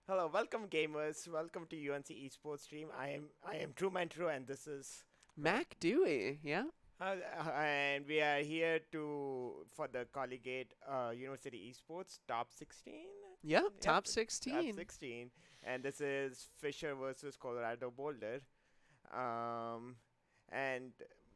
Hello, welcome gamers. Welcome to UNC Esports stream. I am Truman True, and this is right. Mac Dewey, yeah? And we are here to for the Collegiate University Esports Top 16. Yep, Yep, top Top 16. 16, and this is Fisher versus Colorado Boulder. Um, and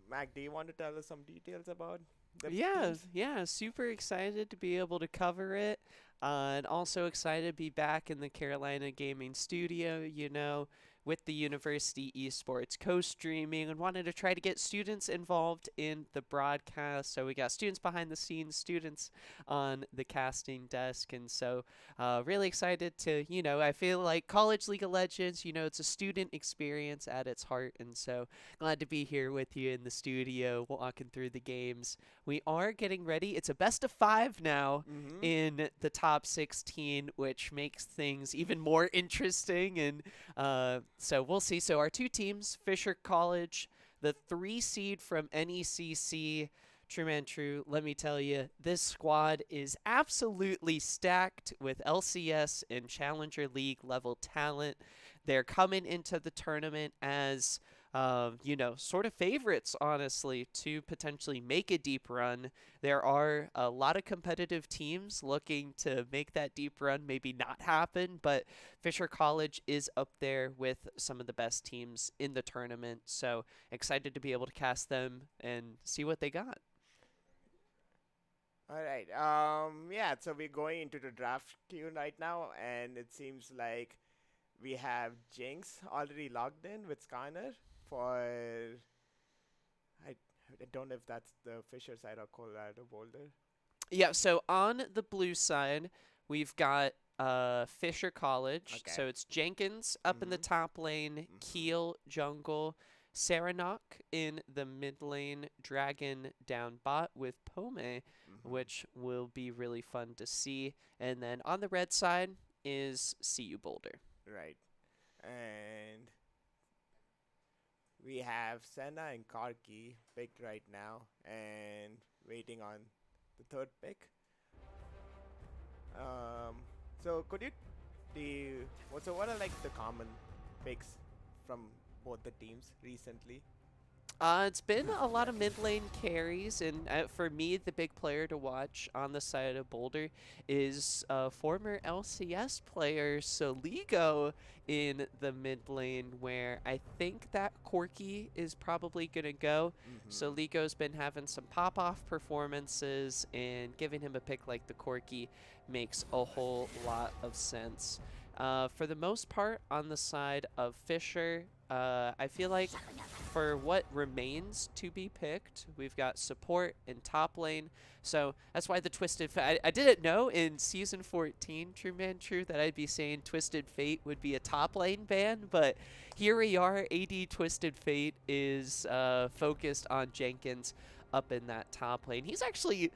Mac, do you want to tell us some details about the Yeah, teams? yeah, super excited to be able to cover it. And also excited to be back in the Carolina Gaming Studio, with the university esports co-streaming and wanted to try to get students involved in the broadcast. So we got students behind the scenes, students on the casting desk. And so really excited to, I feel like College League of Legends, it's a student experience at its heart. And so glad to be here with you in the studio, walking through the games. We are getting ready. It's a best of five now Mm-hmm. in the top 16, which makes things even more interesting. And so we'll see. So our two teams, Fisher College, the 3 seed from NECC. True man, true. Let me tell you, this squad is absolutely stacked with LCS and Challenger League level talent. They're coming into the tournament as sort of favorites, honestly, to potentially make a deep run. There are a lot of competitive teams looking to make that deep run maybe not happen, but Fisher College is up there with some of the best teams in the tournament. So excited to be able to cast them and see what they got. All right. Yeah. So we're going into the draft queue right now, and it seems like we have Jinx already logged in with Skyner for. I, I don't know if that's the Fisher side or Colorado Boulder. Yeah, so on the blue side, we've got Fisher College. Okay. So it's Jenkins up in the Mhm. top lane, Mhm. Keel jungle, Saranok in the mid lane, Dragon down bot with Pome, Mhm. which will be really fun to see. And then on the red side is CU Boulder. Right. And we have Senna and Karki picked right now, and waiting on the third pick. Um. So could you what are like the common picks from both the teams recently? It's been a lot of mid lane carries, and for me, the big player to watch on the side of Boulder is former LCS player Soligo in the mid lane, where I think that Corky is probably going to go. Mhm. Soligo's been having some pop off performances, and giving him a pick like the Corky makes a whole lot of sense. For the most part, on the side of Fisher, I feel like for what remains to be picked, we've got support in top lane. So that's why the Twisted Fate. I didn't know in Season 14, True Man True, that I'd be saying Twisted Fate would be a top lane ban, but here we are. AD Twisted Fate is focused on Jenkins up in that top lane. He's actually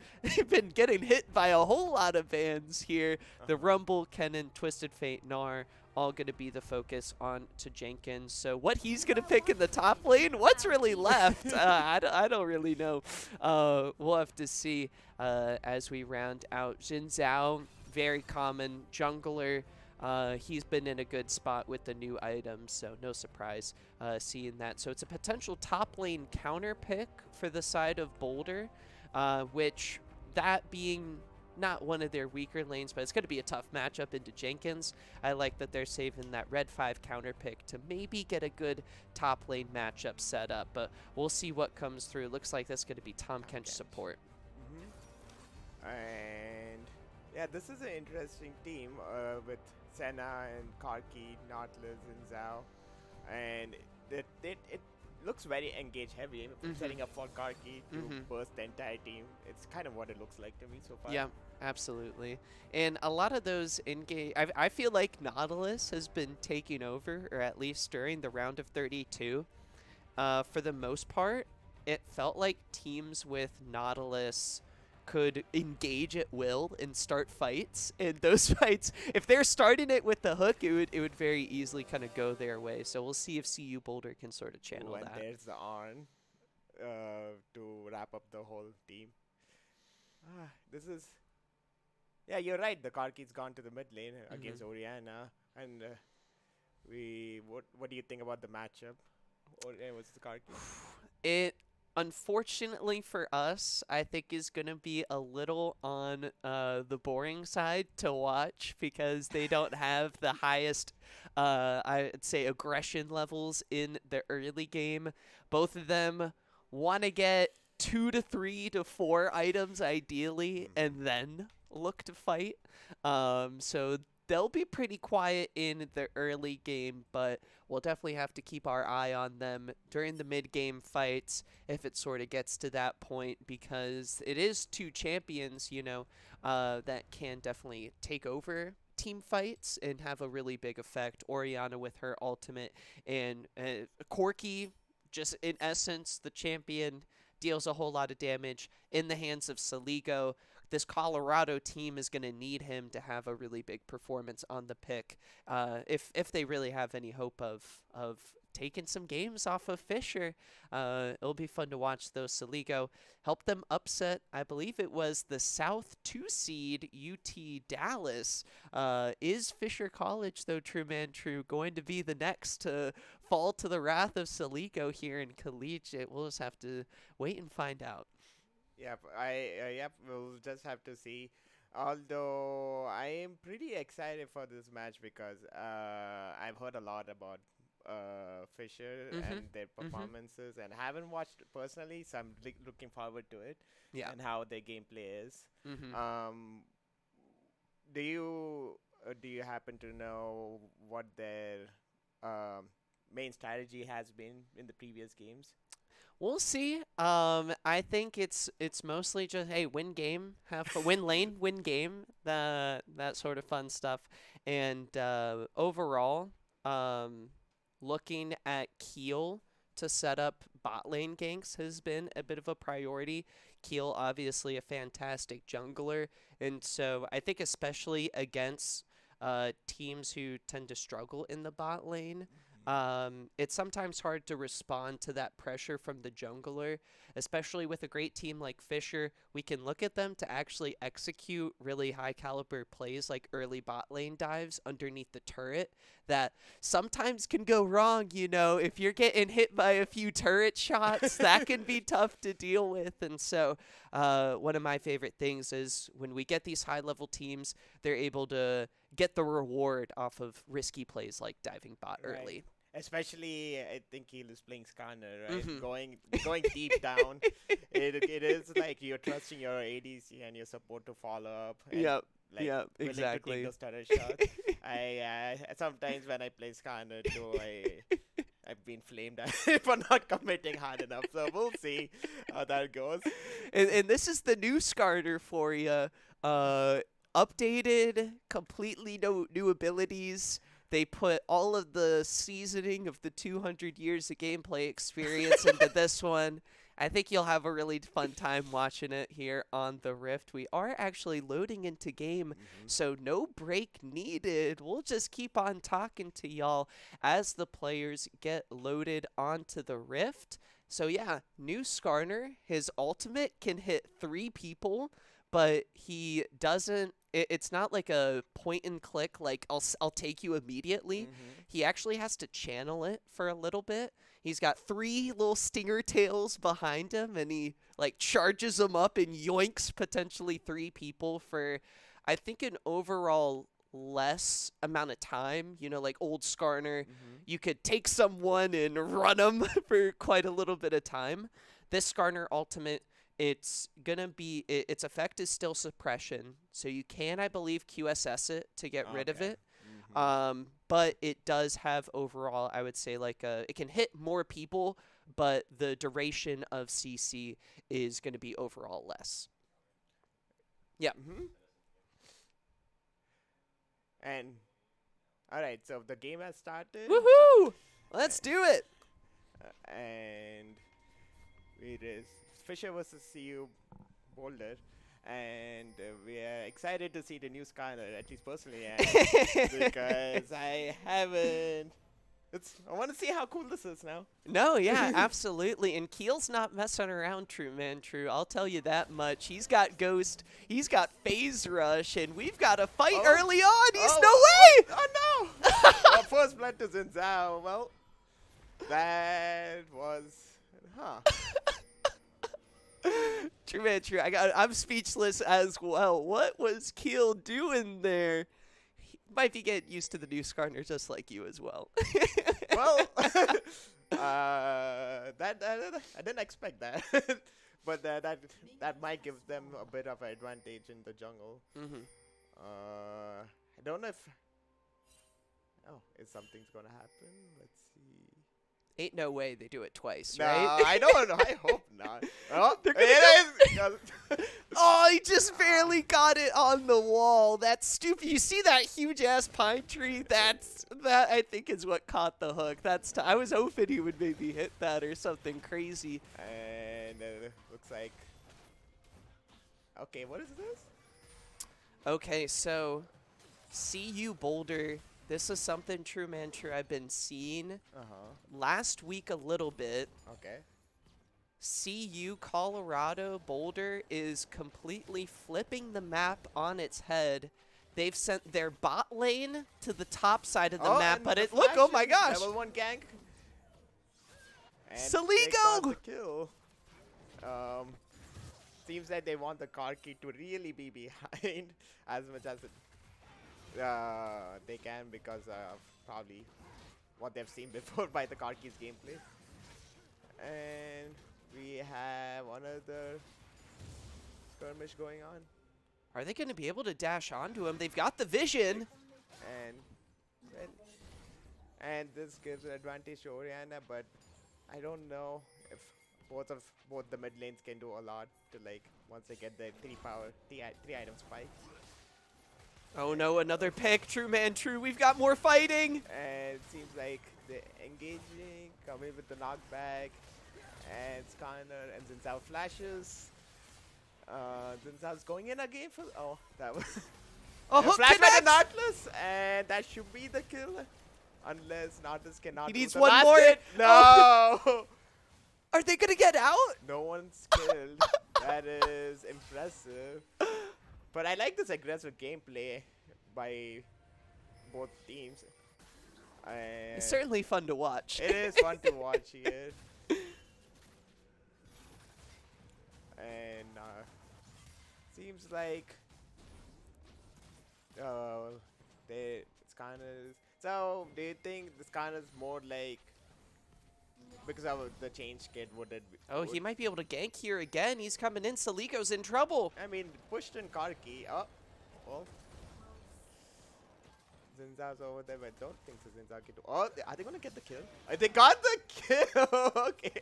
been getting hit by a whole lot of bans here. Uh The huh. Rumble, Kennen, Twisted Fate, Gnar, all going to be the focus on to Jenkins. So what he's going to pick in the top lane, what's really left? I don't really know. We'll have to see as we round out. Jin Zhao, very common jungler. He's been in a good spot with the new items, so no surprise seeing that. So it's a potential top lane counter pick for the side of Boulder, which that being not one of their weaker lanes, but it's going to be a tough matchup into Jenkins. I like that they're saving that red 5 counter pick to maybe get a good top lane matchup set up, but we'll see what comes through. Looks like that's going to be Tom Kench Kench. support. And yeah, this is an interesting team with Senna and Karki, Nautilus, and Zhao. And it looks very engage heavy, Mm-hmm. setting up for Karki to Mm-hmm. burst the entire team. It's kind of what it looks like to me so far. Yeah, absolutely. And a lot of those in-game, I feel like Nautilus has been taking over, or at least during the round of 32. For the most part, it felt like teams with Nautilus could engage at will and start fights. And those fights, if they're starting it with the hook, it would very easily kind of go their way. So we'll see if CU Boulder can sort of Ooh, channel and that. there's the Arn to wrap up the whole team. This is. Yeah, you're right. The Karki's gone to the mid lane against Hmm. Oriana. And we what do you think about the matchup? Or what's the card? It unfortunately for us, I think is going to be a little on the boring side to watch because they don't have the highest, I'd say, aggression levels in the early game. Both of them want to get 2 to 3 to 4 items ideally, and then look to fight. So they'll be pretty quiet in the early game, but we'll definitely have to keep our eye on them during the mid game fights if it sort of gets to that point because it is two champions, that can definitely take over team fights and have a really big effect. Oriana with her ultimate and Corki, just in essence, the champion deals a whole lot of damage in the hands of Saligo. This Colorado team is going to need him to have a really big performance on the pick if they really have any hope of taking some games off of Fisher. It'll be fun to watch those. Saligo help them upset, I believe it was the South 2 seed UT Dallas. Is Fisher College, though, True Man True, going to be the next to fall to the wrath of Saligo here in Collegiate? We'll just have to wait and find out. Yep, we'll just have to see. Although I am pretty excited for this match because I've heard a lot about Fisher Mm-hmm. and their Mm-hmm. performances, and haven't watched personally, so I'm looking forward to it Yeah. and how their gameplay is. Mm-hmm. Um, do you happen to know what their um, main strategy has been in the previous games? We'll see. I think it's mostly just hey, win game, have fun, win lane, win game, that sort of fun stuff. And overall, looking at Keel to set up bot lane ganks has been a bit of a priority. Keel obviously a fantastic jungler, and so I think especially against teams who tend to struggle in the bot lane. It's sometimes hard to respond to that pressure from the jungler, especially with a great team like Fisher. We can look at them to actually execute really high caliber plays like early bot lane dives underneath the turret that sometimes can go wrong. If you're getting hit by a few turret shots, that can be tough to deal with. And so, one of my favorite things is when we get these high level teams, they're able to get the reward off of risky plays like diving bot Right. early. Especially, I think he is playing Skarner, right? Mhm. Going deep down. It is like you're trusting your ADC and your support to follow up and Yep. like Yep. willing to take Exactly. those turret shots. I sometimes when I play Skarner too, I've been flamed at for not committing hard enough. So we'll see how that goes. And this is the new Skarner for you. Updated, completely new abilities. They put all of the seasoning of the 200 years of gameplay experience into this one. I think you'll have a really fun time watching it here on the Rift. We are actually loading into game, so no break needed. We'll just keep on talking to y'all as the players get loaded onto the Rift. So yeah, new Skarner, his ultimate can hit 3 people, but he doesn't it's not like a point and click like I'll take you immediately. He actually has to channel it for a little bit. He's got 3 little stinger tails behind him, and he like charges them up and yoinks potentially 3 people for I think an overall less amount of time. Like old Skarner, you could take someone and run them for quite a little bit of time. This Skarner ultimate, it's gonna be its effect is still suppression, so you can, I believe, QSS it to get rid of Okay. it. But it does have overall, I would say, like it can hit more people, but the duration of CC is gonna be overall less. Yeah. Mm-hmm. And all right, so the game has started, Woohoo! Let's do it. and it is Fisher versus CU Boulder, and we are excited to see the new Skylar, at least personally, and because I haven't. I want to see how cool this is now. No, yeah, absolutely. And Keel's not messing around, True Man True. I'll tell you that much. He's got Ghost, he's got Phase Rush, and we've got a fight Oh. early on. He's Oh, no way! Oh no! Well, first blood to Zinzao. Well, that was, huh? True man, true. I'm speechless as well. What was Keel doing there? He might be getting used to the new Skarner just like you as well. Well, I didn't expect that, but that might give them a bit of an advantage in the jungle. hmm I don't know if, oh, is something's gonna happen? Let's see. Ain't no way they do it twice, No, right? I don't know. I hope not. Oh, They're gonna it is. Oh, he just barely got it on the wall. That's stupid. You see that huge ass pine tree? That I think is what caught the hook. I was hoping he would maybe hit that or something crazy. And looks like. Okay, what is this? Okay, so CU Boulder. This is something true man true I've been seeing last week a little bit. Okay. CU Colorado Boulder is completely flipping the map on its head. They've sent their bot lane to the top side of the map, and but the it look, oh my flashes, gosh. Level 1 gank. And they Saligo! got the kill. Seems like they want the car key to really be behind as much as they can because of probably what they've seen before by the car keys gameplay. And we have another skirmish going on. Are they going to be able to dash onto him? They've got the vision. And this gives an advantage to Oriana, but I don't know if both the mid lanes can do a lot to, like, once they get the three item spike. Oh no, another pick. True man, true. We've got more fighting. And it seems like they're engaging, coming with the knockback, and Skarner and Zinzao flashes. Zinzao's going in again for, oh, that was A hook flash by the connects. Nautilus, and that should be the kill, unless Nautilus cannot. He do needs the one last more. hit. No, Are they going to get out? no one's killed. That is impressive. But I like this aggressive gameplay by both teams. It's certainly fun to watch. It is fun to watch here. And seems like it's kind of. So, do you think this kind of more like because of the change kit? Would it? Oh, he might be able to gank here again. He's coming in. Saligo's in trouble. I mean, pushed in Karki. Oh, well. Zinza's over there, but I don't think so. Zinza can do. Oh, are they gonna get the kill? They got the kill. Okay.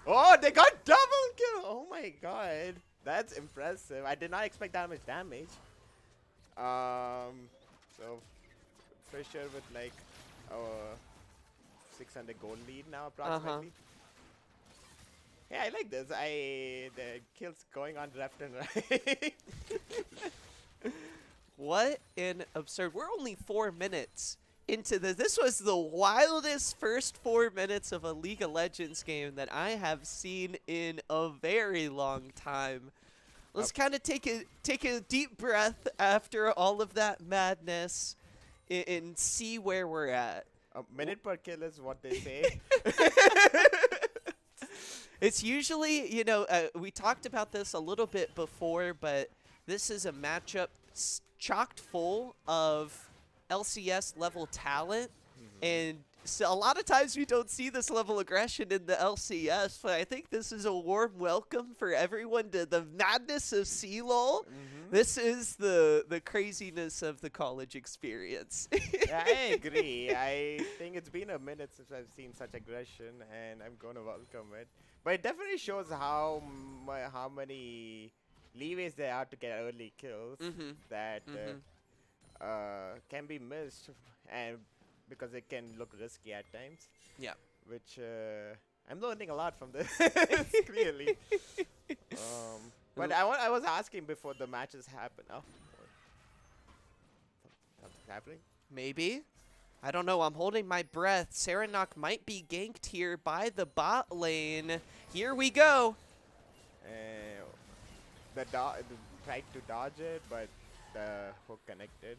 Oh, they got double kill. Oh my god, that's impressive. I did not expect that much damage. So Fisher with like 600 gold lead now approximately. Yeah, I like this. The kills going on left and right. What an absurd. We're only 4 minutes into this. This was the wildest first 4 minutes of a League of Legends game that I have seen in a very long time. Let's kind of take a deep breath after all of that madness and see where we're at. A minute per kill is what they say. It's usually, you know, we talked about this a little bit before, but this is a matchup chocked full of LCS level talent. And so a lot of times we don't see this level of aggression in the LCS, but I think this is a warm welcome for everyone to the madness of CLoL. This is the craziness of the college experience. Yeah, I agree. I think it's been a minute since I've seen such aggression, and I'm going to welcome it. But it definitely shows how many leeways there are to get early kills that can be missed, and because it can look risky at times. Yeah. Which I'm learning a lot from this, clearly. But I was asking before the matches happen. Oh, something's happening? Maybe. I don't know. I'm holding my breath. Serenok might be ganked here by the bot lane. Here we go. The tried to dodge it, but the hook connected.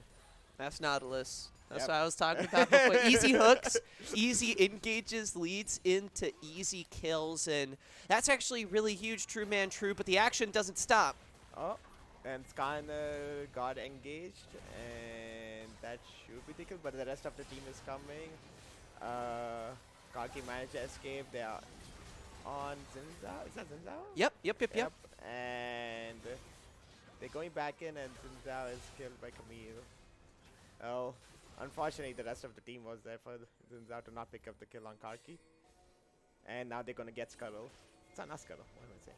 That's Nautilus. That's Yep. what I was talking about before. Easy hooks, easy engages, leads into easy kills, and that's actually really huge, true man true, but the action doesn't stop. Oh, and Skyner got engaged, and that should be the kill, but the rest of the team is coming. Kaki managed to escape. They are on Zinzao. Is that Zinzao? Yep. And they're going back in, and Zinzao is killed by Camille. Oh, unfortunately, the rest of the team was there for Zinzao to not pick up the kill on Karki. And now they're gonna get Scuttle. It's not Scuttle. What am I saying?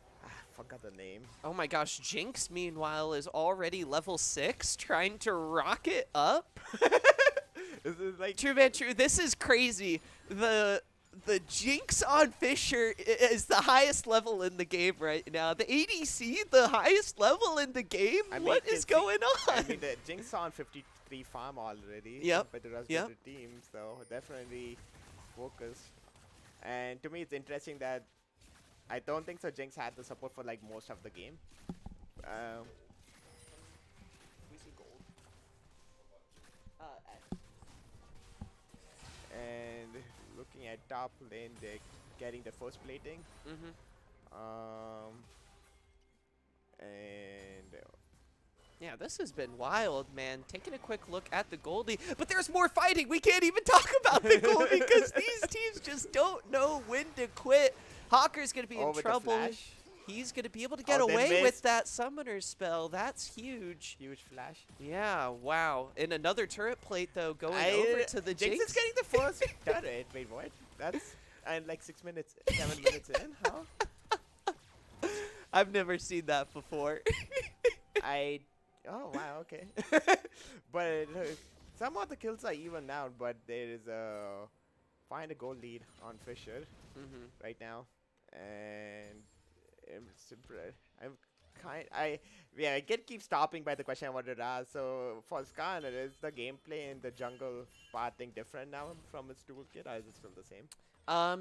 Forgot the name. Oh my gosh, Jinx, meanwhile, is already level 6, trying to rocket up. This is like True man true, this is crazy. The Jinx on Fisher is the highest level in the game right now. The ADC, the highest level in the game? I mean, What is going on? I mean, the Jinx on 53 farm already. Yep. But the rest Yep. of the team, so definitely focus. And to me, it's interesting that I don't think so. Jinx had the support for like most of the game. We see gold. And looking at top lane, they're getting the first plating. And Yeah, this has been wild, man. Taking a quick look at the Goldie, but there's more fighting. We can't even talk about the Goldie because these teams just don't know when to quit. Hawker's going to be in with the trouble. flash. He's going to be able to get Oh, they away with missed. that summoner spell. That's huge. Huge flash. Yeah, wow. And another turret plate, though, going over to the Jinx Jinx. is getting the first turret. Wait, what? That's and like 6 minutes, 7 minutes in, huh? I've never seen that before. Oh wow, okay. But some of the kills are even now, but there is a find a goal lead on Fisher right now, and I get keep stopping by the question I wanted to ask. So for Skarner, is the gameplay in the jungle pathing different now from its toolkit, or is it still the same?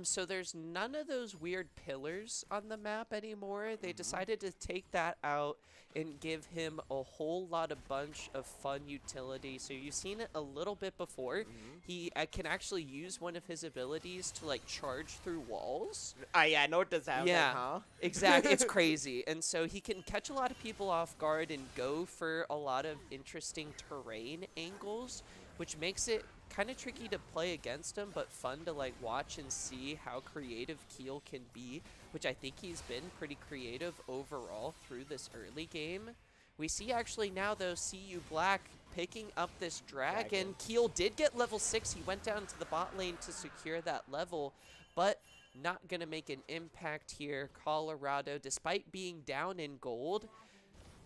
So there's none of those weird pillars on the map anymore. They decided to take that out and give him a whole lot of bunch of fun utility. So you've seen it a little bit before. He can actually use one of his abilities to like charge through walls. Yeah, I noticed that. Yeah. Huh? Exactly. It's crazy. And so he can catch a lot of people off guard and go for a lot of interesting terrain angles, which makes it kind of tricky to play against him, but fun to like watch and see how creative Keel can be, which I think he's been pretty creative overall through this early game. We see actually now though CU Black picking up this dragon. Keel did get level 6. He went down to the bot lane to secure that level, but not gonna make an impact here. Colorado, despite being down in gold,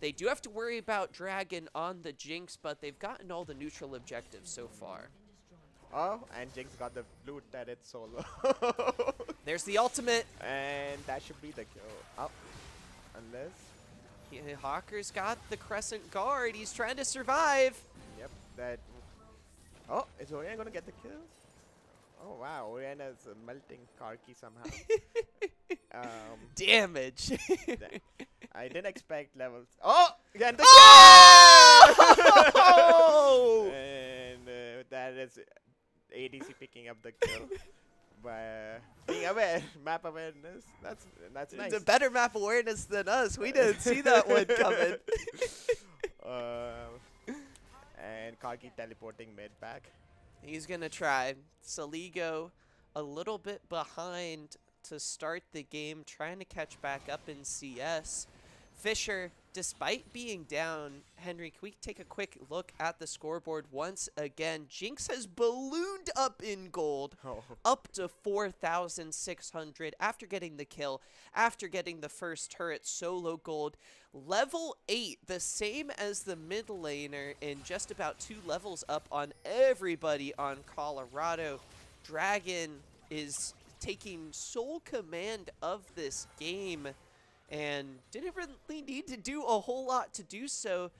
they do have to worry about Dragon on the Jinx, but they've gotten all the neutral objectives so far. Oh, and Jinx got the blue turret solo. There's the ultimate. And that should be the kill. Oh, unless. Hawker's got the Crescent Guard. He's trying to survive. Yep, that. Oh, is Oriana gonna get the kills? Oh wow, Oriana's melting Karki somehow. Damage. I didn't expect levels. Oh, and the Oh! kill! And that is ADC picking up the kill. By being aware, map awareness. That's nice. It's a better map awareness than us. We didn't see that one coming. And Karki teleporting mid back. He's going to try. Saligo a little bit behind to start the game, trying to catch back up in CS. Fisher, despite being down, Henry, can we take a quick look at the scoreboard once again? Jinx has ballooned up in gold, up to 4,600 after getting the kill, after getting the first turret solo gold. Level 8, the same as the mid laner, and just about 2 levels up on everybody on Colorado. Dragon is taking sole command of this game, and didn't really need to do a whole lot to do so.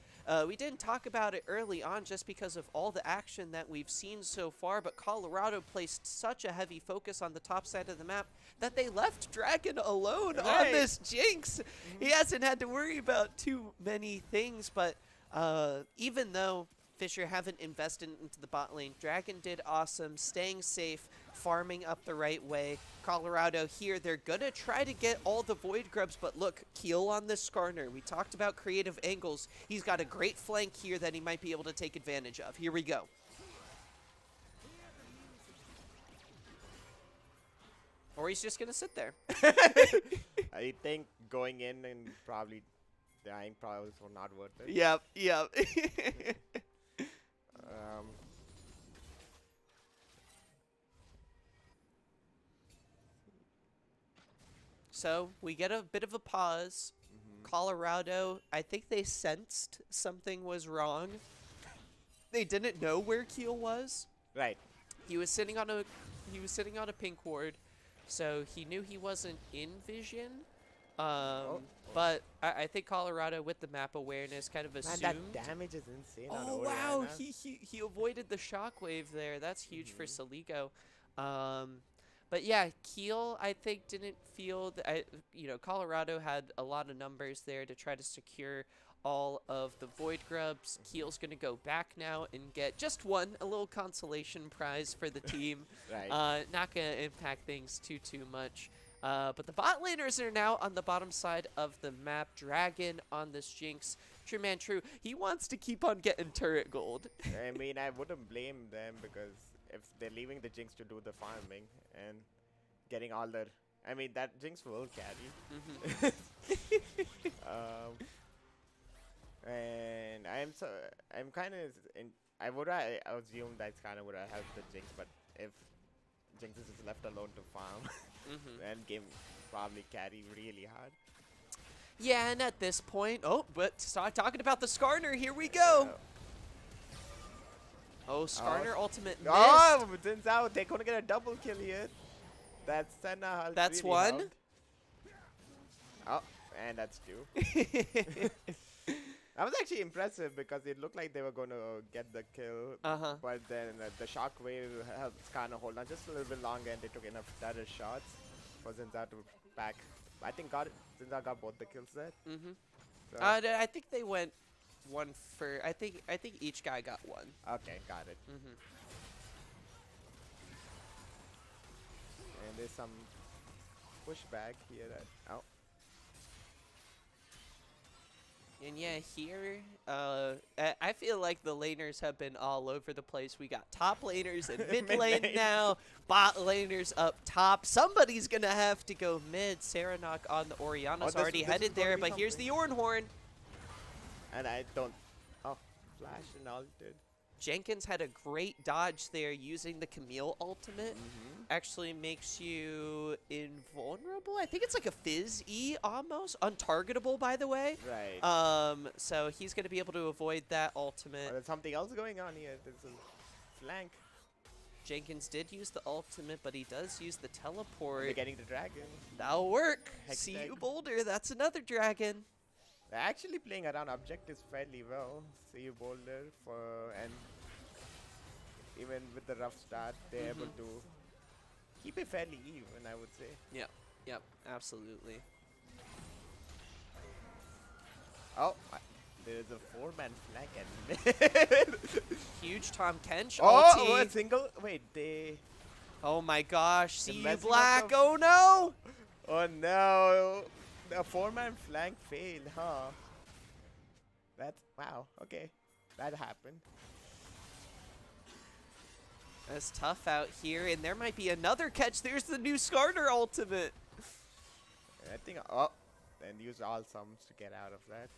We didn't talk about it early on just because of all the action that we've seen so far, but Colorado placed such a heavy focus on the top side of the map that they left Dragon alone on this Jinx. He hasn't had to worry about too many things, but even though Fisher haven't invested into the bot lane. Dragon did awesome, staying safe, farming up the right way. Colorado here, they're gonna try to get all the Void Grubs, but look, Keel on this Skarner. We talked about creative angles. He's got a great flank here that he might be able to take advantage of. Here we go. Or he's just gonna sit there. I think going in and probably dying probably was not worth it. Yep, yep. Um, So we get a bit of a pause. Colorado, I think they sensed something was wrong. They didn't know where Keel was. right. He was sitting on a pink ward, so he knew he wasn't in vision. But I think Colorado, with the map awareness, kind of Man, assumed. that damage is insane on Oh wow, Orianna. he avoided the shockwave there. That's huge for Saligo. But yeah, Keel I think didn't feel that. Colorado had a lot of numbers there to try to secure all of the Void Grubs. Keel's gonna go back now and get just one, a little consolation prize for the team. Right. Not gonna impact things too much. But the bot laners are now on the bottom side of the map. Dragon on this Jinx. True man, true. He wants to keep on getting turret gold. I mean, I wouldn't blame them because if they're leaving the Jinx to do the farming and getting all the, I mean, that Jinx will carry. And I'm kind of, I assume that's kind of would have helped the Jinx, but if Jinx is just left alone to farm, and game probably carry really hard. Yeah, and at this point, but start talking about the Skarner. Here we go. Oh, Skarner ultimate missed. Oh, turns out they're gonna get a double kill here. That's Senna. That's really one. helped. Oh, and that's two. That was actually impressive because it looked like they were going to get the kill. But then the shockwave helped kind of hold on just a little bit longer, and they took enough stutter shots for Zinza to back. I think Zinza got both the kills there. So, I think they went one for. I think each guy got one. okay, got it. And there's some pushback here. Oh. And yeah, here, I feel like the laners have been all over the place. We got top laners in mid lane now, bot laners up top. Somebody's going to have to go mid. Serenok on the Orianna's already headed there, but here's the Ornhorn. And I don't... Oh, flash and ulted. Jenkins had a great dodge there using the Camille ultimate. Actually makes you invulnerable. I think it's like a Fizz E almost. Untargetable, by the way. Right. So he's going to be able to avoid that ultimate. Oh, there's something else going on here. There's a flank. Jenkins did use the ultimate, but he does use the teleport. They're getting the dragon. That'll work. Hex See tag. you, Boulder. That's another dragon. They're actually playing around objectives fairly well. See you, Boulder, and even with the rough start, they're able to keep it fairly even, I would say. Yep, absolutely. Oh, there's a 4-man flank at mid. Huge Tom Kench Oh, ulti. a single. Wait, they. Oh my gosh, see you, messing up Black. the- Oh no. Oh no, the 4-man flank failed, huh? That's wow. Okay, that happened. That's tough out here, and there might be another catch. There's the new Skarner ultimate. I think. Oh, and use all sums to get out of that.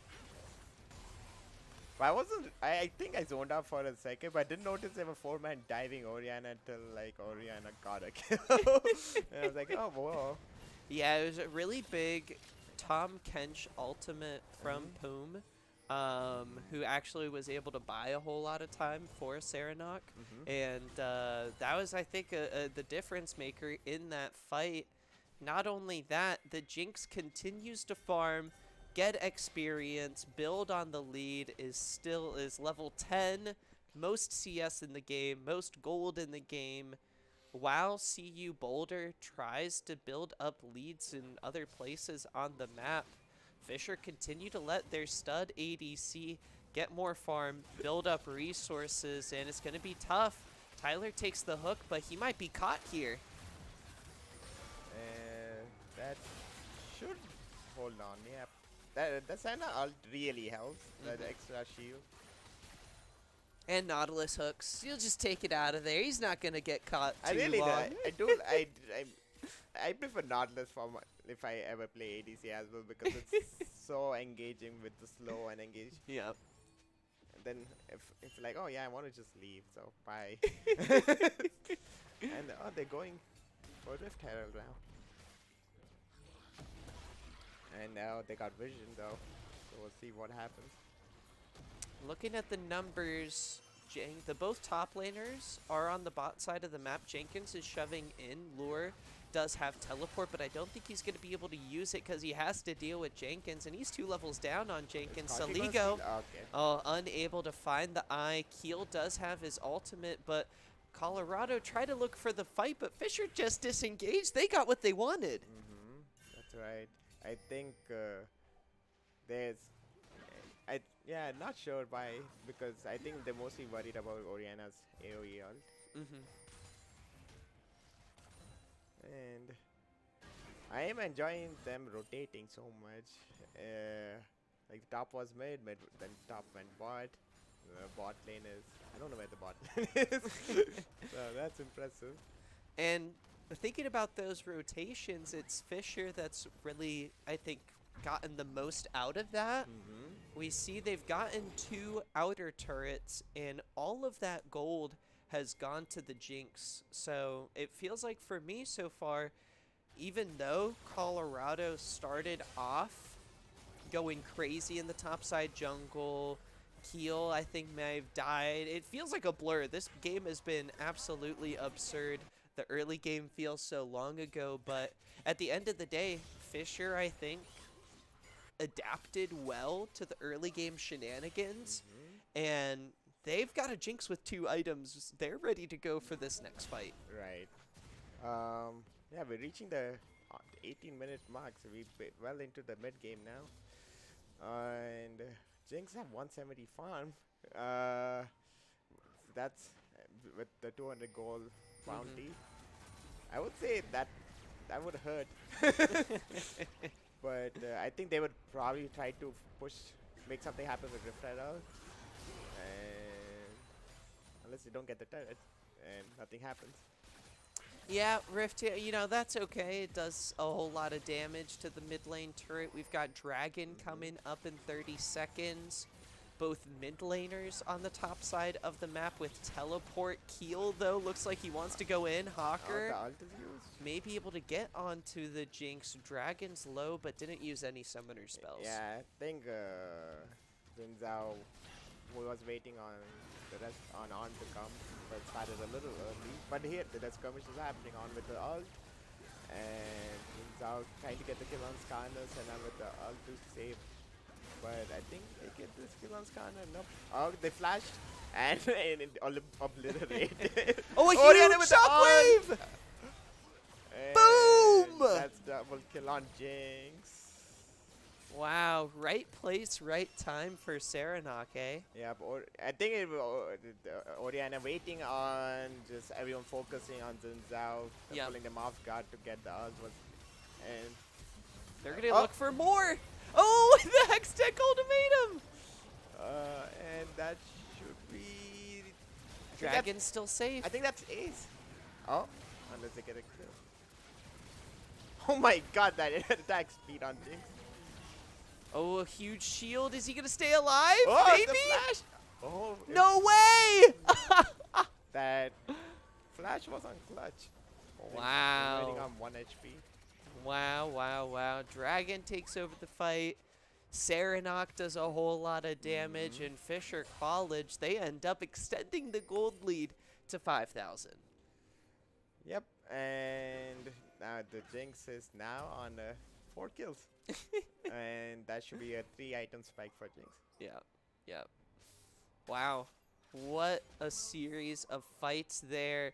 But I wasn't. I think I zoned out for a second, but I didn't notice there were 4-man diving Orianna until like Orianna got a kill. And I was like, oh whoa. Yeah, it was a really big Tom Kench ultimate from Poom, who actually was able to buy a whole lot of time for Serenok. And that was, I think, the difference maker in that fight. Not only that, the Jinx continues to farm, get experience, build on the lead, is level 10, most CS in the game, most gold in the game, while CU Boulder tries to build up leads in other places on the map. Fisher continue to let their stud ADC get more farm, build up resources, and it's going to be tough. Tyler takes the hook, but he might be caught here. And that should hold on. Yeah. The Senna ult really helps. That extra shield. And Nautilus hooks. You'll just take it out of there. He's not going to get caught I too really do. long. I do. I prefer Nautilus for if I ever play ADC as well because it's so engaging with the slow and engage. Yeah. And then if like, oh yeah, I want to just leave, so bye. And they're going for Rift Herald now. And now they got vision though, so we'll see what happens. Looking at the numbers, the both top laners are on the bot side of the map. Jenkins is shoving in. Lure does have teleport, but I don't think he's going to be able to use it because he has to deal with Jenkins, and he's 2 levels down on Jenkins. Saligo, unable to find the eye. Keel does have his ultimate, but Colorado tried to look for the fight, but Fisher just disengaged. They got what they wanted. That's right. I think there's... yeah, not sure why, because I think they're mostly worried about Oriana's AoE ult. And I am enjoying them rotating so much. Like the top was mid, then top went bot. The bot lane is... I don't know where the bot lane is. So that's impressive. And thinking about those rotations, it's Fisher that's really, I think, gotten the most out of that. We see they've gotten 2 outer turrets, and all of that gold has gone to the Jinx. So it feels like for me so far, even though Colorado started off going crazy in the topside jungle, Keel I think may have died. It feels like a blur. This game has been absolutely absurd. The early game feels so long ago, but at the end of the day, Fisher, I think, adapted well to the early game shenanigans, and they've got a Jinx with 2 items. They're ready to go for this next fight. Right. Yeah, we're reaching the 18-minute mark, so we're well into the mid game now. And Jinx have 170 farm. That's with the 200 gold bounty. I would say that would hurt. But I think they would probably try to make something happen with Rift Herald. And unless they don't get the turret, and nothing happens. Yeah, Rift, you know, that's okay. It does a whole lot of damage to the mid lane turret. We've got Dragon coming up in 30 seconds. Both mid laners on the top side of the map with teleport. Keel, though, looks like he wants to go in. Hawker The ult is used. may be able to get onto the Jinx. Dragon's low, but didn't use any summoner spells. Yeah, I think Jin Zhao was waiting on the rest on to come, but started a little early. But here the skirmish is happening on with the ult, and Jin Zhao trying to get the kill on Skarner, and now with the ult to save. But I think they get this kill on Skarner. Nope. Oh, they flashed and obliterated. Oh, a Oriana huge with the shockwave! And Boom! That's double kill on Jinx. Wow, right place, right time for Serenake. Yeah, but I think Oriana waiting on just everyone focusing on Jin Zhao, pulling them off guard to get the ult was, and they're gonna look for more. Oh, the Hextech ultimatum! And that should be Dragon's still safe. I think that's ace. Oh, unless they get a kill. Oh my God, that attack speed on Jinx. Oh, a huge shield. Is he gonna stay alive? Oh, Maybe? the flash! Oh, no way! that flash was on clutch. Oh, wow. Waiting on 1 HP. Wow, wow, wow. Dragon takes over the fight. Serenok does a whole lot of damage, and Fisher College, they end up extending the gold lead to 5,000. Yep, and now the Jinx is now on 4 kills. And that should be a 3-item spike for Jinx. Yeah. Wow. What a series of fights there.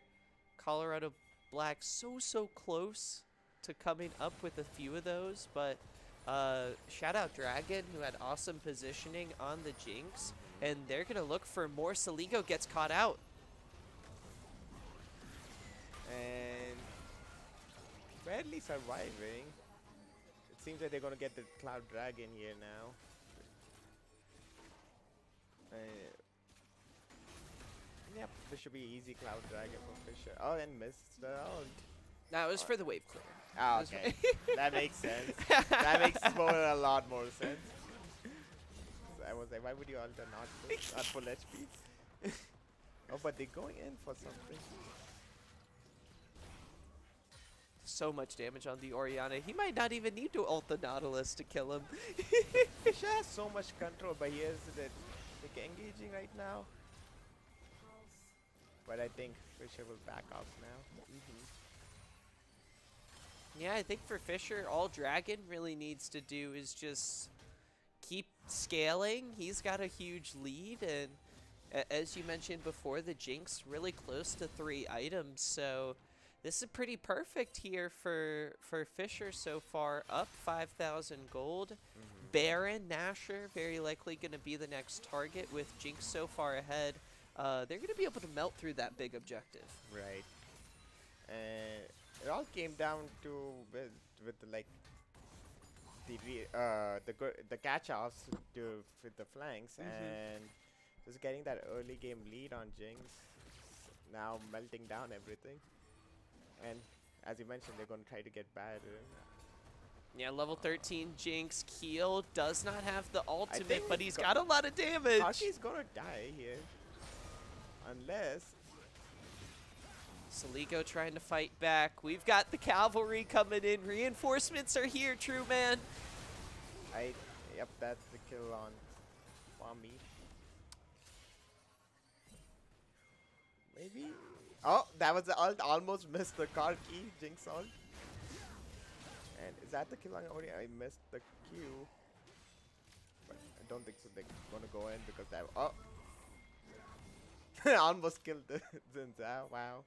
Colorado Black so close to coming up with a few of those, but shout out Dragon, who had awesome positioning on the Jinx. and they're going to look for more. Saligo gets caught out. And barely surviving. It seems like they're gonna get the Cloud Dragon here now. Uh, yep, this should be easy Cloud Dragon for Fisher. Oh, and missed the ult. That was for the wave clear. Ah, okay. That makes sense. That makes a lot more sense. I was like, why would you alter not full HP? Oh, but they're going in for something. So much damage on the Orianna. He might not even need to ult the Nautilus to kill him. Fisher has so much control, but here's the like engaging right now. But I think Fisher will back off now. Yeah, I think for Fisher, all Dragon really needs to do is just keep scaling. He's got a huge lead, and as you mentioned before, the Jinx really close to 3 items, so this is pretty perfect here for Fisher so far. Up 5,000 gold. Baron, Nashor, very likely going to be the next target with Jinx so far ahead. They're going to be able to melt through that big objective. Right. And it all came down to with like the catch-offs with the flanks and just getting that early game lead on Jinx. Now melting down everything. And as you mentioned, they're going to try to get Baron. Yeah, level 13 Jinx. Keel does not have the ultimate, but he's got a lot of damage. Kaki's going to die here. Unless... Saligo trying to fight back. We've got the cavalry coming in. Reinforcements are here, true man. Yep, that's the kill on Swami. Maybe? Oh, that was the ult. Almost missed the car key. Jinx ult. And is that the kill on Ori? I missed the Q. But I don't think so. They're gonna go in because that. Oh! Almost killed the Zinzao. Wow.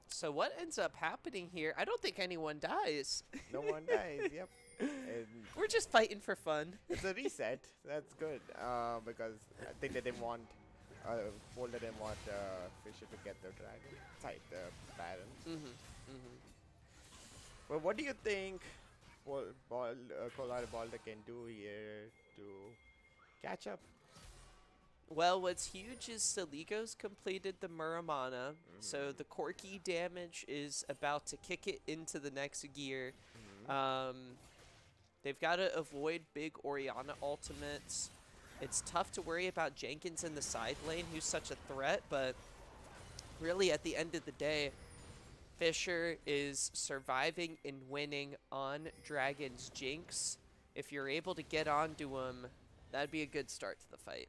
So what ends up happening here? I don't think anyone dies. No one dies. Yep. And we're just fighting for fun. It's a reset. That's good. Because I think they didn't want. Folder didn't want Fisher to get the dragon. Sorry, the Baron. Well, what do you think Colorado Boulder can do here to catch up? Well, what's huge is Saligo's completed the Muramana, so the Corki damage is about to kick it into the next gear. They've got to avoid big Orianna ultimates. It's tough to worry about Jenkins in the side lane, who's such a threat, but really at the end of the day, Fisher is surviving and winning on Dragon's Jinx. If you're able to get onto him, that'd be a good start to the fight.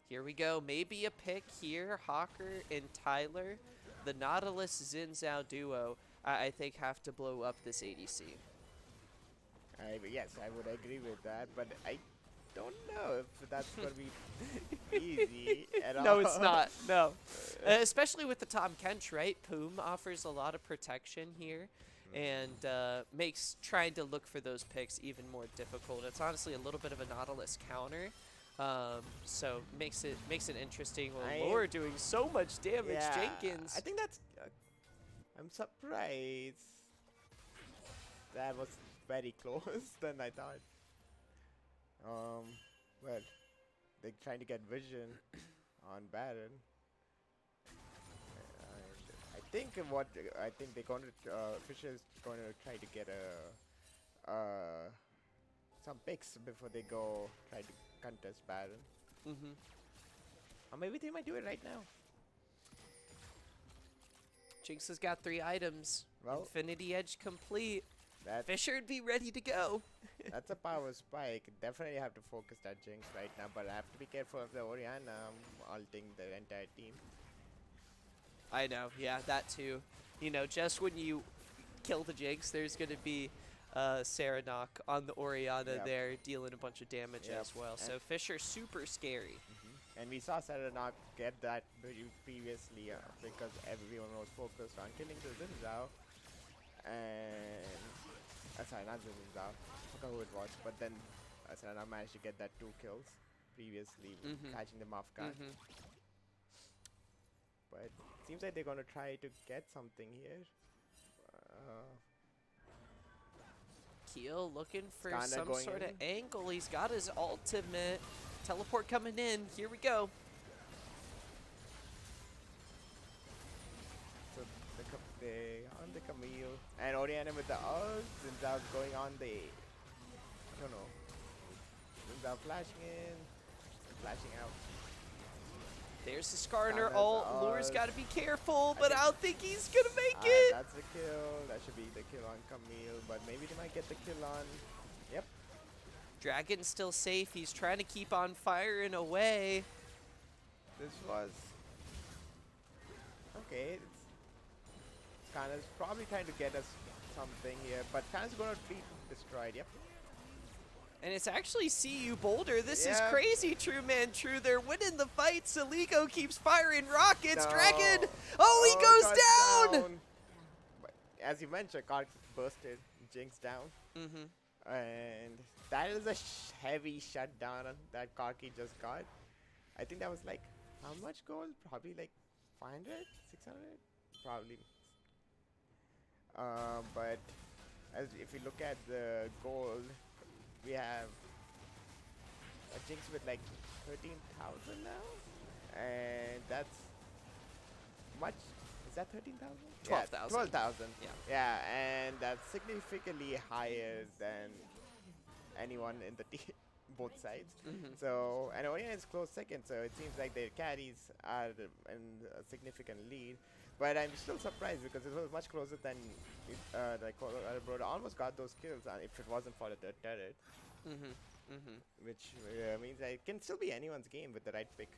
Here we go. Maybe a pick here. Hawker and Tyler. The Nautilus Zinzao duo, I think, have to blow up this ADC. Yes, I would agree with that, but I don't know if that's going to be easy at all. No, it's not. No. Especially with the Tom Kench, right? Poom offers a lot of protection here and makes trying to look for those picks even more difficult. It's honestly a little bit of a Nautilus counter. So makes it interesting. Well, Lore doing so much damage, yeah, Jenkins. I think that's. I'm surprised. That was very close than I thought. Well, they're trying to get vision on Baron. I think they're going to Fisher's going to try to get some picks before they go try to contest Baron. Or maybe they might do it right now. Jinx has got 3 items. Well, Infinity Edge complete. Fisher would be ready to go. That's a power spike. Definitely have to focus that Jinx right now, but I have to be careful of the Orianna ulting the entire team. I know, yeah, that too. You know, just when you kill the Jinx, there's going to be Serenok on the Orianna there, dealing a bunch of damage as well. So Fisher, super scary. And we saw Serenok get that previously because everyone was focused on killing the Zinzao. And sorry, not Zinzao. I forgot who it was. But then Serena managed to get that 2 kills previously, Mm-hmm. catching them off guard. Mm-hmm. But it seems like they're gonna try to get something here. Uh, Keel looking for Skanda some going sort of in. angle. He's got his ultimate. Teleport coming in. Here we go. So they on the Camille and Oriana with the ult. Zinzao going on the, I don't know. Zinzao flashing in, flashing out. There's the Skarner Skarner's ult. Lure's ult. got to be careful, I but think- I don't think he's going to make it. That's the kill. That should be the kill on Camille, but maybe they might get the kill on. Yep. Dragon's still safe. He's trying to keep on firing away. This was okay. Skarner's probably trying to get us something here, but Skarner's gonna be destroyed. Yep. And it's actually CU Boulder. This is Yeah. crazy, True Man True. They're winning the fight. Saligo keeps firing rockets. No. Dragon. Oh, he goes got down. But as you mentioned, Kark bursted Jinx down. Mm-hmm. And that is a heavy shutdown that Karki just got. I think that was like, how much gold? Probably like 500? 600? Probably. But as if you look at the gold, we have a Jinx with like 13,000 now. And that's much. Is that 13,000? 12,000. 12,000. Yeah. Yeah, and that's significantly higher than anyone in the both sides. Mm-hmm. So, and Orion is close second, so it seems like their carries are in a significant lead. But I'm still surprised because it was much closer than like Colorado almost got those kills if it wasn't for the turret, Mm-hmm. Mm-hmm. which means that it can still be anyone's game with the right pick.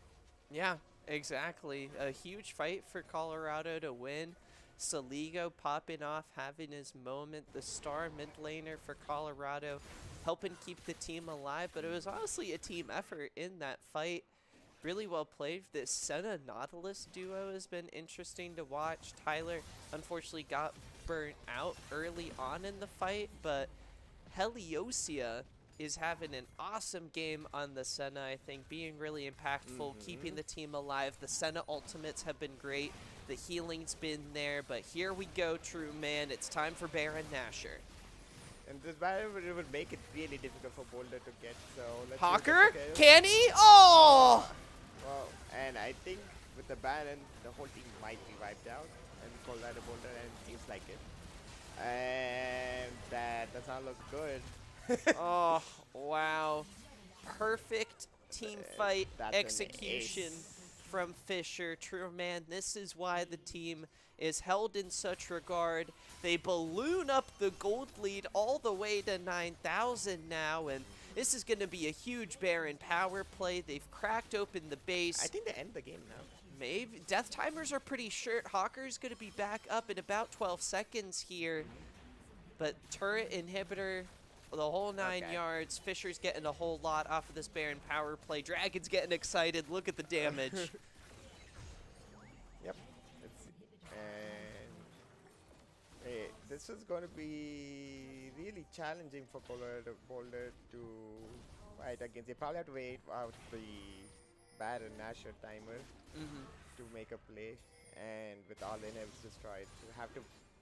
Yeah, exactly. A huge fight for Colorado to win. Saligo popping off, having his moment. The star mid laner for Colorado, helping keep the team alive. But it was honestly a team effort in that fight. Really well played. This Senna Nautilus duo has been interesting to watch. Tyler unfortunately got burnt out early on in the fight, but Heliosia is having an awesome game on the Senna, I think, being really impactful, keeping the team alive. The Senna ultimates have been great. The healing's been there, but here we go, True Man. It's time for Baron Nashor. And this battle would make it really difficult for Boulder to get. So let's see Hawker? what they do. Can he? Oh! Well, and I think with the Baron, the whole team might be wiped out, and Colorado Boulder, and it seems like it. And that does not look good. Oh, wow. Perfect team fight That's an execution ace. from Fisher. True Man, this is why the team is held in such regard. They balloon up the gold lead all the way to 9,000 now, and this is going to be a huge Baron power play. They've cracked open the base. I think they end the game now. Maybe. Death timers are pretty short. Hawker's going to be back up in about 12 seconds here. But turret inhibitor, the whole 9 Okay. yards. Fisher's getting a whole lot off of this Baron power play. Dragon's getting excited. Look at the damage. Yep. Let's see. And hey, this is going to be really challenging for Colorado Boulder to fight against. They probably have to wait out the Baron Nashor timer Mm-hmm. to make a play, and with all the inhibs destroyed,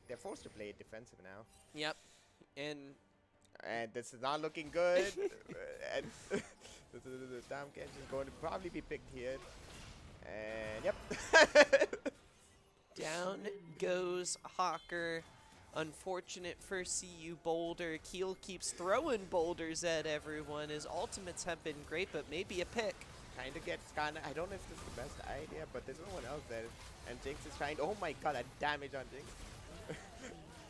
they're forced to play defensive now. Yep. And And this is not looking good. And the Tam Kench is going to probably be picked here. And yep. down goes Hawker. Unfortunate for CU Boulder. Keel keeps throwing boulders at everyone. His ultimates have been great, but maybe a pick. Trying to get Skana. I don't know if this is the best idea, but there's no one else there. And Jinx is trying. Oh my god, that damage on Jinx.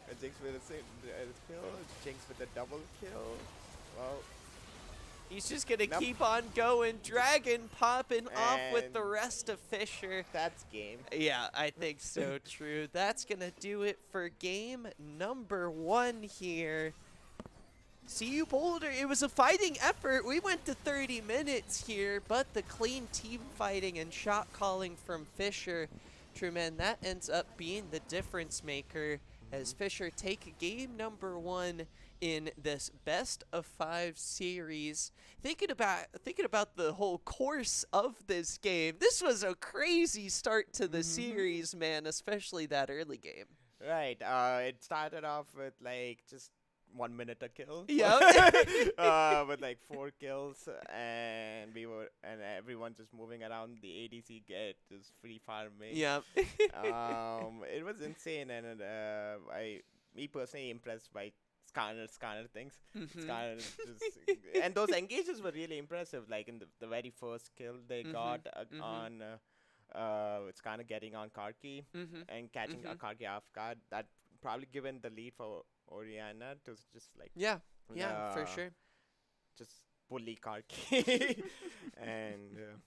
And Jinx with a kill. Jinx with a double kill. Well, He's just going to Nope. keep on going. Dragon popping off with the And- rest of Fisher. that's game. Yeah, I think so, True. That's going to do it for game number 1 here. CU Boulder, it was a fighting effort. We went to 30 minutes here, but the clean team fighting and shot calling from Fisher, True Man, that ends up being the difference maker as Fisher take game number 1 in this best of 5 series. Thinking about the whole course of this game, this was a crazy start to the Hmm. series, man, especially that early game. Right. It started off with like just 1 minute a kill for Yep. with like 4 kills, and everyone just moving around the ADC get just free farming. Yep. It was insane, and I me personally impressed by scanner things. Mhm. Scanner just and those engages were really impressive. Like in the very first kill they Mhm. got Mhm. on it's kind of getting on Karki Mhm. and catching a Mhm. Karki off guard. That probably given the lead for Oriana to just like Yeah. Yeah, for uh, sure. just bully Karki. And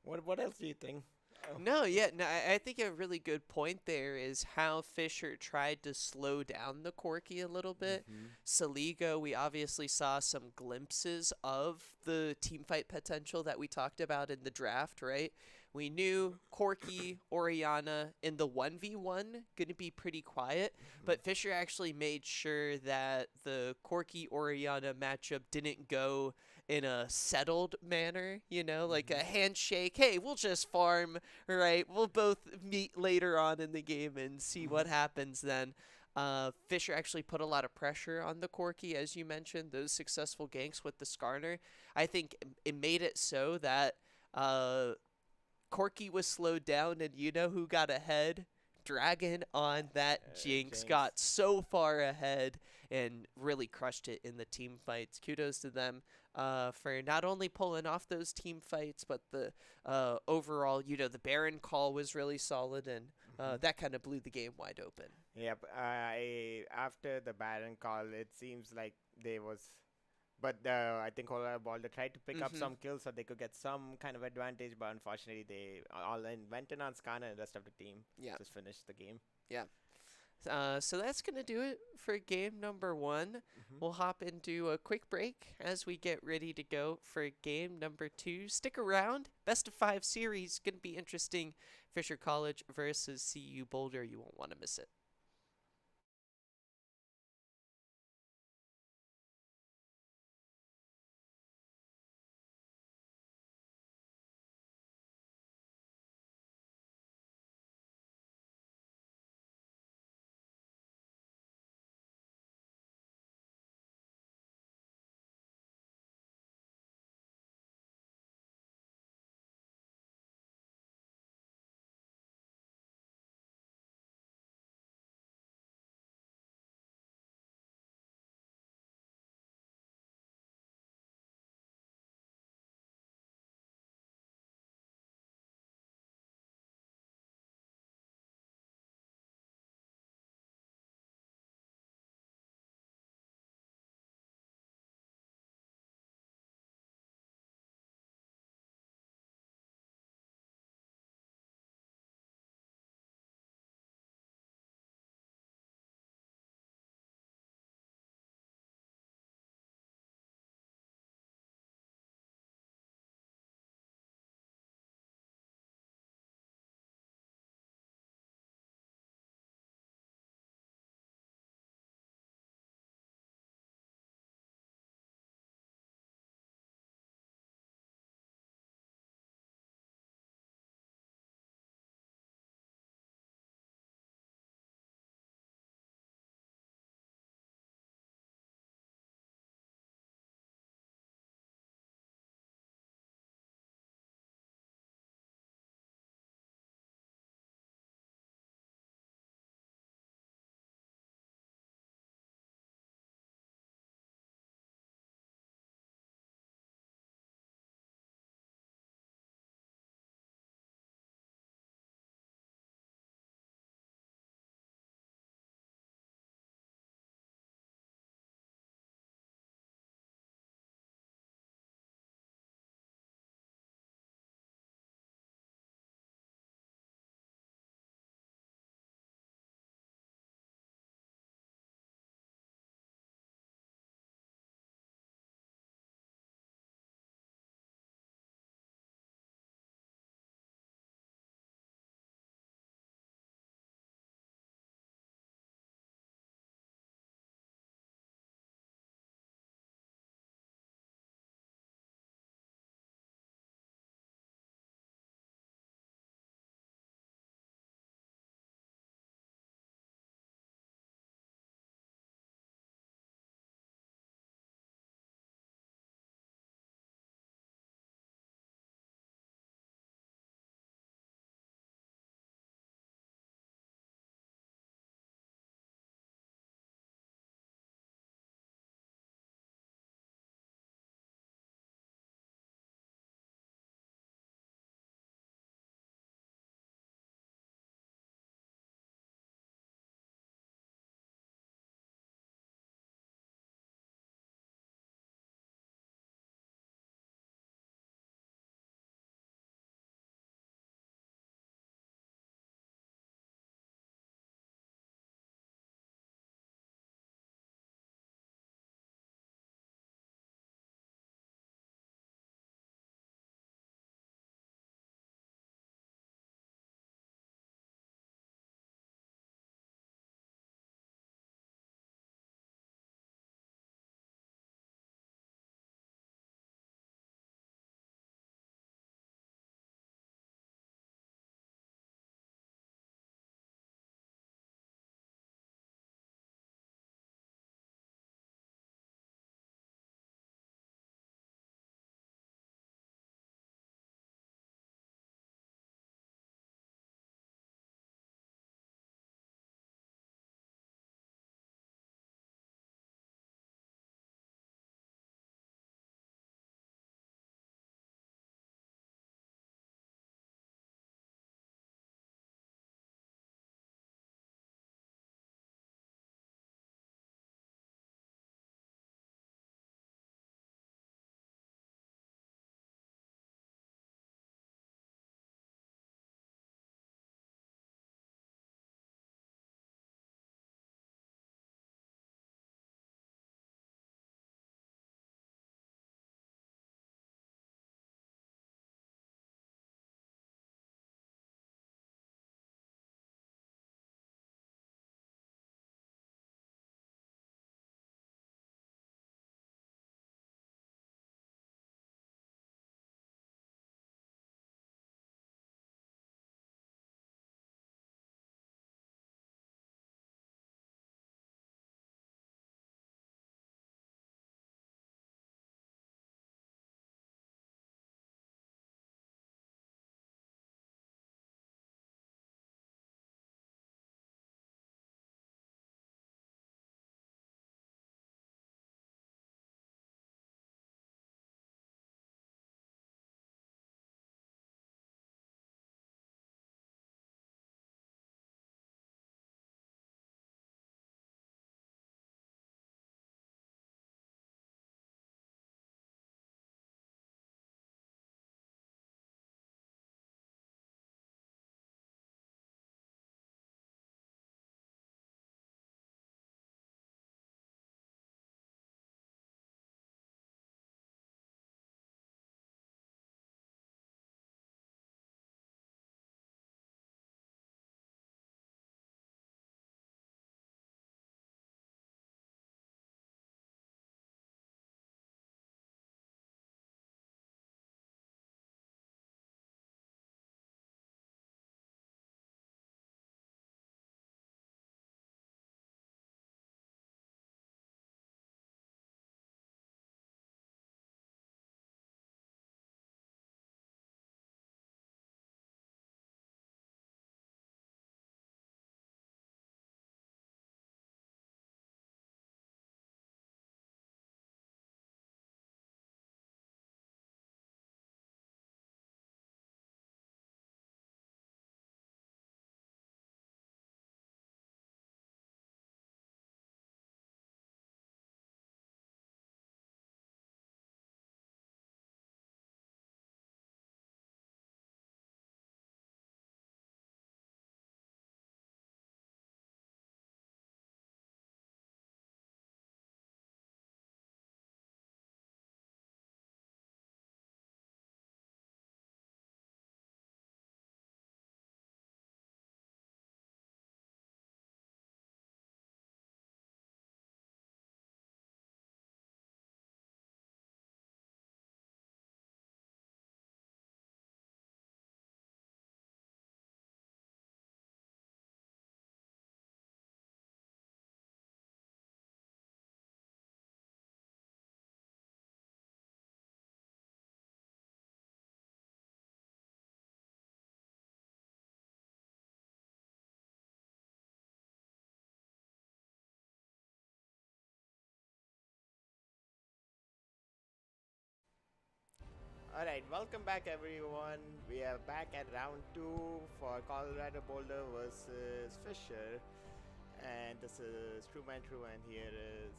what else do you think? Oh. No, yeah, no, I think a really good point there is how Fisher tried to slow down the Corki a little bit. Mhm. Saligo, we obviously saw some glimpses of the team fight potential that we talked about in the draft, right? We knew Corki, Oriana in the 1v1 going to be pretty quiet, Mhm. but Fisher actually made sure that the Corki Oriana matchup didn't go in a settled manner, like a Mhm. handshake. Hey, we'll just farm. All right, we'll both meet later on in the game and see what Mhm. happens then. Fisher actually put a lot of pressure on the Corki, as you mentioned, those successful ganks with the Skarner. I think it made it so that uh, Corki was slowed down, and you know who got ahead? Dragon on that Jinx Jinx. got so far ahead and really crushed it in the team fights. Kudos to them for not only pulling off those team fights, but the overall, the Baron call was really solid, and Mhm. that kind of blew the game wide open. Yep. I after the Baron call, it seems like they was. But I think Colorado Boulder tried to pick up Mm-hmm. some kills so they could get some kind of advantage, but unfortunately they all in went in on Skarner and the rest of the team Yeah, just finished the game. yeah. So that's going to do it for game number 1. Hmm. We'll hop into a quick break as we get ready to go for game number 2. Stick around. Best of 5 series going to be interesting. Fisher College versus CU Boulder. You won't want to miss it. Alright, welcome back everyone. We are back at round 2 for Colorado Boulder versus Fisher. And this is True and here is.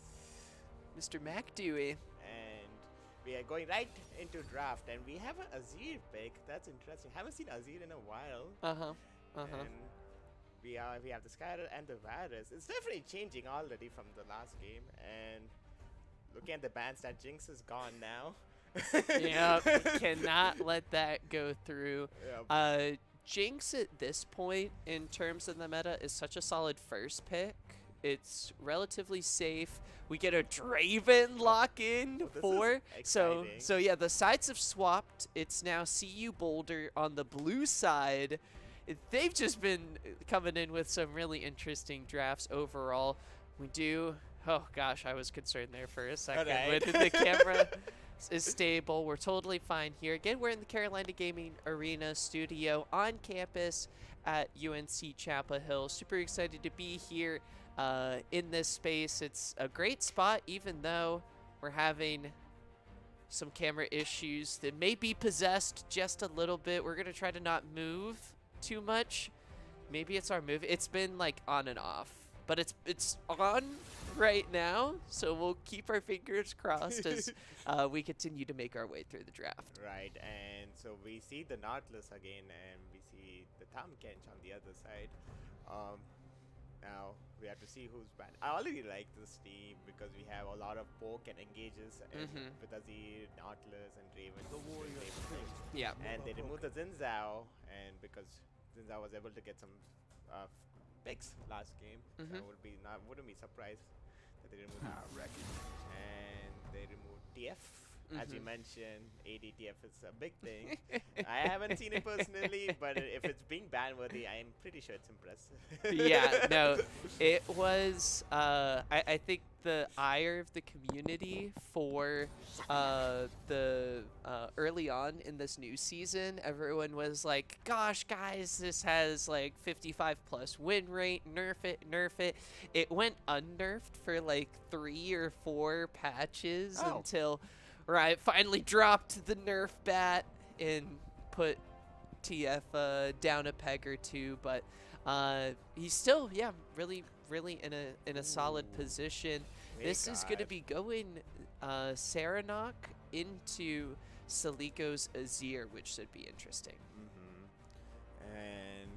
Mr. McDewey. And we are going right into draft. And we have an Azir pick. That's interesting. Haven't seen Azir in a while. Uh huh. Uh huh. And we have the Skyler and the Varus. It's definitely changing already from the last game. And looking at the bans, that Jinx is gone now. Yep. Cannot let that go through. Yep. Jinx at this point in terms of the meta is such a solid first pick. It's relatively safe. We get a Draven lock in for so yeah, the sides have swapped. It's now CU Boulder on the blue side. They've just been coming in with some really interesting drafts overall. We do. Oh gosh, I was concerned there for a second. Right. With the camera is stable. We're totally fine here. Again, we're in the Carolina Gaming Arena studio on campus at UNC Chapel Hill. Super excited to be here in this space. It's a great spot, even though we're having some camera issues that may be possessed just a little bit. We're going to try to not move too much. Maybe it's our move. It's been like on and off, but it's on right now, so we'll keep our fingers crossed as we continue to make our way through the draft. Right, and so we see the Nautilus again, and we see the Tom Kench on the other side. Now we have to see who's bad. I already like this team because we have a lot of poke and engages and with Azir, Nautilus, and Draven. The warrior. Yeah. And they removed the Zinzao, and because Zinzao was able to get some picks last game, so I wouldn't be surprised that they removed and they removed TF. As you mentioned, ADTF is a big thing. I haven't seen it personally, but if it's being ban-worthy, I am pretty sure it's impressive. Yeah, no, it was, I think the ire of the community for the early on in this new season, everyone was like, gosh, guys, this has like 55 plus win rate, nerf it, nerf it. It went unnerfed for like 3 or 4 patches until Riot finally dropped the nerf bat and put TF down a peg or two, but he's still, yeah, really in a solid position. This is going to be going Saranok into Saliko's Azir, which should be interesting. And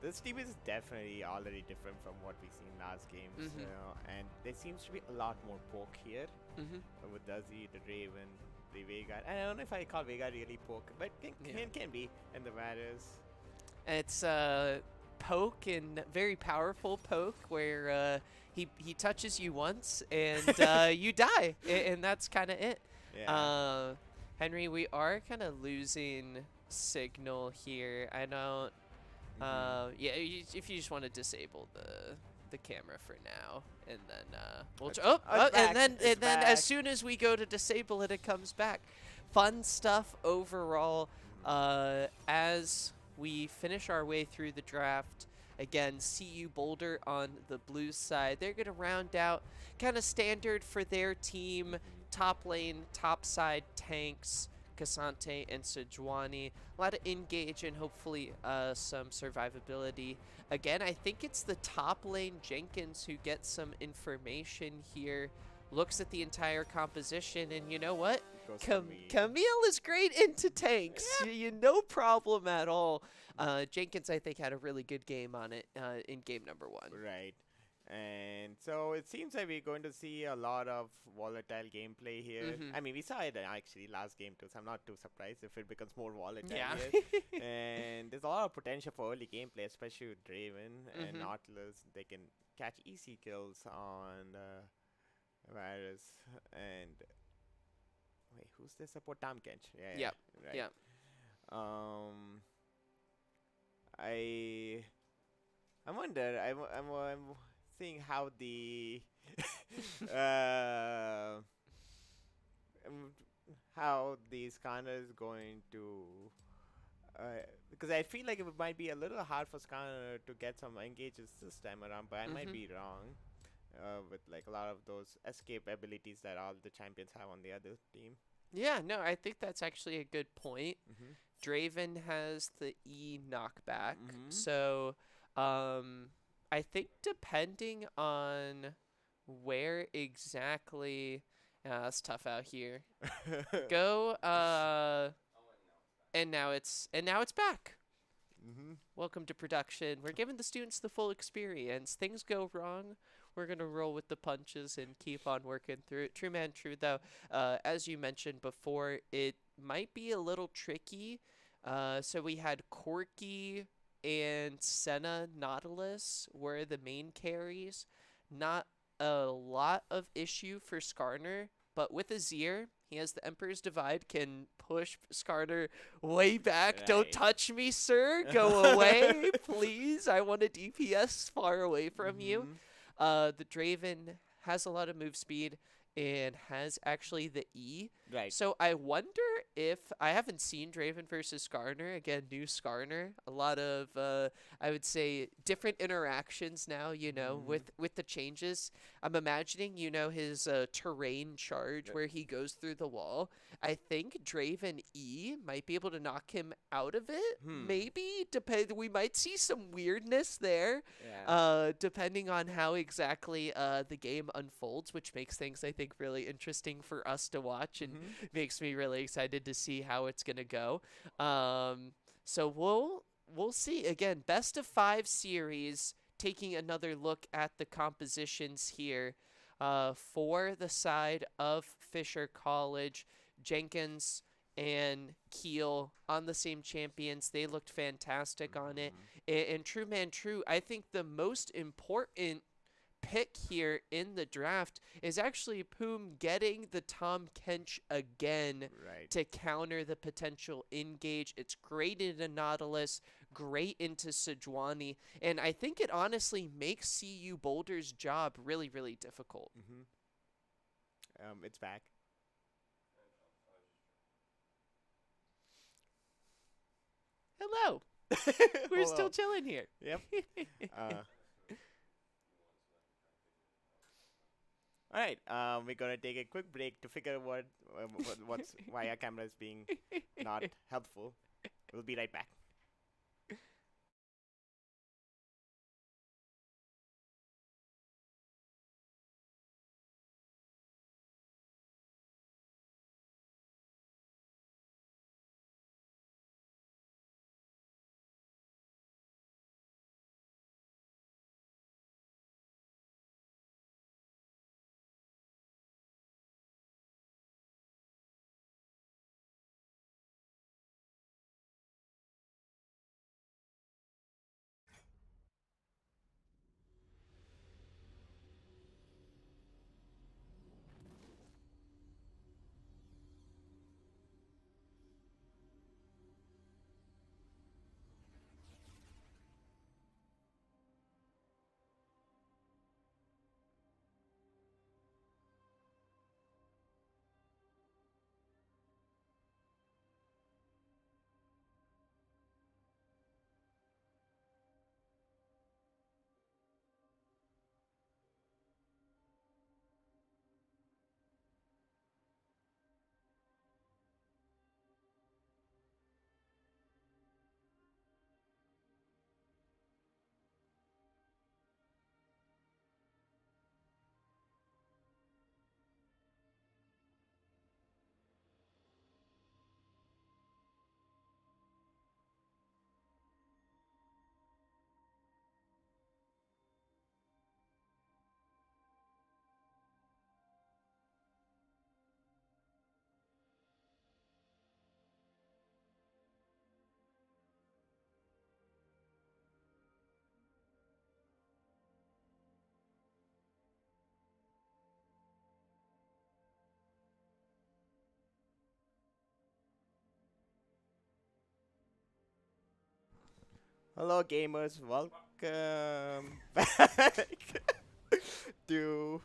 this team is definitely already different from what we've seen last game, you know, and there seems to be a lot more poke here with the Azir, the Draven, the Veigar. I don't know if I call Veigar really poke, but can be, and the Varus. It's poke and very powerful poke where he touches you once and you die, and that's kind of it. Yeah. Henry, we are kind of losing signal here. I don't. Yeah, if you just want to disable the camera for now, and then we'll. And then as soon as we go to disable it, it comes back. Fun stuff overall. As we finish our way through the draft, again, CU Boulder on the blue side. They're going to round out kind of standard for their team. Top lane, top side tanks, Cassante and Sejuani. A lot of engage and hopefully some survivability. Again, I think it's the top lane Jenkins who gets some information here. Looks at the entire composition, and you know what? Camille is great into tanks. Yeah. No problem at all. Jenkins, I think, had a really good game on it in game number 1. Right. And so it seems like we're going to see a lot of volatile gameplay here. I mean, we saw it actually last game too, so I'm not too surprised if it becomes more volatile here. And there's a lot of potential for early gameplay, especially with Draven and Nautilus. They can catch easy kills on Varus. And wait, who's the support? Tom Kench. Yeah. Right. Yeah. I wonder. I'm seeing how the how the scanner is going to because I feel like it might be a little hard for scanner to get some engages this time around, but I might be wrong with like a lot of those escape abilities that all the champions have on the other team. Yeah, no, I think that's actually a good point. Mm-hmm. Draven has the E knockback, Mm-hmm. so um, I think depending on where exactly, it's tough out here. Go, and now it's back. Mm-hmm. Welcome to production. We're giving the students the full experience. Things go wrong. We're going to roll with the punches and keep on working through it. True man, true though. As you mentioned before, it might be a little tricky. So we had Corky and Senna Nautilus were the main carries. Not a lot of issue for Skarner, but with Azir, he has the Emperor's Divide, can push Skarner way back. Don't Right. touch me, sir. Go away, please. I want a DPS far away from you. Mm-hmm. The Draven has a lot of move speed and has actually the E. Right. So I wonder if I haven't seen Draven versus Skarner. Again, new Skarner. A lot of I would say different interactions now, Mm-hmm. with the changes. I'm imagining, his terrain charge Yep. where he goes through the wall. I think Draven E might be able to knock him out of it. Hmm. Maybe depend. We might see some weirdness there, Yeah. depending on how exactly the game unfolds, which makes things I think really interesting for us to watch and Mm-hmm. makes me really excited to see how it's gonna go. Um, so we'll see. Again, best of 5 series. Taking another look at the compositions here. For the side of Fisher College, Jenkins and Keel on the same champions. They looked fantastic on it. Mm-hmm. And True Man True, I think the most important pick here in the draft is actually Poom getting the Tom Kench again Right. to counter the potential engage. It's great into Nautilus, great into Sejuani, and I think it honestly makes CU Boulder's job really, really difficult. Mm-hmm. It's back. Hello, we're still Hello. chilling here. Yep. Uh, all right. We're gonna take a quick break to figure out what's why our camera is being not helpful. We'll be right back. Hello, gamers. Welcome back to.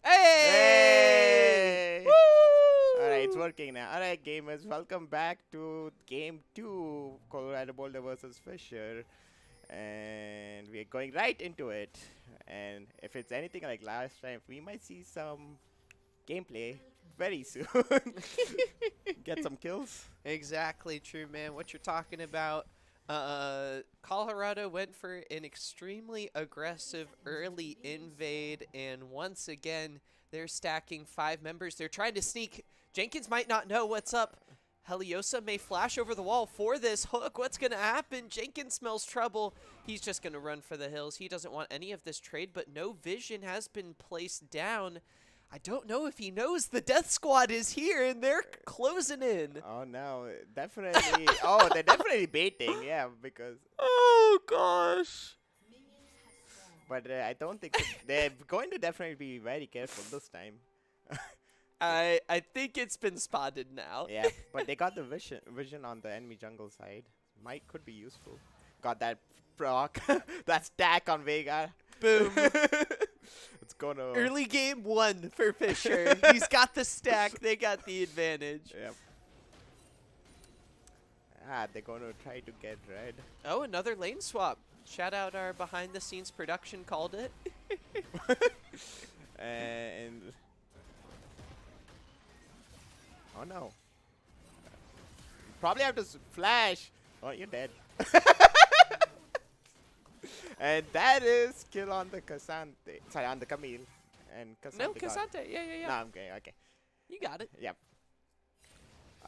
Hey! Hey! Alright, it's Woo! working now. Alright, gamers, welcome back to game 2, Colorado Boulder versus Fisher. And we're going right into it. And if it's anything like last time, we might see some gameplay. very soon. Get some kills. Exactly true, man. What you're talking about. Colorado went for an extremely aggressive early invade, and once again, they're stacking 5 members. They're trying to sneak. Jenkins might not know what's up. Heliosa may flash over the wall for this hook. What's going to happen? Jenkins smells trouble. He's just going to run for the hills. He doesn't want any of this trade, but no vision has been placed down. I don't know if he knows the death squad is here and they're closing in. Oh no, definitely. Oh, they're definitely baiting. Yeah, because. Oh gosh. But I don't think they're going to definitely be very careful this time. I think it's been spotted now. Yeah, but they got the vision on the enemy jungle side. Could be useful. Got that proc, that stack on Vega. Boom. It's gonna Early game 1 for Fisher. He's got the stack. They got the advantage. Yep. They're gonna try to get red. Oh, another lane swap. Shout out our behind the scenes production called it. And oh no. Probably have to flash. Oh, you're dead. And that is kill on the Cassante. Sorry, on the Camille. And Cassante. No, Cassante. Yeah. No, I'm okay. Okay. You got it. Yep.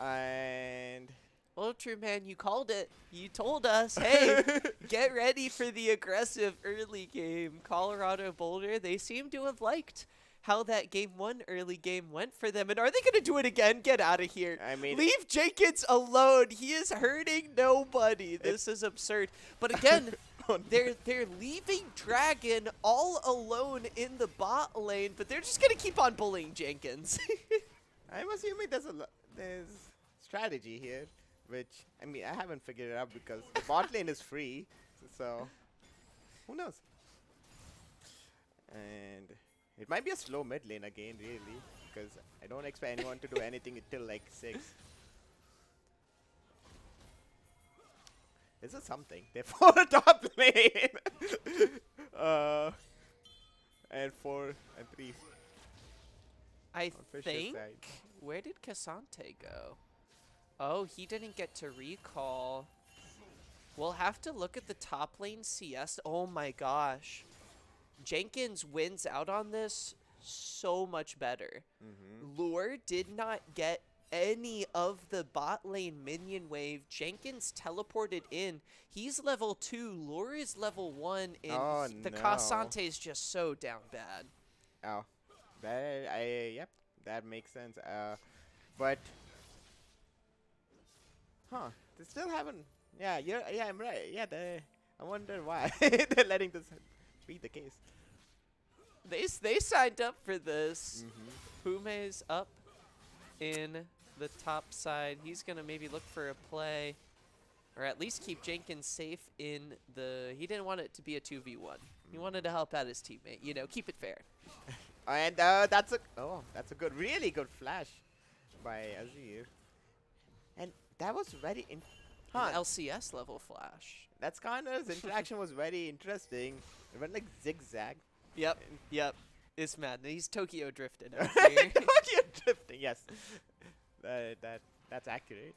And Well, true man, you called it. You told us, hey, get ready for the aggressive early game. Colorado Boulder, they seem to have liked how that game 1 early game went for them. And are they going to do it again? Get out of here. I mean, leave Jenkins alone. He is hurting nobody. This is absurd. But again, they're leaving Dragon all alone in the bot lane, but they're just going to keep on bullying Jenkins. I'm assuming there's strategy here, which I mean I haven't figured it out because the bot lane is free, so who knows? And it might be a slow mid lane again, really, because I don't expect anyone to do anything until like 6. This is something. They're 4 top lane. And 4 and 3. I on Fisher's think. side. Where did Cassante go? Oh, he didn't get to recall. We'll have to look at the top lane CS. Oh my gosh. Jenkins wins out on this so much better. Lure did not get any of the bot lane minion wave. Jenkins teleported in. He's level 2. Lure is level 1. And the no. Cassante is just so down bad. Oh, yep, that makes sense. But, they still haven't. Yeah, I'm right. Yeah, I wonder why they're letting this be the case. They signed up for this. Pume's up in the top side. He's gonna maybe look for a play, or at least keep Jenkins safe in the. He didn't want it to be a 2v1. He wanted to help out his teammate. You know, keep it fair. And that's a really good flash by Azir. And that was very An LCS level flash. That's Connor's interaction was very interesting. It went like zigzag. Yep. It's mad. He's Tokyo drifting out here. Tokyo drifting, yes. That's accurate.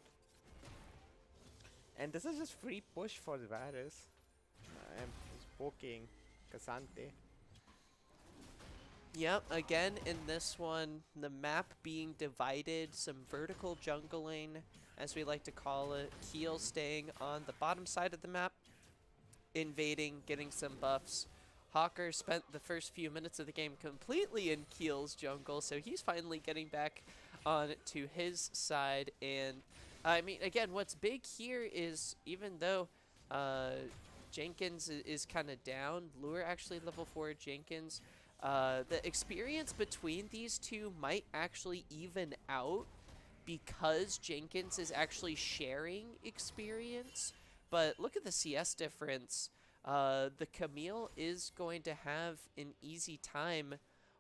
And this is just free push for the Varus. I'm just poking Cassante. Yep, again in this one, the map being divided, some vertical jungling, as we like to call it. Keel staying on the bottom side of the map, invading, getting some buffs. Hawker spent the first few minutes of the game completely in Keel's jungle, so he's finally getting back on to his side. And I mean, again, what's big here is even though Jenkins is kind of down, Lure actually level 4 Jenkins. The experience between these two might actually even out because Jenkins is actually sharing experience. But look at the CS difference. The Camille is going to have an easy time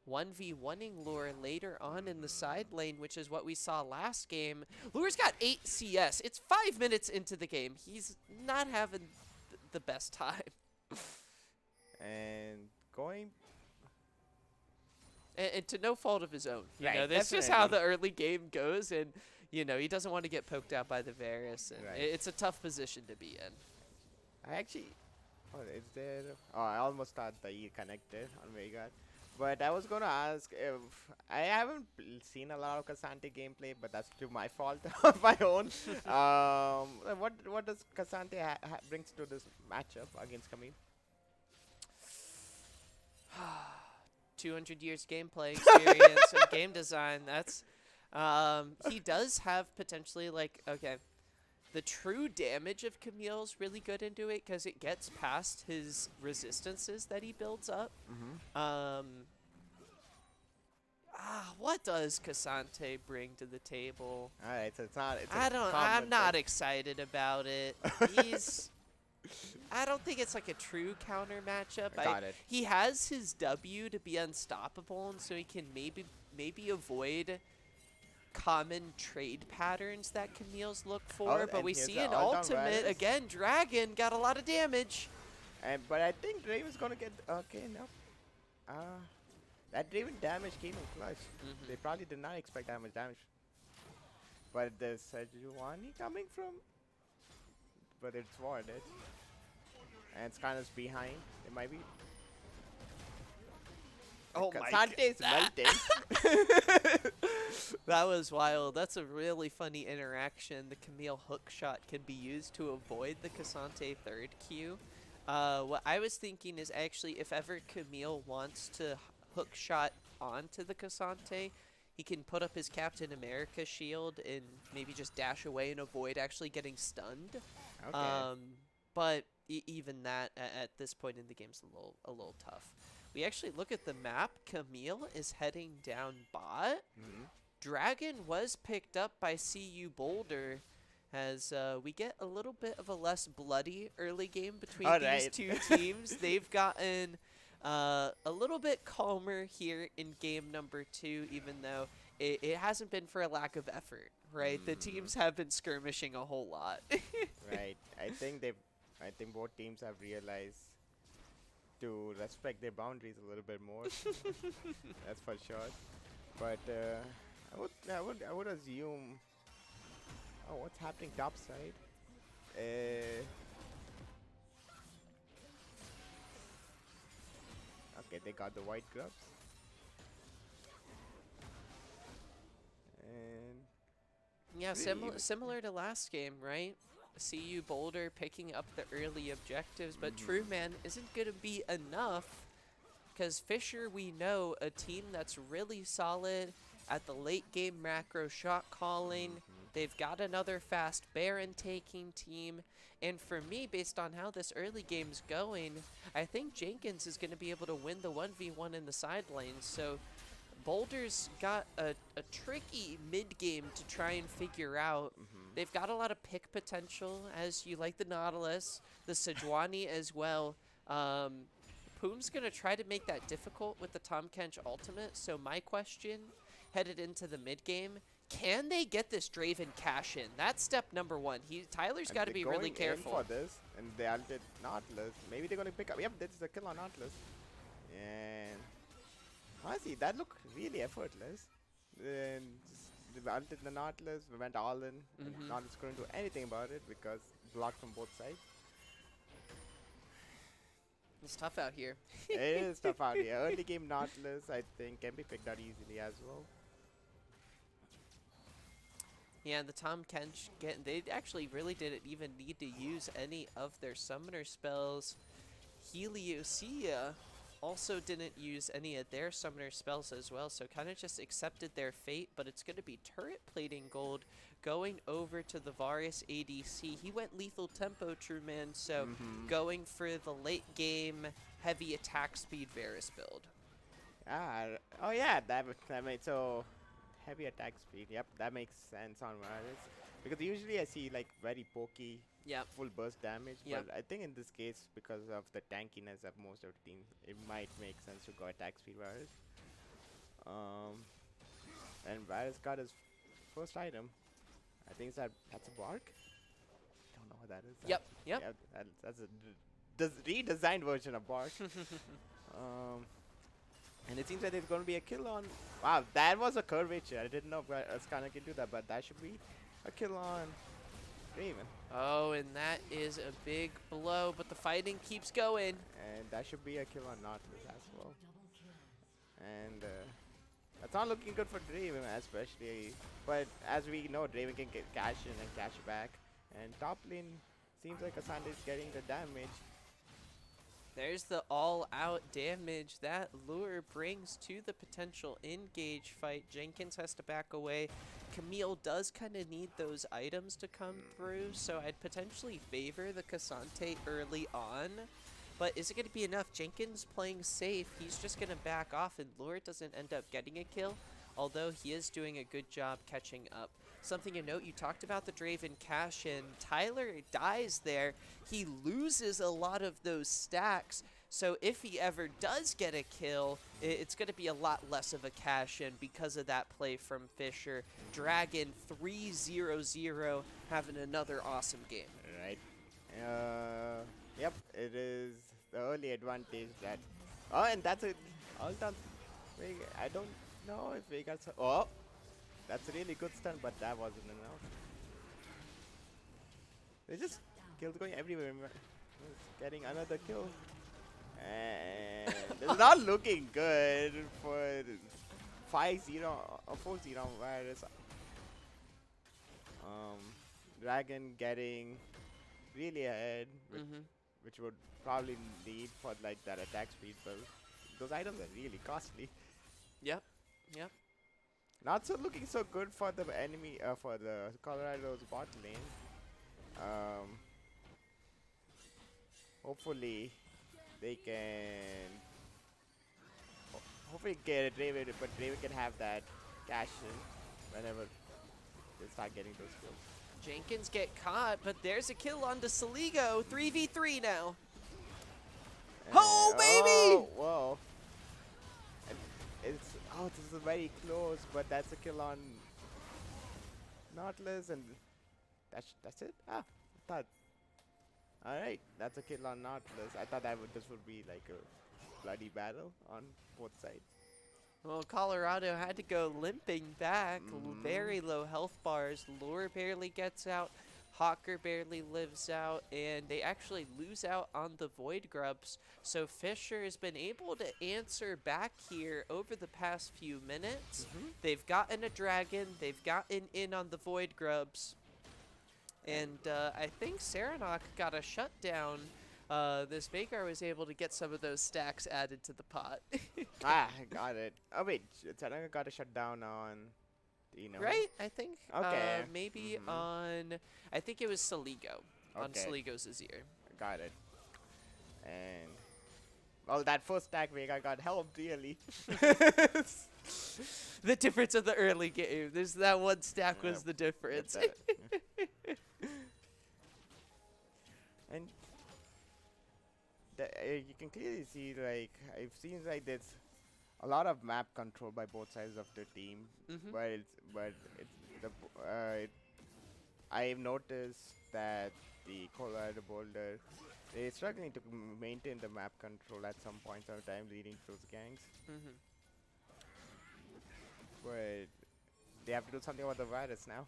1v1ing Lure later on in the side lane, which is what we saw last game. Lure's got 8 CS. It's 5 minutes into the game. He's not having the best time. And going. and to no fault of his own. You know, Right, that's just how definitely. the early game goes, and you know he doesn't want to get poked out by the Varus, and Right. it's a tough position to be in. I actually. Oh, is there? Oh, I almost thought the E connected on Vega. But I was gonna ask if I haven't seen a lot of Casante gameplay, but that's to my fault of my own. What does Casante brings to this matchup against Camille? 200 years gameplay experience and game design. That's he does have potentially like okay, the true damage of Camille's really good into it because it gets past his resistances that he builds up. Mm-hmm. Um, what does Cassante bring to the table? All right, so it's not. It's a I don't. I'm common not thing. excited about it. He's. I don't think it's like a true counter matchup. Got it. He has his W to be unstoppable, and so he can maybe avoid common trade patterns that Camille's look for. Oh, but and we here's see the an all down ultimate virus. again. Dragon got a lot of damage. And but I think Draven's gonna get okay. No. That Draven damage came in clutch. They probably did not expect that much damage. But there's Sejuani coming from. But it's warded. And Skarner's behind. It might be. Oh my Sante's god. melting. That was wild. That's a really funny interaction. The Camille hook shot can be used to avoid the Cassante third Q. What I was thinking is actually if ever Camille wants to hook shot onto the Cassante, he can put up his Captain America shield and maybe just dash away and avoid actually getting stunned. Okay. But even that at this point in the game's a little tough. We actually look at the map. Camille is heading down bot. Mhm. Dragon was picked up by CU Boulder as we get a little bit of a less bloody early game between these Alright. two teams. They've gotten a little bit calmer here in game number 2, even though it hasn't been for a lack of effort, right? The teams have been skirmishing a whole lot. Right. I think both teams have realized to respect their boundaries a little bit more. That's for sure. But I would assume. Oh, what's happening top side? Okay, they got the white grubs. And Yeah, really even- similar to last game, right? CU Boulder picking up the early objectives, but True Man isn't going to be enough because Fisher, we know, a team that's really solid at the late game macro shot calling. They've got another fast Baron taking team. And for me, based on how this early game's going, I think Jenkins is going to be able to win the 1v1 in the side lanes. So Boulder's got a tricky mid-game to try and figure out. They've got a lot of pick potential, as you like the Nautilus, the Sejuani as well. Poom's going to try to make that difficult with the Tahm Kench ultimate. So my question, headed into the mid-game, can they get this Draven cash in? That's step number 1. Tyler's and got to they're be really going in careful. for this, and they ulted Nautilus. Maybe they're gonna pick up. Yep, this is a kill on Nautilus. And honestly, that looked really effortless. And just they ulted the Nautilus. We went all in. And Nautilus couldn't do anything about it because blocked from both sides. It's tough out here. It is tough out here. Early game Nautilus, I think, can be picked out easily as well. Yeah, the Tahm Kench, they actually really didn't even need to use any of their summoner spells. Heliosia also didn't use any of their summoner spells as well, so kind of just accepted their fate, but it's going to be turret plating gold going over to the Varus ADC. He went lethal tempo, True Man, so going for the late game heavy attack speed Varus build. Oh yeah, that made so heavy attack speed. Yep, that makes sense on Varus. Because usually I see like very pokey Yep. full burst damage, Yep. but I think in this case, because of the tankiness of most of the teams, it might make sense to go attack speed Varus. And Varus got his first item. I think that's a bark. Don't know what that is. Yep, actually. yep. Yeah, that's a redesigned version of bark. And it seems that there's going to be a kill on. Wow, that was a curvature. I didn't know Skarner can do that, but that should be a kill on Draven. Oh, and that is a big blow, but the fighting keeps going. And that should be a kill on Nautilus as well. And that's not looking good for Draven, especially. But as we know, Draven can get cash in and cash back. And top lane seems like Asante is getting the damage. There's the all-out damage that Lure brings to the potential engage fight. Jenkins has to back away. Camille does kind of need those items to come through, so I'd potentially favor the Cassante early on. But is it going to be enough? Jenkins playing safe. He's just going to back off, and Lure doesn't end up getting a kill, although he is doing a good job catching up. Something to note, you talked about the Draven cash in. Tyler dies there. He loses a lot of those stacks. So if he ever does get a kill, it's going to be a lot less of a cash in because of that play from Fisher. Dragon 3-0-0 having another awesome game. Right. Yep, it is the early advantage that. Oh, and that's it. All done. I don't know if Vegas. Oh! That's a really good stun, but that wasn't enough. There's just kills going everywhere. Getting another kill. And it's not looking good for 5-0 or 4-0 virus. Dragon getting really ahead, which would probably lead for like that attack speed, but those items are really costly. Yep. Not so looking so good for the enemy, for the Colorado's bot lane. Hopefully they can. Hopefully get a Draven, but Draven can have that cash in whenever they start getting those kills. Jenkins get caught, but there's a kill onto Saligo. 3v3 now. Oh, baby! Oh, whoa. And it's this is very close, but that's a kill on Nautilus, and that's it. I thought. All right, that's a kill on Nautilus. I thought this would be like a bloody battle on both sides. Well, Colorado had to go limping back. Very low health bars. Lure barely gets out. Hawker barely lives out, and they actually lose out on the Void Grubs. So Fisher has been able to answer back here over the past few minutes. They've gotten a dragon. They've gotten in on the Void Grubs. And I think Serenok got a shutdown. This Vagar was able to get some of those stacks added to the pot. I got it. Oh wait, Serenok got a shutdown on. Do you know? Right? I think. Okay. Maybe on. I think it was Saligo. On Okay. Saligo's Azir. Got it. And well, that first stack Vega got helped really. The difference of the early game. There's that one stack was Yep. the difference. And you can clearly see, like, it seems like there's a lot of map control by both sides of the team. I've noticed that the Colorado Boulder, they're struggling to maintain the map control at some point of time, leading to those gangs. But they have to do something about the virus now.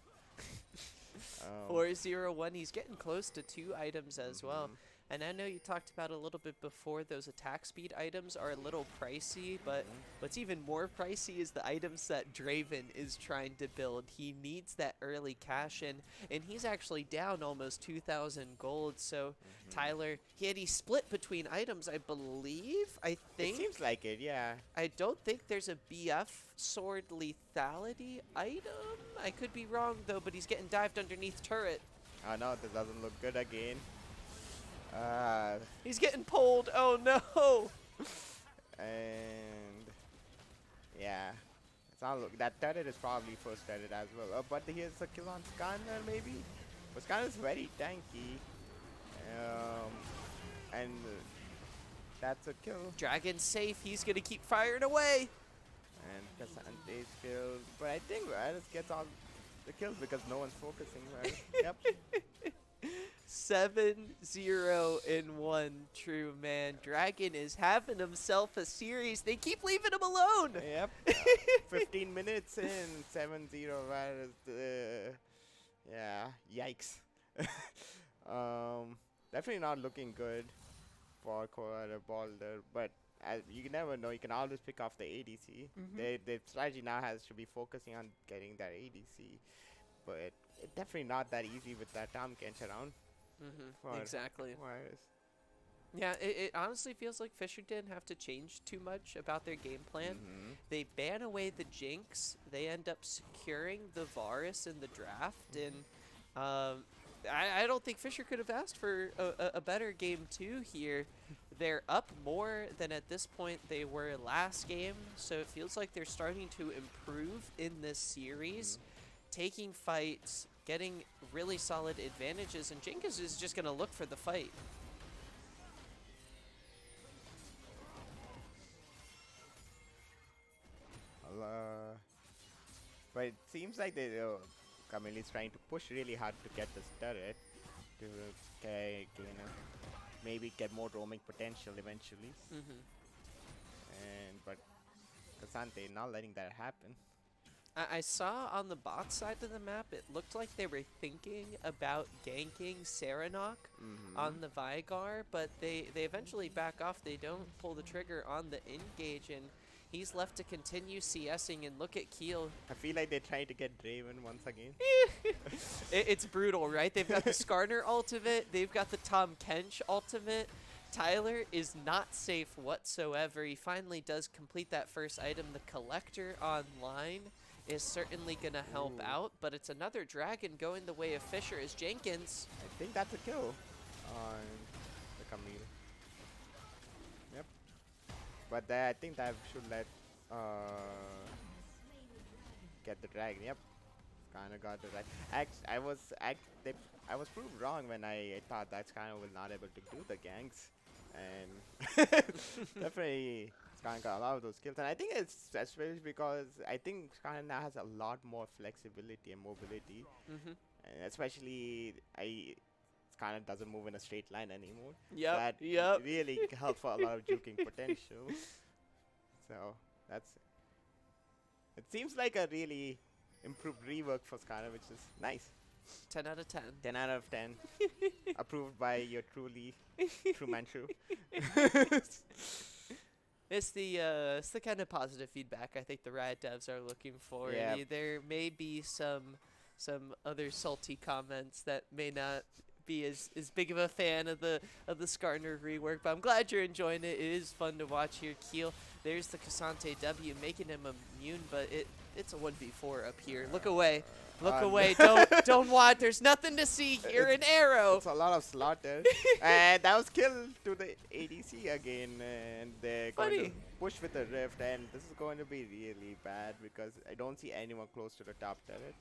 4-0-1. He's getting close to 2 items as well. And I know you talked about a little bit before, those attack speed items are a little pricey, but what's even more pricey is the items that Draven is trying to build. He needs that early cash in, and he's actually down almost 2,000 gold. So Tyler, he split between items, I believe. I think. It seems like it, yeah. I don't think there's a BF sword lethality item. I could be wrong though, but he's getting dived underneath turret. Oh no, this doesn't look good again. He's getting pulled. Oh no! And yeah, it's not look. That turret is probably first turret as well. But here's a kill on Skarner maybe. But Skarner is very tanky. And that's a kill. Dragon's safe. He's gonna keep firing away. And Cassante's killed. But I think Varus gets all the kills because no one's focusing. Yep. 7-0-1, true man. Dragon is having himself a series. They keep leaving him alone. Yep. 15 minutes in, 7-0. Where is the? Yeah. Yikes. Definitely not looking good for Koala Boulder, but you never know. You can always pick off the ADC. Their strategy now has to be focusing on getting that ADC, but it's definitely not that easy with that Tom Kench around. Exactly. Virus. Yeah, it honestly feels like Fisher didn't have to change too much about their game plan. They ban away the Jinx. They end up securing the Varus in the draft, and I don't think Fisher could have asked for a better game 2 here. They're up more than at this point they were last game, so it feels like they're starting to improve in this series, taking fights, getting really solid advantages, and Jenkins is just going to look for the fight. But it seems like they Camille is trying to push really hard to get this turret to maybe get more roaming potential eventually. But Cassante not letting that happen. I saw on the bot side of the map, it looked like they were thinking about ganking Serenok on the Vigar, but they eventually back off. They don't pull the trigger on the engage, and he's left to continue CSing. And look at Keel. I feel like they're trying to get Draven once again. It's brutal, right? They've got the Skarner ultimate. They've got the Tom Kench ultimate. Tyler is not safe whatsoever. He finally does complete that first item. The Collector online is certainly going to help out, but it's another dragon going the way of Fisher as Jenkins. I think that's a kill on the Camille. Yep. But I think that should let get the dragon. Yep. Kind of got the dragon. I was proved wrong when I thought that Skyner was not able to do the ganks, and definitely Skyner got a lot of those kills. And I think it's especially because I think Skyner now has a lot more flexibility and mobility, and especially Skyner doesn't move in a straight line anymore. That really helps for a lot of juking potential. So it seems like a really improved rework for Skyner, which is nice. 10 out of 10. 10 out of 10. Approved by your true man true. It's the kind of positive feedback I think the Riot devs are looking for. Yeah. There may be some other salty comments that may not be as big of a fan of the Skarner rework, but I'm glad you're enjoying it. It is fun to watch here. Keel, there's the Cassante W making him immune, but it's a 1v4 up here. Look away. Look away. Don't watch. There's nothing to see here. An arrow. It's a lot of slaughter. And that was killed to the ADC again. And they're going to push with the rift. And this is going to be really bad because I don't see anyone close to the top turret.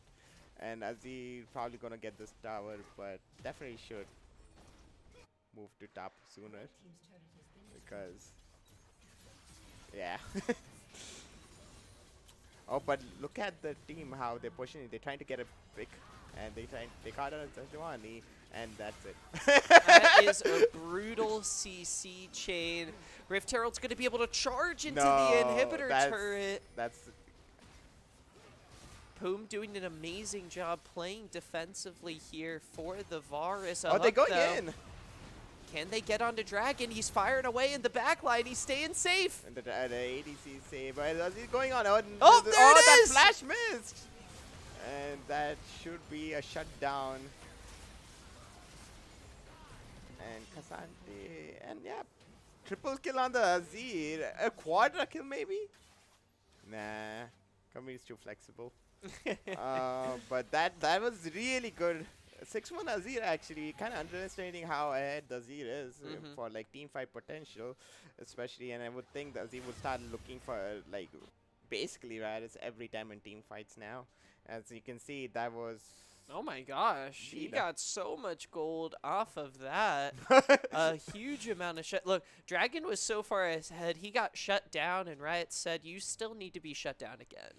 And Azir probably going to get this tower, but definitely should move to top sooner. Because, yeah. Oh, but look at the team, how they're pushing it. They're trying to get a pick, and they caught it on Sejuani, and that's it. That is a brutal CC chain. Rift Herald's going to be able to charge into the inhibitor turret. Poom doing an amazing job playing defensively here for the Varus. Oh, they're going in. Can they get onto Dragon? He's firing away in the back line. He's staying safe. And the ADC save. But he's going on. Oh, there it is! That flash missed. And that should be a shutdown. And Cassante. And yeah, triple kill on the Azir. A quadra kill maybe? Nah. Kami's too flexible. But that was really good. 6-1 Azir actually, kind of underestimating how ahead the Azir is for like team fight potential, especially. And I would think that Azir would start looking for like basically Radis every time in team fights now. As you can see, that was. Oh my gosh, he got so much gold off of that. A huge amount of shut. Look, Dragon was so far ahead, he got shut down, and Riot said, you still need to be shut down again.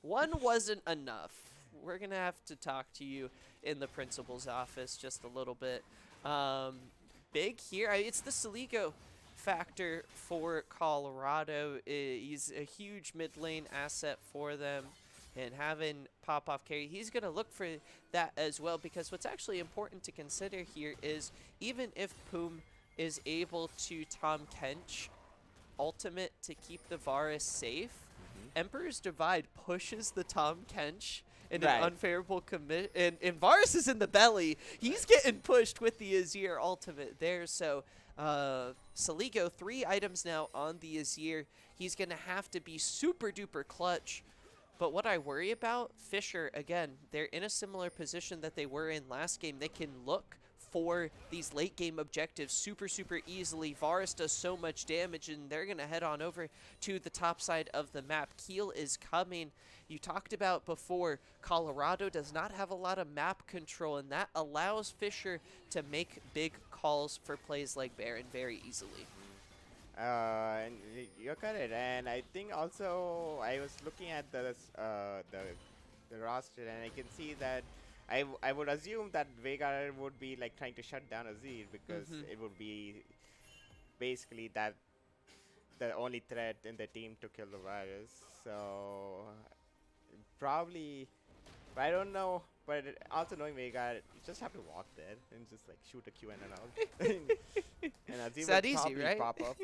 One wasn't enough. we're gonna have to talk to you in the principal's office just a little bit. Um, Big here, it's the Saligo factor for Colorado. He's a huge mid lane asset for them. And having pop-off carry, he's going to look for that as well, because what's actually important to consider here is even if Poom is able to Tom Kench ultimate to keep the Varus safe, Emperor's Divide pushes the Tom Kench in an unfavorable commit, and Varus is in the belly. He's getting pushed with the Azir ultimate there, so Saligo, 3 items now on the Azir. He's going to have to be super duper clutch. But what I worry about, Fisher, again, they're in a similar position that they were in last game. They can look for these late game objectives super, super easily. Varus does so much damage, and they're going to head on over to the top side of the map. Keel is coming. You talked about before, Colorado does not have a lot of map control, and that allows Fisher to make big calls for plays like Baron very easily. And you're correct, and I think also I was looking at the roster, and I can see that I would assume that Veigar would be like trying to shut down Azir, because it would be basically that the only threat in the team to kill the virus. So probably, but I don't know. But also knowing Veigar, you just have to walk there and just like shoot a Q and out. And Azir It's that would easy, probably right? pop up.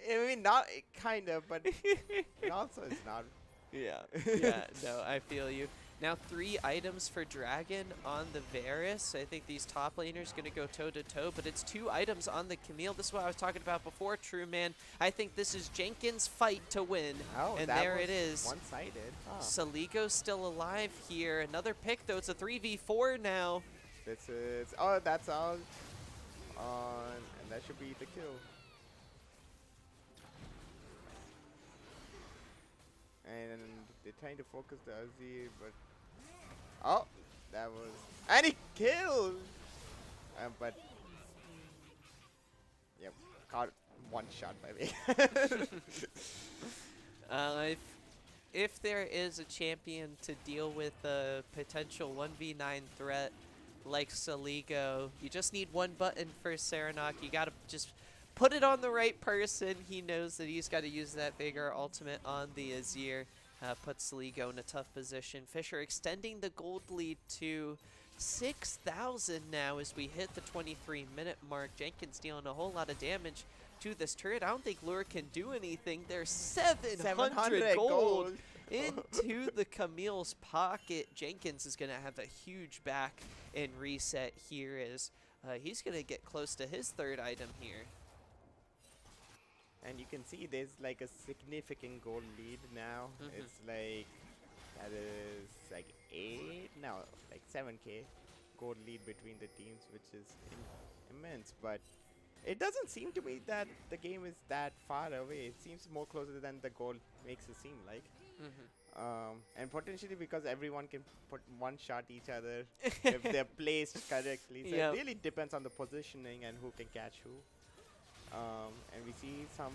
I mean, not kind of, but it also it's not. Yeah, yeah, no, I feel you. Now 3 items for Dragon on the Varus. I think these top laners going to go toe-to-toe, but it's 2 items on the Camille. This is what I was talking about before, True Man. I think this is Jenkins' fight to win. Oh, and that there was it is. one-sided. Huh. Saligo's still alive here. Another pick, though. It's a 3v4 now. This is, oh, that's all on, and that should be the kill. And they're trying to focus the Azir, but oh, that was, and he killed. But yep, caught one shot by me. If there is a champion to deal with a potential 1v9 threat like Saligo, you just need one button for Serenok. You gotta just put it on the right person. He knows that he's got to use that Veigar ultimate on the Azir. Put Saligo in a tough position. Fisher extending the gold lead to 6,000 now as we hit the 23-minute mark. Jenkins dealing a whole lot of damage to this turret. I don't think Lure can do anything. There's 700 gold into the Camille's pocket. Jenkins is going to have a huge back and reset here as he's going to get close to his 3rd item here. And you can see there's like a significant gold lead now. It's like, that is like 7k gold lead between the teams, which is immense. But it doesn't seem to be that the game is that far away. It seems more closer than the goal makes it seem like. And potentially because everyone can put one shot each other if they're placed correctly. So it really depends on the positioning and who can catch who. And we see some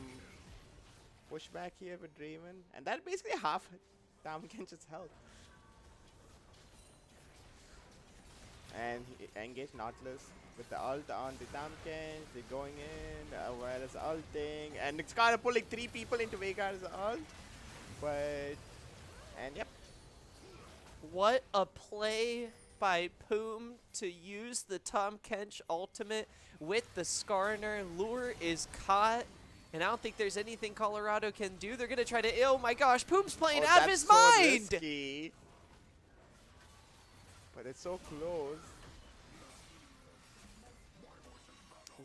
pushback here with Draven, and that basically half Tam Kench's health. And he engaged Nautilus with the ult on the Tam Kench. They're going in, Whereas ulting, and it's kind of pulling 3 people into Veigar's ult. But, and yep. What a play by Poom to use the Tom Kench ultimate with the Skarner. Lure is caught, and I don't think there's anything Colorado can do. They're going to try to, oh my gosh, Poom's playing out of his mind! Risky. But it's so close.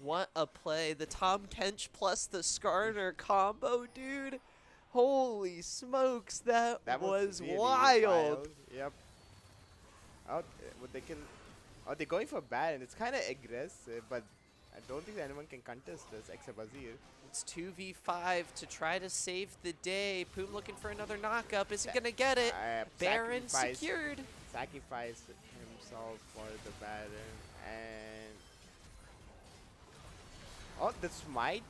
What a play. The Tom Kench plus the Skarner combo, dude. Holy smokes, that was really wild. Yep. Oh, would they kill? Oh, they're going for Baron. It's kind of aggressive, but I don't think anyone can contest this except Azir. It's 2v5 to try to save the day. Poom looking for another knockup. Isn't going to get it. Baron secured. Sacrificed himself for the Baron. And oh, the smite.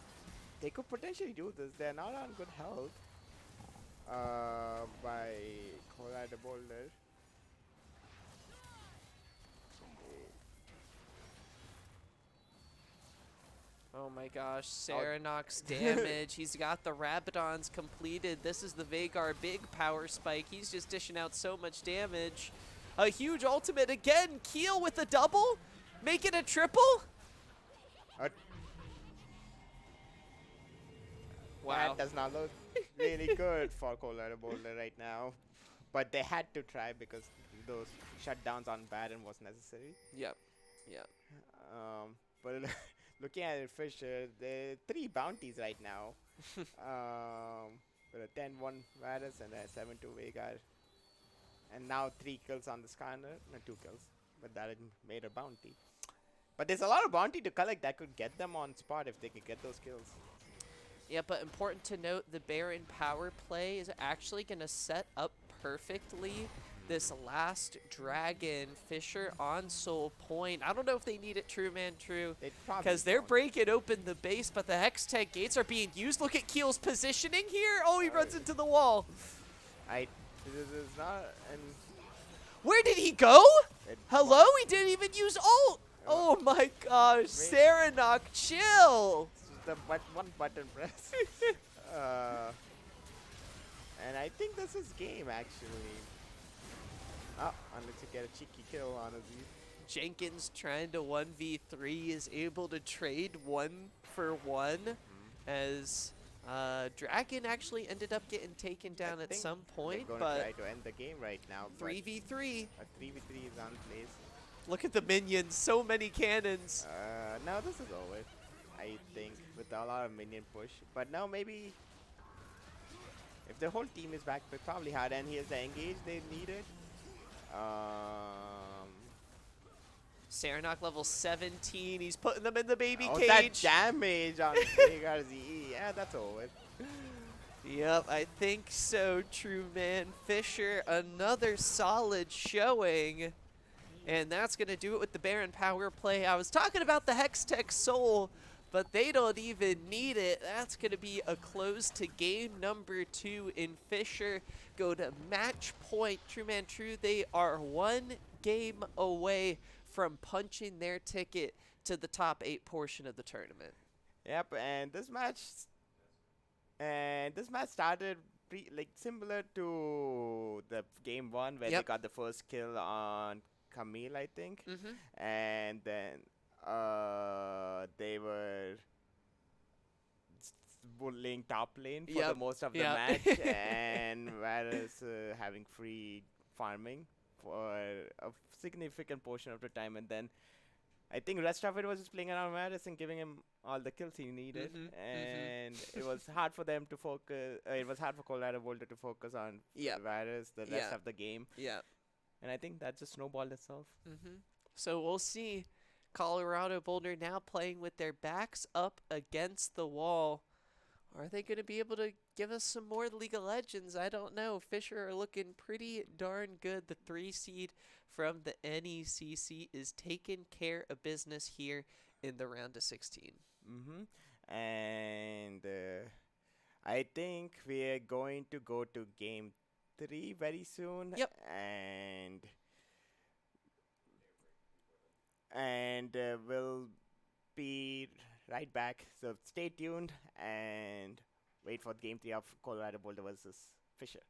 They could potentially do this. They're not on good health. By Colorado Boulder. Oh my gosh, Oh, Serenok's damage. He's got the Rabadons completed. This is the Vagar big power spike. He's just dishing out so much damage. A huge ultimate again. Keel with a double. Make it a triple. uh, Wow. that does not look really good for Colorado Boulder right now. But they had to try because those shutdowns on Baron was necessary. Yep. Yep. But looking at it, Fisher, there are 3 bounties right now. With a 10-1 Varus and a 7-2 Vagar. And now 3 kills on the scanner. No, 2 kills. But that made a bounty. But there's a lot of bounty to collect that could get them on spot if they could get those kills. Yeah, but important to note, the Baron power play is actually going to set up perfectly this last dragon. Fisher on Soul Point. I don't know if they need it True Man True, because they're breaking open the base, but the Hextech gates are being used. Look at Keel's positioning here. Oh, he runs into the wall. This is not an. Where did he go? It, Hello? He didn't even use ult. Oh my gosh. Serenok, chill. The one button press. And I think this is game actually. Oh, unless you get a cheeky kill on a Z. Jenkins trying to 1v3 is able to trade 1-for-1 as Dragon actually ended up getting taken down at some point, they're but try to end the game right now. 3v3. A 3v3 is on place. Look at the minions, so many cannons. Now this is over, I think, with a lot of minion push. But now maybe if the whole team is back, they probably hard, and here's the engage they needed. Serenok level 17. He's putting them in the baby Oh, cage. that damage on Vagar's E. Yeah, that's over. Yep, I think so, True Man. Fisher, another solid showing. And that's going to do it with the Baron power play. I was talking about the Hextech Soul, but they don't even need it. That's going to be a close to game number 2 in Fisher. Go to match point. True Man True, they are 1 game away from punching their ticket to the top 8 portion of the tournament. Yep, and this match started similar to the game 1 where they got the first kill on Camille, I think. And then they were bullying top lane for the most of the match, and Varus having free farming for a significant portion of the time, and then I think rest of it was just playing around Varus and giving him all the kills he needed, and it was hard for them to focus. It was hard for Colorado Boulder to focus on Varus the rest of the game. And I think that just snowballed itself. So we'll see. Colorado Boulder now playing with their backs up against the wall. Are they going to be able to give us some more League of Legends? I don't know. Fisher are looking pretty darn good. The 3 seed from the NECC is taking care of business here in the round of 16. And I think we're going to go to game 3 very soon. And we'll be right back. So stay tuned and wait for game 3 of Colorado Boulder versus Fisher.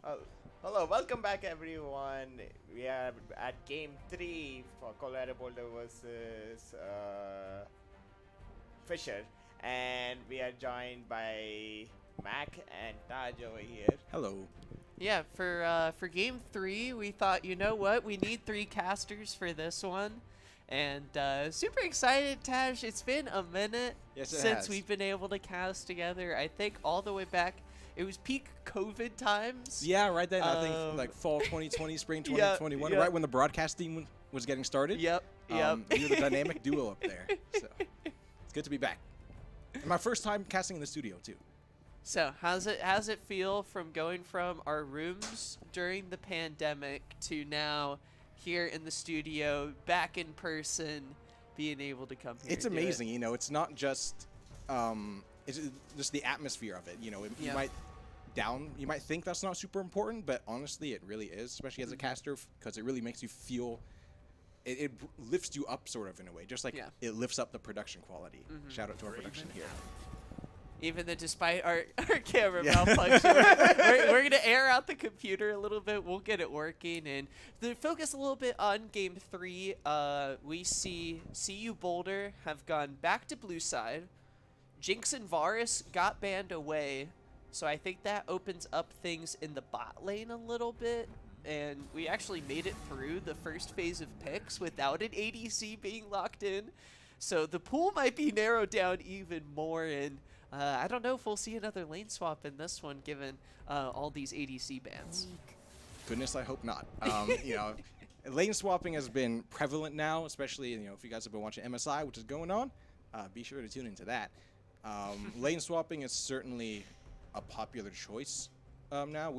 Oh, hello, welcome back everyone. We are at game 3 for Colorado Boulder versus Fisher, and we are joined by Mac and Taj over here. Hello. Yeah, for game 3, we thought, you know what, we need 3 casters for this one, and super excited, Taj. It's been a minute Yes, it since has. we've been able to cast together. I think all the way back, it was peak COVID times. Yeah, right then. I think like fall 2020, spring Yeah, 2021, yeah. right when the broadcasting was getting started. Yep. You're the dynamic duo up there. So it's good to be back. And my first time casting in the studio too. So how's it feel from going from our rooms during the pandemic to now here in the studio, back in person, being able to come here? It's and do it? amazing. You know, it's not just it's just the atmosphere of it. You know, Yeah. you might think that's not super important, but honestly, it really is, especially as a caster, because it really makes you feel. It lifts you up sort of in a way, just like Yeah. it lifts up the production quality. Shout out to our production here. Even though despite our camera Yeah. malfunction, we're going to air out the computer a little bit. We'll get it working. And to focus a little bit on Game 3, we see CU Boulder have gone back to blue side. Jinx and Varus got banned away. So I think that opens up things in the bot lane a little bit. And we actually made it through the first phase of picks without an ADC being locked in. So the pool might be narrowed down even more, and I don't know if we'll see another lane swap in this one, given all these ADC bans. Goodness, I hope not. You know, lane swapping has been prevalent now, especially if you guys have been watching MSI, which is going on. Be sure to tune into that. Lane swapping is certainly a popular choice now.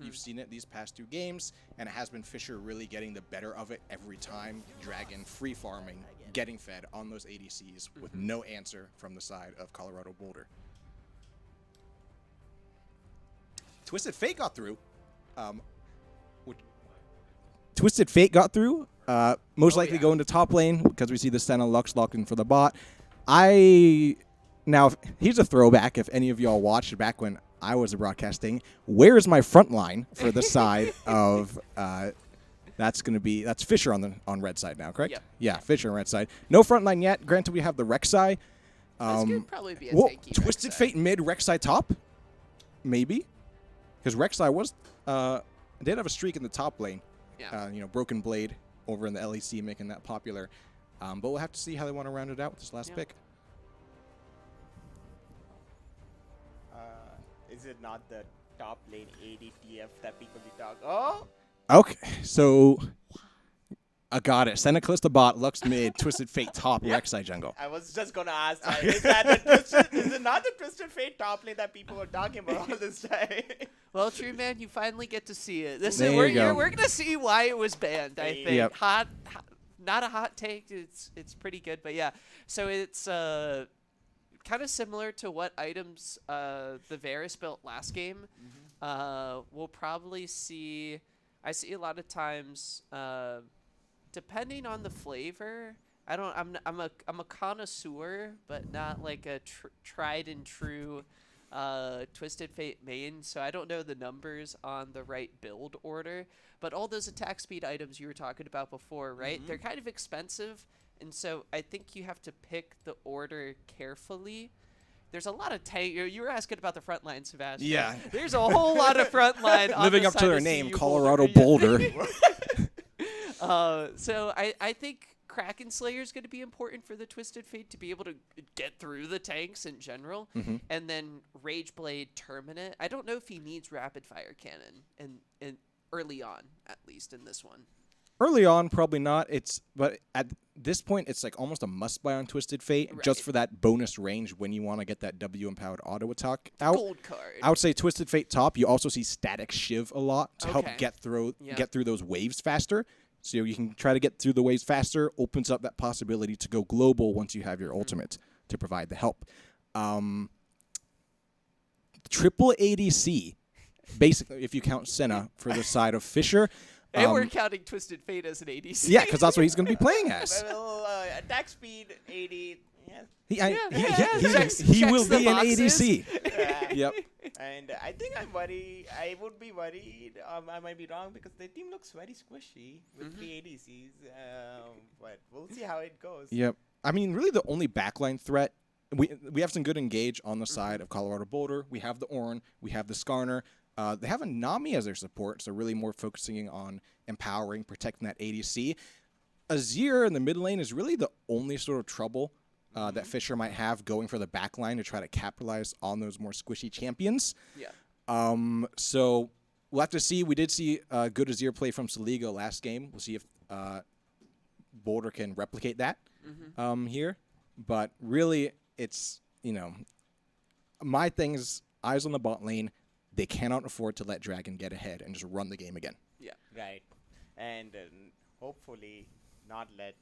You've seen it these past 2 games, and it has been Fisher really getting the better of it every time. Dragon free farming, getting fed on those ADCs with no answer from the side of Colorado Boulder. Twisted Fate got through. Twisted Fate got through. Most likely yeah. go into top lane because we see the Senna Lux locked in for the bot. Now, here's a throwback if any of y'all watched back when I was broadcasting. Where's my front line for the side of that's Fisher on red side now, correct? Yep. Yeah, Fisher on red side. No front line yet. Granted, we have the Rek'Sai. This could probably be a Well, tanky Twisted Rek'Sai. Fate mid, Rek'Sai top? Maybe. Because Rek'Sai did have a streak in the top lane. Yeah. Broken Blade over in the LEC making that popular. But we'll have to see how they want to round it out with this last Yeah. pick. Is it not the top lane ADTF that people be talking? Oh, Okay, so I got it. Senna Calista bot, Lux mid, Twisted Fate top, Rek'Sai jungle. I was just gonna ask that. Is it not the Twisted Fate top lane that people were talking about all this time? Well, true, man, you finally get to see it. This There is you go. we're gonna see why it was banned. I think Yep. hot, not a hot take. It's pretty good, but yeah. So it's kind of similar to what items the Varus built last game. We'll probably see. I see a lot of times, depending on the flavor. I'm a connoisseur, but not like a tried and true Twisted Fate main. So I don't know the numbers on the right build order. But all those attack speed items you were talking about before, right? They're kind of expensive, and so I think you have to pick the order carefully. There's a lot of tank. You were asking about the front line, Sebastian. Yeah. There's a whole lot of front line. on Living the up to side their of name, CU Colorado Boulder. Boulder. So I think Kraken Slayer is going to be important for the Twisted Fate to be able to get through the tanks in general. And then Rage Blade Terminate. I don't know if he needs Rapid Fire Cannon and early on, at least in this one. Early on, probably not. But at this point, it's like almost a must-buy on Twisted Fate, just Right. for that bonus range when you want to get that W-empowered auto attack out. Gold card. I would say Twisted Fate top. You also see Static Shiv a lot to help Okay. get through Yeah. those waves faster. So you can try to get through the waves faster. Opens up that possibility to go global once you have your ultimate to provide the help. Triple ADC, basically, if you count Senna for the side of Fisher. And we're counting Twisted Fate as an ADC. Yeah, because that's what he's going to be playing as. Well, attack speed 80. He will checks the be an boxes. ADC. Yeah. Yep. And I think I'm worried. I would be worried. I might be wrong because the team looks very squishy with Mhm. 3 ADCs. But we'll see how it goes. Yep. I mean, really, the only backline threat. We have some good engage on the side of Colorado Boulder. We have the Ornn. We have the Skarner. They have a Nami as their support, so really more focusing on empowering, protecting that ADC. Azir in the mid lane is really the only sort of trouble that Fisher might have going for the backline to try to capitalize on those more squishy champions. Yeah. So we'll have to see. We did see good Azir play from Saligo last game. We'll see if Boulder can replicate that here. But really, it's, my thing is eyes on the bot lane. They cannot afford to let Dragon get ahead and just run the game again. Yeah. Right. And hopefully not let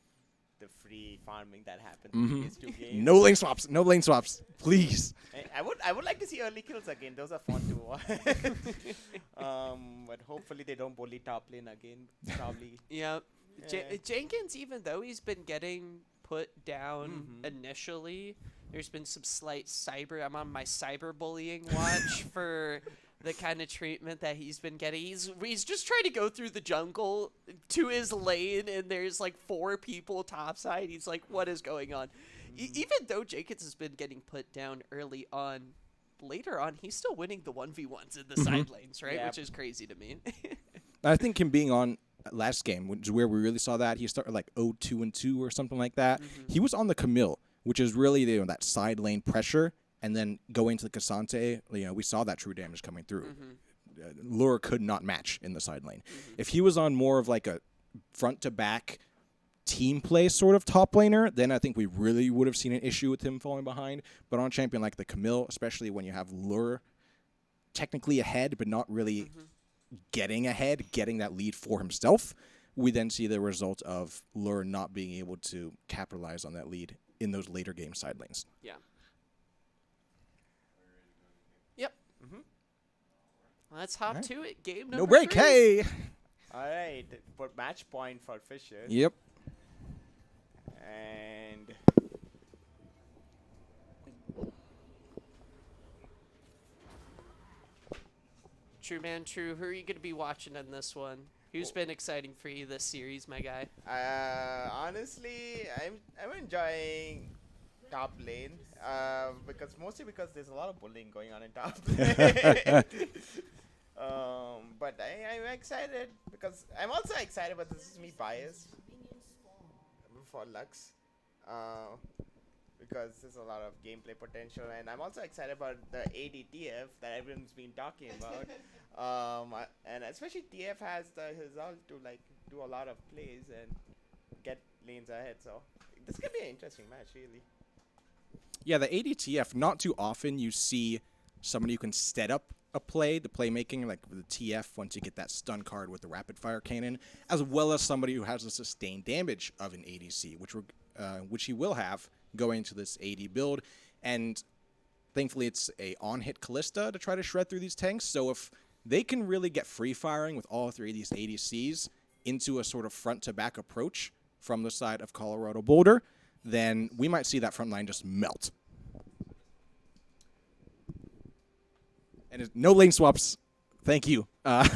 the free farming that happened in these 2 games. No lane swaps. No lane swaps. Please. I would like to see early kills again. Those are fun to watch. But hopefully they don't bully top lane again. Probably. Yeah. Yeah. Jenkins, even though he's been getting put down initially, there's been some slight I'm on my cyberbullying watch for the kind of treatment that he's been getting. He's just trying to go through the jungle to his lane, and there's like 4 people topside. He's like, what is going on? Even though Jenkins has been getting put down early on, later on, he's still winning the 1v1s in the side lanes, right? Yep. Which is crazy to me. I think him being on last game, which is where we really saw that, he started like 0-2-2 or something like that. He was on the Camille, which is really that side lane pressure, and then going to the Cassante, we saw that true damage coming through. Lure could not match in the side lane. If he was on more of like a front to back team play sort of top laner, then I think we really would have seen an issue with him falling behind. But on a champion like the Camille, especially when you have Lure technically ahead, but not really getting ahead, getting that lead for himself, we then see the result of Lure not being able to capitalize on that lead in those later game side lanes. Yeah. Yep. Let's hop to it. Game number No break, 3. hey! All right. For match point for Fisher. Yep. And True man, true. Who are you going to be watching in this one? Who's been exciting for you this series, my guy? honestly, I'm enjoying top lane. Mostly because there's a lot of bullying going on in top lane. But I'm excited because I'm also excited, but this is me biased for Lux. Because there's a lot of gameplay potential, and I'm also excited about the AD/TF that everyone's been talking about. And especially TF has the result to like do a lot of plays and get lanes ahead. So this could be an interesting match, really. Yeah, the ADTF, not too often you see somebody who can set up a play, the playmaking, like with the TF once you get that stun card with the rapid fire cannon, as well as somebody who has the sustained damage of an ADC, which he will have going into this AD build. And thankfully it's a on-hit Callista to try to shred through these tanks. So if they can really get free firing with all 3 of these ADCs into a sort of front-to-back approach from the side of Colorado Boulder, then we might see that front line just melt. And no lane swaps. Thank you. At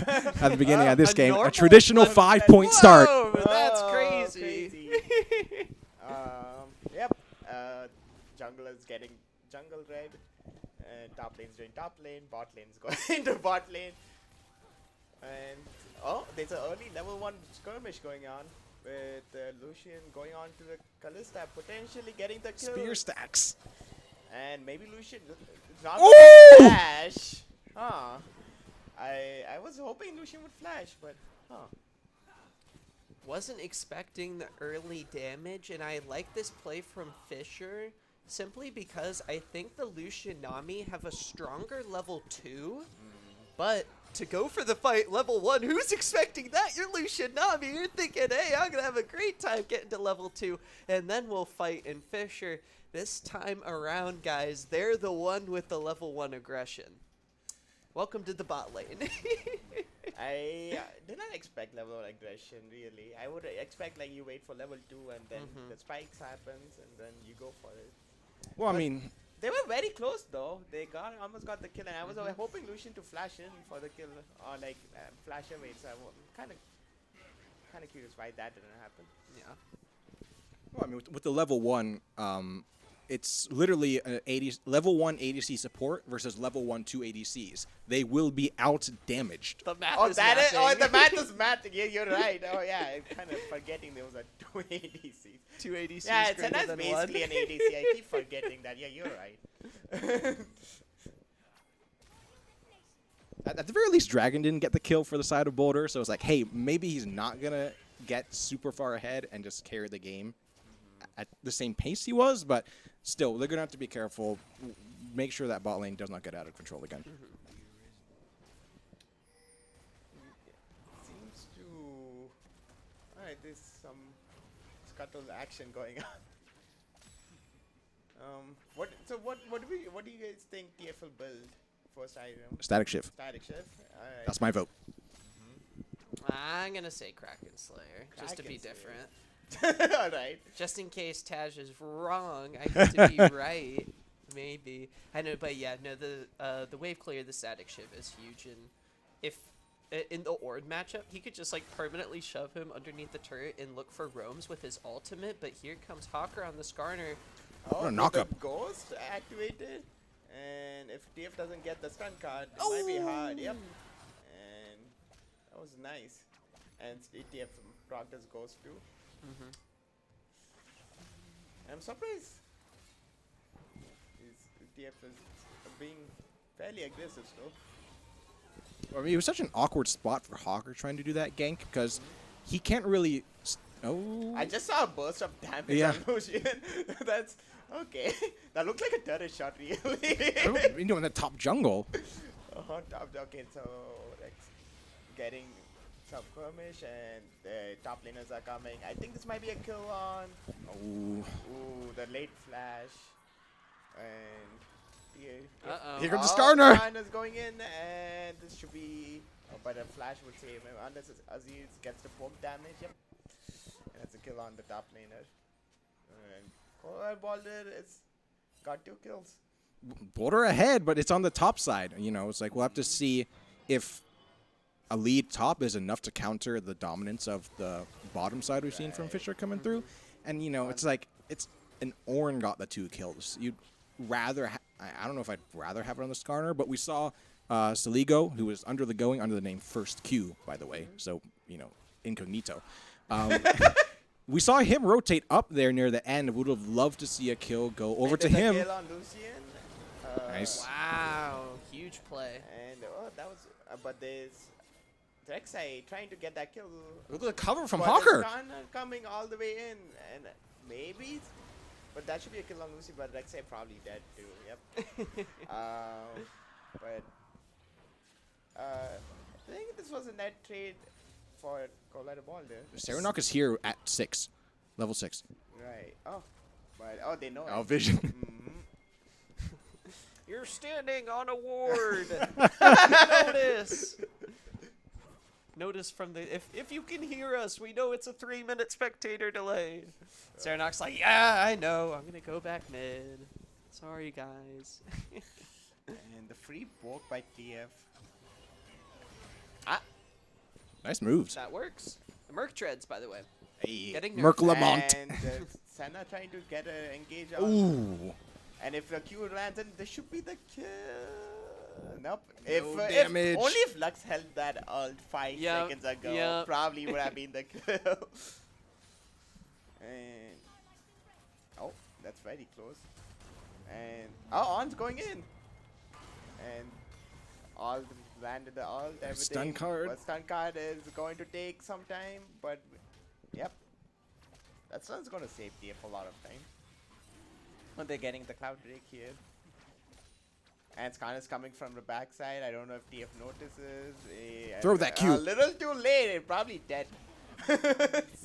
the beginning of this game, a traditional 5-point start. Whoa, that's Oh, crazy. Yep. Jungle is getting jungle red. Top lane's doing top lane. Bot lane's going into bot lane. And there's an early level 1 skirmish going on with Lucian going on to the Callista, potentially getting the kill. Spear stacks. And maybe Lucian is not Ooh! going to flash. I was hoping Lucian would flash, but Wasn't expecting the early damage, and I like this play from Fisher simply because I think the Lucian Nami have a stronger level 2, but to go for the fight level 1, who's expecting that? You're Lucian Nami. You're thinking, hey, I'm going to have a great time getting to level 2, and then we'll fight. And Fisher, this time around, guys, they're the one with the level 1 aggression. Welcome to the bot lane. I did not expect level 1 aggression, really. I would expect like you wait for level 2 and then the spikes happens and then you go for it. Well, I But mean, they were very close though. They almost got the kill, and I was hoping Lucian to flash in for the kill or like flash away. So I'm kind of curious why that didn't happen. Yeah. well, I mean, with the level 1, it's literally an level 1 ADC support versus level 1 2 ADCs. They will be out damaged. The math Oh, is that is. Oh, mathing. the math is mathing. Yeah, you're right. Oh, yeah. I'm kind of forgetting there was a 2 ADCs. 2 ADCs Yeah, it's greater that's than basically one. an ADC. I keep forgetting that. Yeah, you're right. At the very least, Dragon didn't get the kill for the side of Boulder, so it's like, hey, maybe he's not gonna get super far ahead and just carry the game at the same pace he was, but still, they're gonna have to be careful. Make sure that bot lane does not get out of control again. Seems to. Alright, there's some scuttle action going on. What do you guys think TF will build first item? Static shift. Static shift. Alright. That's my vote. I'm gonna say Kraken Slayer, just to be Kraken Slayer. different. Alright. Just in case Taj is wrong, I get to be right. Maybe. I know, but yeah, no. The wave clear, the static shiv is huge, and if in the Ord matchup, he could just like permanently shove him underneath the turret and look for roams with his ultimate. But here comes Hawker on the Skarner. What a with knock-up. the ghost activated, and if TF doesn't get the stun card, it might be hard. Yep. And that was nice. And TF procced his ghost too. I'm surprised. TF is being fairly aggressive still. I mean, it was such an awkward spot for Hawker trying to do that gank because he can't really. Oh. I just saw a burst of damage Yeah. on Lucian. That's okay. That looked like a turret shot, really. You know, in the top jungle. Okay, so Rex getting some skirmish and the top laners are coming. I think this might be a kill on. Oh. Ooh, the late flash. And yeah. Uh-oh. Here comes the Skarner. Skarner's going in, and this should be. Oh, but a flash would save him unless Aziz gets the poke damage. Yep. And that's a kill on the top laner. And Balder is got 2 kills. Boulder ahead, but it's on the top side. You know, it's like we'll have to see if a lead top is enough to counter the dominance of the bottom side we've seen from Fisher coming through. And, you know, it's like, it's an Ornn got the 2 kills. You'd rather, I don't know if I'd rather have it on the Skarner, but we saw Saligo, who was under the name First Q, by the way. So, you know, incognito. We saw him rotate up there near the end. Would have loved to see a kill go over And to there's a him. Kill on Lucian. Nice. Wow, huge play. And that was, but there's Rek'Sai trying to get that kill. Look at the cover from but Hawker. there's Skarner coming all the way in, and maybe, but that should be a kill on Lucy. But Rek'Sai probably dead too. Yep. But I think this was a net trade for Colorado Balder. Serenok is here at 6, level 6. Right. Oh, but they know. Oh, it. vision. You're standing on a ward. Notice. Notice from the if you can hear us, we know it's a 3-minute spectator delay. Serenok's like, yeah, I know. I'm gonna go back mid. Sorry, guys. And the free poke by TF. Nice moves. That works. The Merc treads, by the way. Hey, Getting Merc nerfed. Lamont. And Senna trying to get an engage on. Ooh. And if the Q lands in, this should be the kill. Nope. No If damage. only if Lux held that ult 5 Yep, seconds ago, yep. probably would have been the kill. And oh, that's very close. And On's going in. And all landed the ult. Everything. Stun card. But stun card is going to take some time, but yep. That stun's going to save TF a lot of time. When they're getting the Cloud Drake here. And Skarner's coming from the backside. I don't know if TF notices. Throw that Q. A little too late. Probably dead.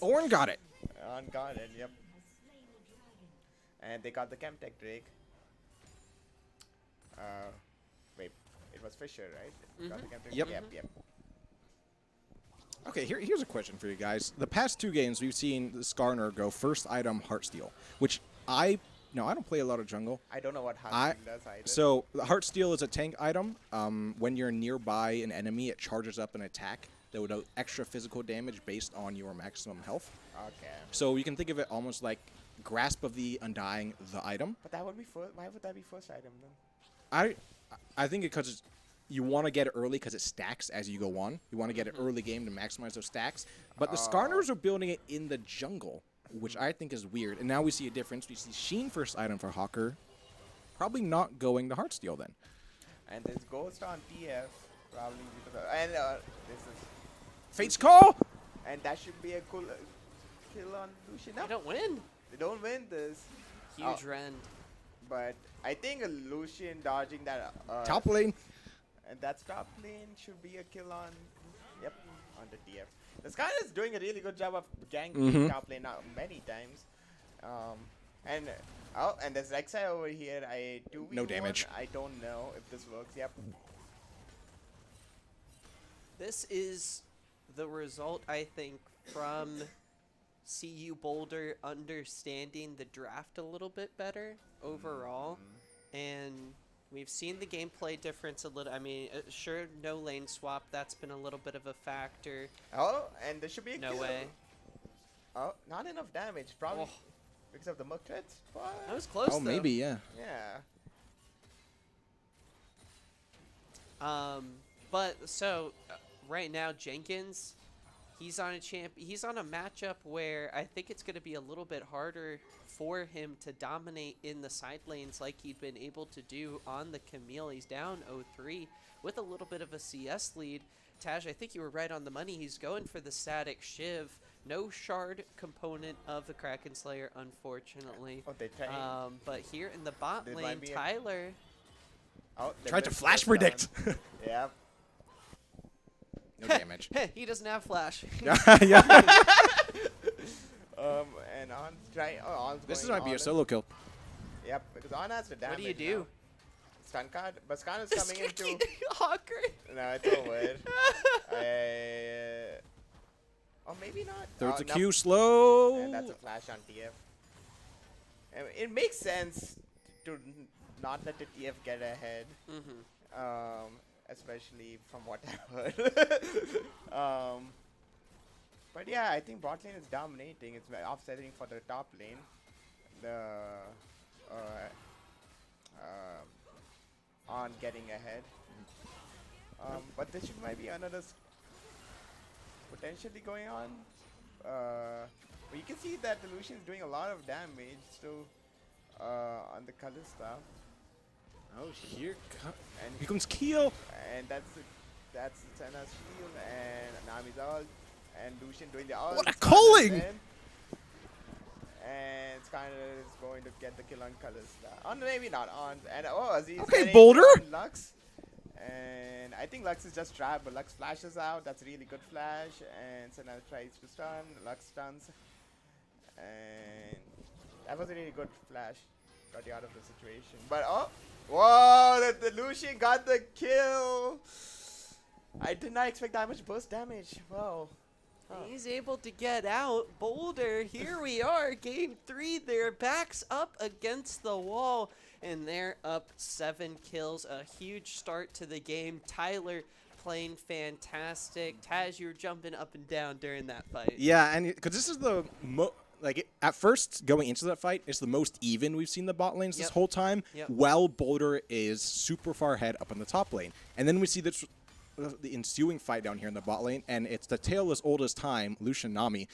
Ornn got it. On garden, yep. And they got the Chemtech Drake. Wait, it was Fisher, right? Got the Chemtech? Yep. Yep, yep. Okay, here's a question for you guys. The past 2 games, we've seen the Skarner go first item Heartsteel, which I don't play a lot of jungle. I don't know what I hunting does either. so the Heartsteel is a tank item. When you're nearby an enemy, it charges up an attack that would do extra physical damage based on your maximum health. Okay. So you can think of it almost like Grasp of the Undying, the item. But that would be first. Why would that be first item then? I think because you want to get it early because it stacks as you go on. You want to get it early game to maximize those stacks. But the Skarners are building it in the jungle, which I think is weird. And now we see a difference. We see Sheen first item for Hawker, probably not going to Heartsteel then. And there's Ghost on TF, probably because and this is Fate's Call! and that should be a cool kill on Lucian. They No, don't win. they don't win this. Huge Oh. rend. But I think a Lucian dodging that Top lane. and that top lane should be a kill on. Yep, on the TF. This guy is doing a really good job of ganking top lane now many times. And and there's Rek'Sai over here. I do No damage. I don't know if this works. Yep. This is the result, I think, from CU Boulder understanding the draft a little bit better overall. And we've seen the gameplay difference a little. I mean, sure, no lane swap. That's been a little bit of a factor. Oh, and there should be a No kill. way. Oh, not enough damage. Probably Oh. because of the Muk threats. But That was close, Oh, though. maybe, yeah. yeah. But so right now Jenkins, he's on a matchup where I think it's going to be a little bit harder for him to dominate in the side lanes like he'd been able to do on the Camille. He's down 0-3 with a little bit of a CS lead. Taj, I think you were right on the money. He's going for the static Shiv. No shard component of the Kraken Slayer, unfortunately. Oh, they tried. But here in the bot There lane, might be a- Tyler. Oh, they Tried to missed flash this one. predict. Yeah. No damage. He doesn't have flash. yeah. And on try. Oh, On's This going might be on a solo kill. Yep, because On has the damage. What do you do? now. Stun card, but Scan is coming into. Hawker. No, it's over. Oh, maybe not. There's the no. Q slow. And that's a flash on TF. And it makes sense to not let the TF get ahead. Especially from what I've heard. But yeah, I think bot lane is dominating. It's offsetting for the top lane. The on getting ahead. But this should might be another potentially going on. But you can see that the Lucian is doing a lot of damage still on the color stuff. Oh, here And comes Keel. and that's Senna's shield and Nami's ult and Lucian doing the ult. What a Skarner calling! then. And Skarner is going to get the kill on Kalista. On maybe not on and Aziz Okay, getting Boulder! on Lux. And I think Lux is just trapped, but Lux flashes out. That's a really good flash. And Senna tries to stun. Lux stuns. And that was a really good flash. Got you out of the situation. But whoa, the Lucian got the kill. I did not expect that much burst damage. Wow. He's able to get out. Boulder, here we are. Game 3. Their backs up against the wall. And they're up 7 kills. A huge start to the game. Tyler playing fantastic. Taz, you were jumping up and down during that fight. Yeah, and because this is the at first going into that fight, it's the most even we've seen the bot lanes this Yep. whole time. Yep. While Boulder is super far ahead up on the top lane, and then we see this the ensuing fight down here in the bot lane, and it's the tale as old as time, Lucian Nami,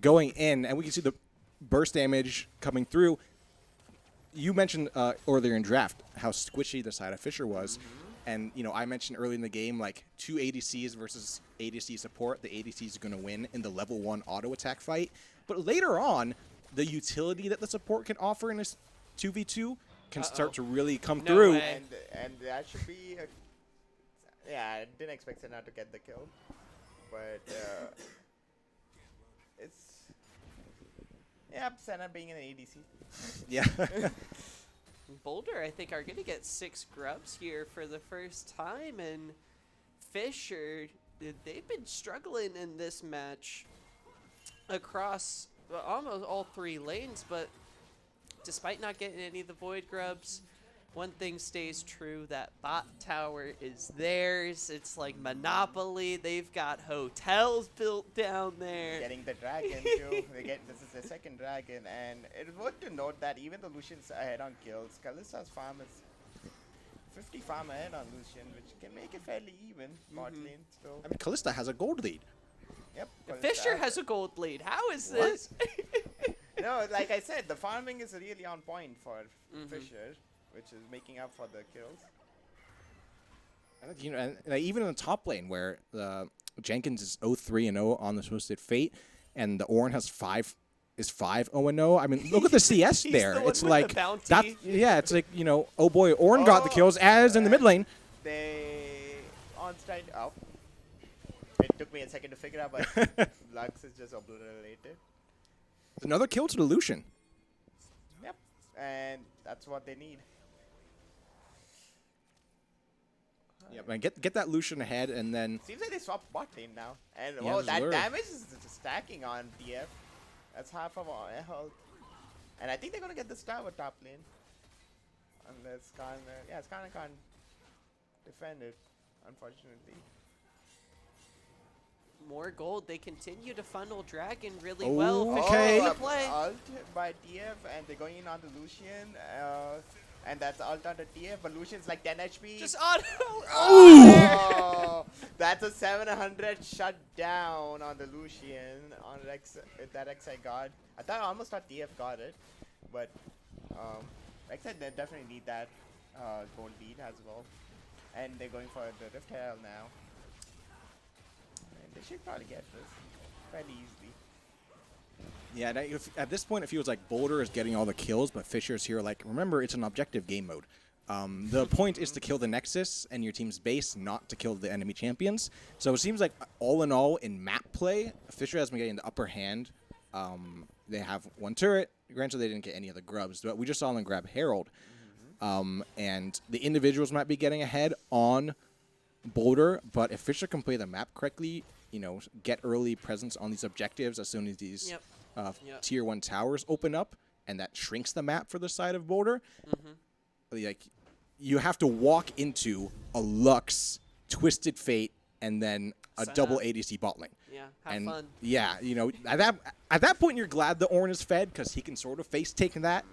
going in, and we can see the burst damage coming through. You mentioned earlier in draft how squishy the side of Fisher was. And, I mentioned early in the game, like, 2 ADCs versus ADC support. The ADC is going to win in the level 1 auto attack fight. But later on, the utility that the support can offer in this 2v2 can start to really come No through. way. And that should be yeah, I didn't expect Senna to get the kill. But it's Senna being an ADC. Yeah. Boulder, I think, are going to get 6 grubs here for the first time. And Fisher they've been struggling in this match across almost all 3 lanes, but despite not getting any of the Void grubs, one thing stays true, that bot tower is theirs. It's like Monopoly. They've got hotels built down there. Getting the dragon too. This is the second dragon, and it's worth to note that even the Lucian's ahead on kills, Kalista's farm is 50 farm ahead on Lucian, which can make it fairly even. Bot lane still. I mean, Kalista has a gold lead. Yep. Fisher has a gold lead. How is this? No, like I said, the farming is really on point for Fisher, which is making up for the kills. I think, you know, and like, even in the top lane where Jenkins is 0-3-0 on the Twisted Fate, and the Ornn has 5-0-0. I mean, look at the CS there. The it's like that. Yeah, it's like, you know, oh boy, Ornn got the kills as in the mid lane. They on stride up. It took me a second to figure out, but Lux is just obliterated. Another kill to the Lucian. Yep, and that's what they need. Yeah, man, get that Lucian ahead, and then Seems like they swapped bot lane now, and Yeah, wow, there's that Lure. damage is just stacking on DF. That's half of our health, and I think they're gonna get this tower top lane, unless Skarner can't defend it, unfortunately. More gold. They continue to funnel Dragon really well. Okay. Fisher to play. Ult by DF, and they're going in on the Lucian, and that's ult on the DF, but Lucian's like 10 HP. Just auto. Oh, that's a 700 shut down on the Lucian on Rex with that Rek'Sai guard. I almost thought DF got it, but Rek'Sai they definitely need that gold lead as well, and they're going for the Rift Herald now. And they should probably get this fairly easily. yeah, at this point it feels like Boulder is getting all the kills, but Fisher's here. Like, remember, it's an objective game mode. The point is to kill the Nexus and your team's base, not to kill the enemy champions. So it seems like, all in all, in map play, Fisher has been getting the upper hand. They have one turret. Granted, they didn't get any of the grubs, but we just saw them grab Herald. And the individuals might be getting ahead on Boulder, but if Fisher can play the map correctly, you know, get early presence on these objectives as soon as these tier 1 towers open up, and that shrinks the map for the side of Boulder. Like, you have to walk into a Lux, Twisted Fate, and then a Set double up. ADC bot lane. Yeah, have And fun. yeah, you know, at that point you're glad the Ornn is fed, because he can sort of face take that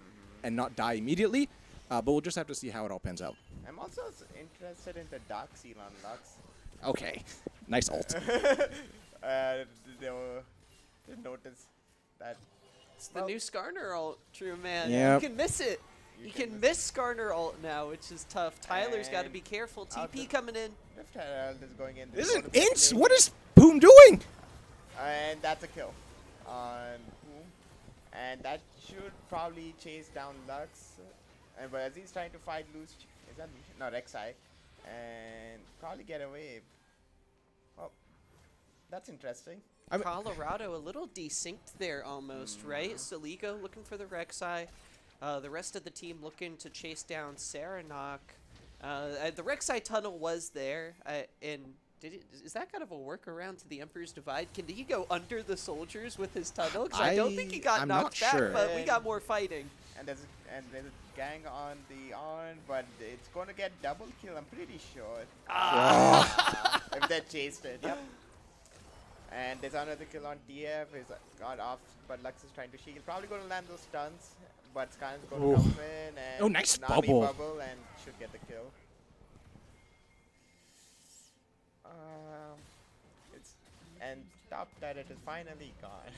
and not die immediately. But we'll just have to see how it all pans out. I'm also interested in the Dark Seal on Lux. Okay, nice ult. They notice that. It's the new Skarner ult, true man. Yep. You can miss it. You can miss Skarner ult now, which is tough. Tyler's got to And be careful. out TP the- coming in. Rift Herald is going in. This is There's an going to be a inch. play. What is Boom doing? And that's a kill on Boom. And that should probably chase down Lux. And but as he's trying to fight Lucian, is that Lucian? No, Rek'Sai. And probably get away. Well, that's interesting. Colorado a little desynced there almost, right? Saligo looking for the Rek'Sai. The rest of the team looking to chase down Saranok. The Rek'Sai tunnel was there, and is that kind of a workaround to the Emperor's Divide? Can he go under the soldiers with his tunnel? 'Cause I don't think he got I'm knocked not back, sure. but we got more fighting. And there's a gang on the Ornn, but it's going to get double kill, I'm pretty sure. If they chased it, yep. And there's another kill on DF. He's got off, but Lux is trying to shield. Probably going to land those stuns, but Skarner's going to come in and Oh, nice Nami bubble. and should get the kill. And top turret is finally gone.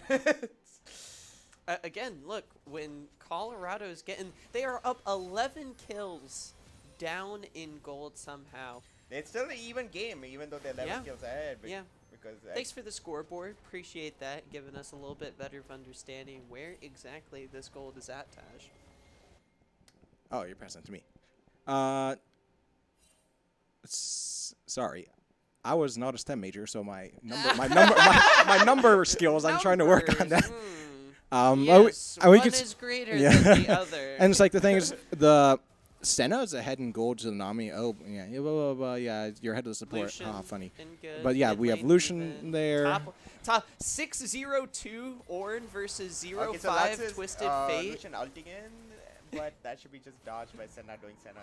Again, look, when Colorado's getting... They are up 11 kills down in gold somehow. It's still an even game, even though they're 11 Yeah. kills ahead. Yeah. Because Thanks for the scoreboard. Appreciate that. Giving us a little bit better of understanding where exactly this gold is at, Taj. Oh, you're passing it to me. Sorry, I was not a STEM major, so my number skills. I'm trying to work on that. Yes, we one could is greater yeah. than the other. And it's like the thing is Senna is ahead in gold to the Nami. Oh, yeah, yeah, you're ahead of the support. Lucian Ah, funny. in good. But yeah, Mid we have lane Lucian even. there. Top 6-0-2 Ornn versus 0-5 Okay, so Lux is Twisted Fate. Lucian ulting in, but that should be just dodged by Senna doing Senna.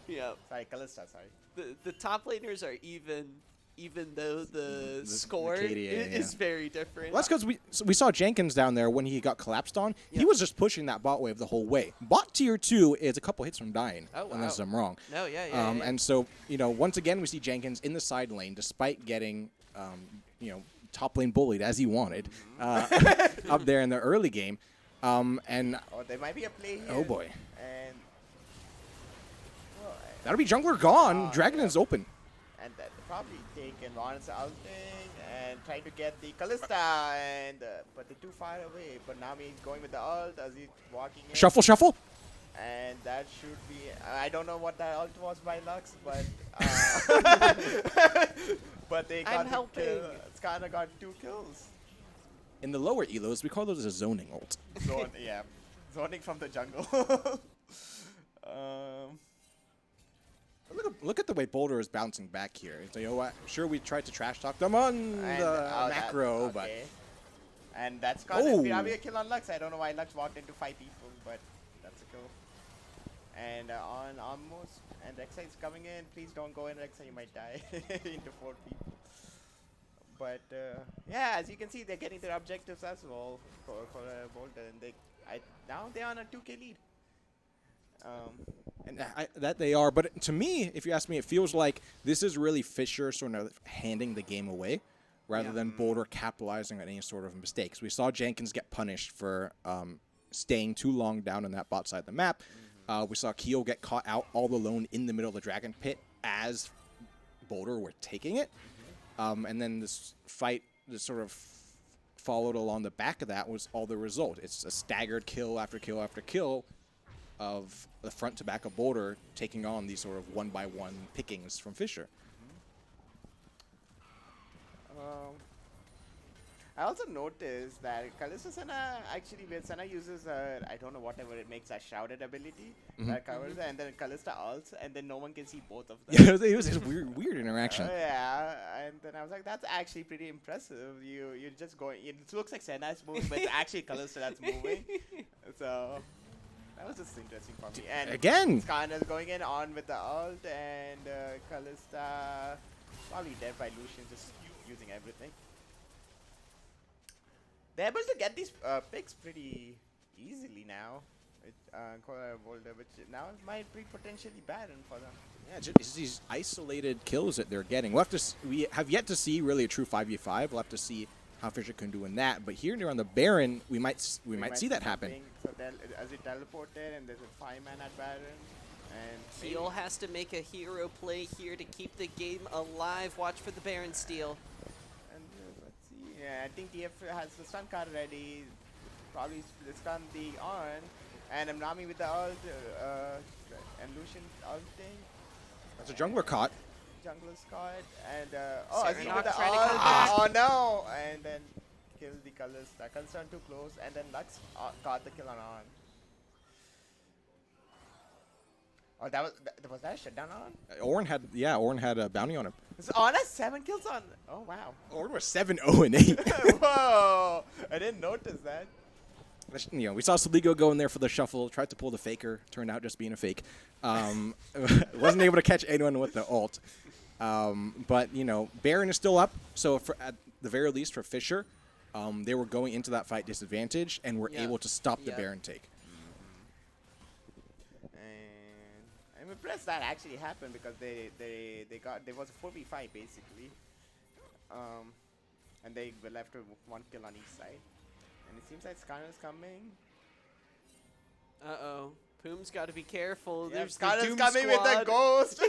Yeah. Sorry, Kalista, sorry. The top laners are even though the score KDA, is very different. Well, that's because we saw Jenkins down there when he got collapsed on. He was just pushing that bot wave the whole way. Bot tier 2 is a couple hits from dying, Oh, wow. unless I'm wrong. No, yeah. And so, once again, we see Jenkins in the side lane, despite getting, top lane bullied as he wanted up there in the early game. And Oh, there might be a play here. oh boy, And that'll be jungler gone. Oh, Dragon yeah. is open. and that probably taken Ron's ulting and trying to get the Kalista, and but they're too far away. But Nami going with the ult as he's walking in. Shuffle. And that should be. I don't know what that ult was by Lux, but but they got I'm the helping. kill. Skarner got 2 kills. In the lower elos, we call those a zoning ult. Yeah, zoning from the jungle. um, Look at the way Boulder is bouncing back here. So, you know what? Sure, we tried to trash talk them on and, the that- macro, but okay. And that's got Oh. a kill on Lux. I don't know why Lux walked into 5 people, but that's a kill. And on almost, and Rexa is coming in. Please don't go in, Rexa. You might die into 4 people. But yeah, as you can see, they're getting their objectives as well for Boulder, and now they're on a 2K lead. and that they are. But to me, if you ask me, it feels like this is really Fisher sort of handing the game away, rather than Boulder capitalizing on any sort of mistakes. We saw Jenkins get punished for staying too long down in that bot side of the map. We saw Keo get caught out all alone in the middle of the Dragon Pit as Boulder were taking it. And then this fight that sort of followed along the back of that was all the result. It's a staggered kill after kill after kill of the front to back of Boulder taking on these sort of 1-by-1 pickings from Fisher. I also noticed that Kalista Senna actually, when Senna uses I don't know, whatever it makes, a shrouded ability that covers it, and then Kalista ults, and then no one can see both of them. Yeah, it was this weird interaction. Yeah, and then I was like, that's actually pretty impressive. You're just going. It looks like Senna's moving, but it's actually Kalista that's moving. So that was just interesting for me. And Again, Skarner's going in on with the ult, and Kalista probably dead by Lucian, just using everything. They're able to get these picks pretty easily now. Boulder, which now might be potentially bad for them. yeah, just these isolated kills that they're getting. We have yet to see really a true 5v5. We'll have to see how Fisher can do in that. But here near on the Baron, we might see that happen. So as he teleported, and there's a 5-man at Baron, and Keel has to make a hero play here to keep the game alive. Watch for the Baron steal. And let's see. Yeah, I think DF has the stun card ready. Probably stun the on, and Nami with the ult, and Lucian ulting. That's a jungler caught. Jungler's caught, and Azir Serenok with the trying to ult. come back. Oh no! And then kill the Kalista. Kalista too close, and then Lux got the kill on. Oh, was that a shutdown on? Ornn had a bounty on him. So on has 7 kills on. Oh wow! Ornn was 7-0-8. Whoa! I didn't notice that. We saw Saligo go in there for the shuffle, tried to pull the faker, turned out just being a fake. Wasn't able to catch anyone with the ult. But, Baron is still up, so at the very least for Fisher, they were going into that fight disadvantaged and were able to stop the Baron take. And I'm impressed that actually happened, because there was a 4v5 basically. And they were left with 1 kill on each side. And it seems like Skarner's coming. Uh-oh. Poom's got to be careful. Yeah, There's the Skarner's Doom coming with the Squad. ghost.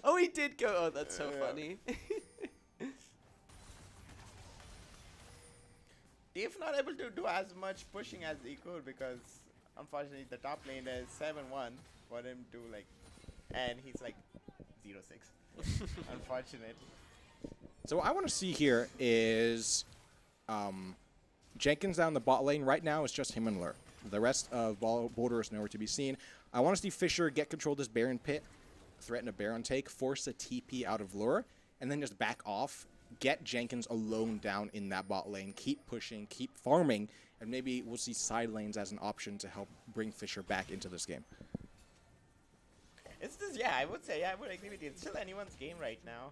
Oh, he did go. Oh, that's so Yeah. funny. Dave not able to do as much pushing as he could, because unfortunately the top lane is 7-1 for him to and he's 0-6. Unfortunate. So what I want to see here is Jenkins down the bot lane. Right now it's just him and Lur. The rest of Boulder is nowhere to be seen. I want to see Fisher get control of this Baron pit, threaten a Baron take, force a TP out of Lure, and then just back off, get Jenkins alone down in that bot lane, keep pushing, keep farming, and maybe we'll see side lanes as an option to help bring Fisher back into this game. It's just, yeah, I would say, I would agree with you. It's still anyone's game right now.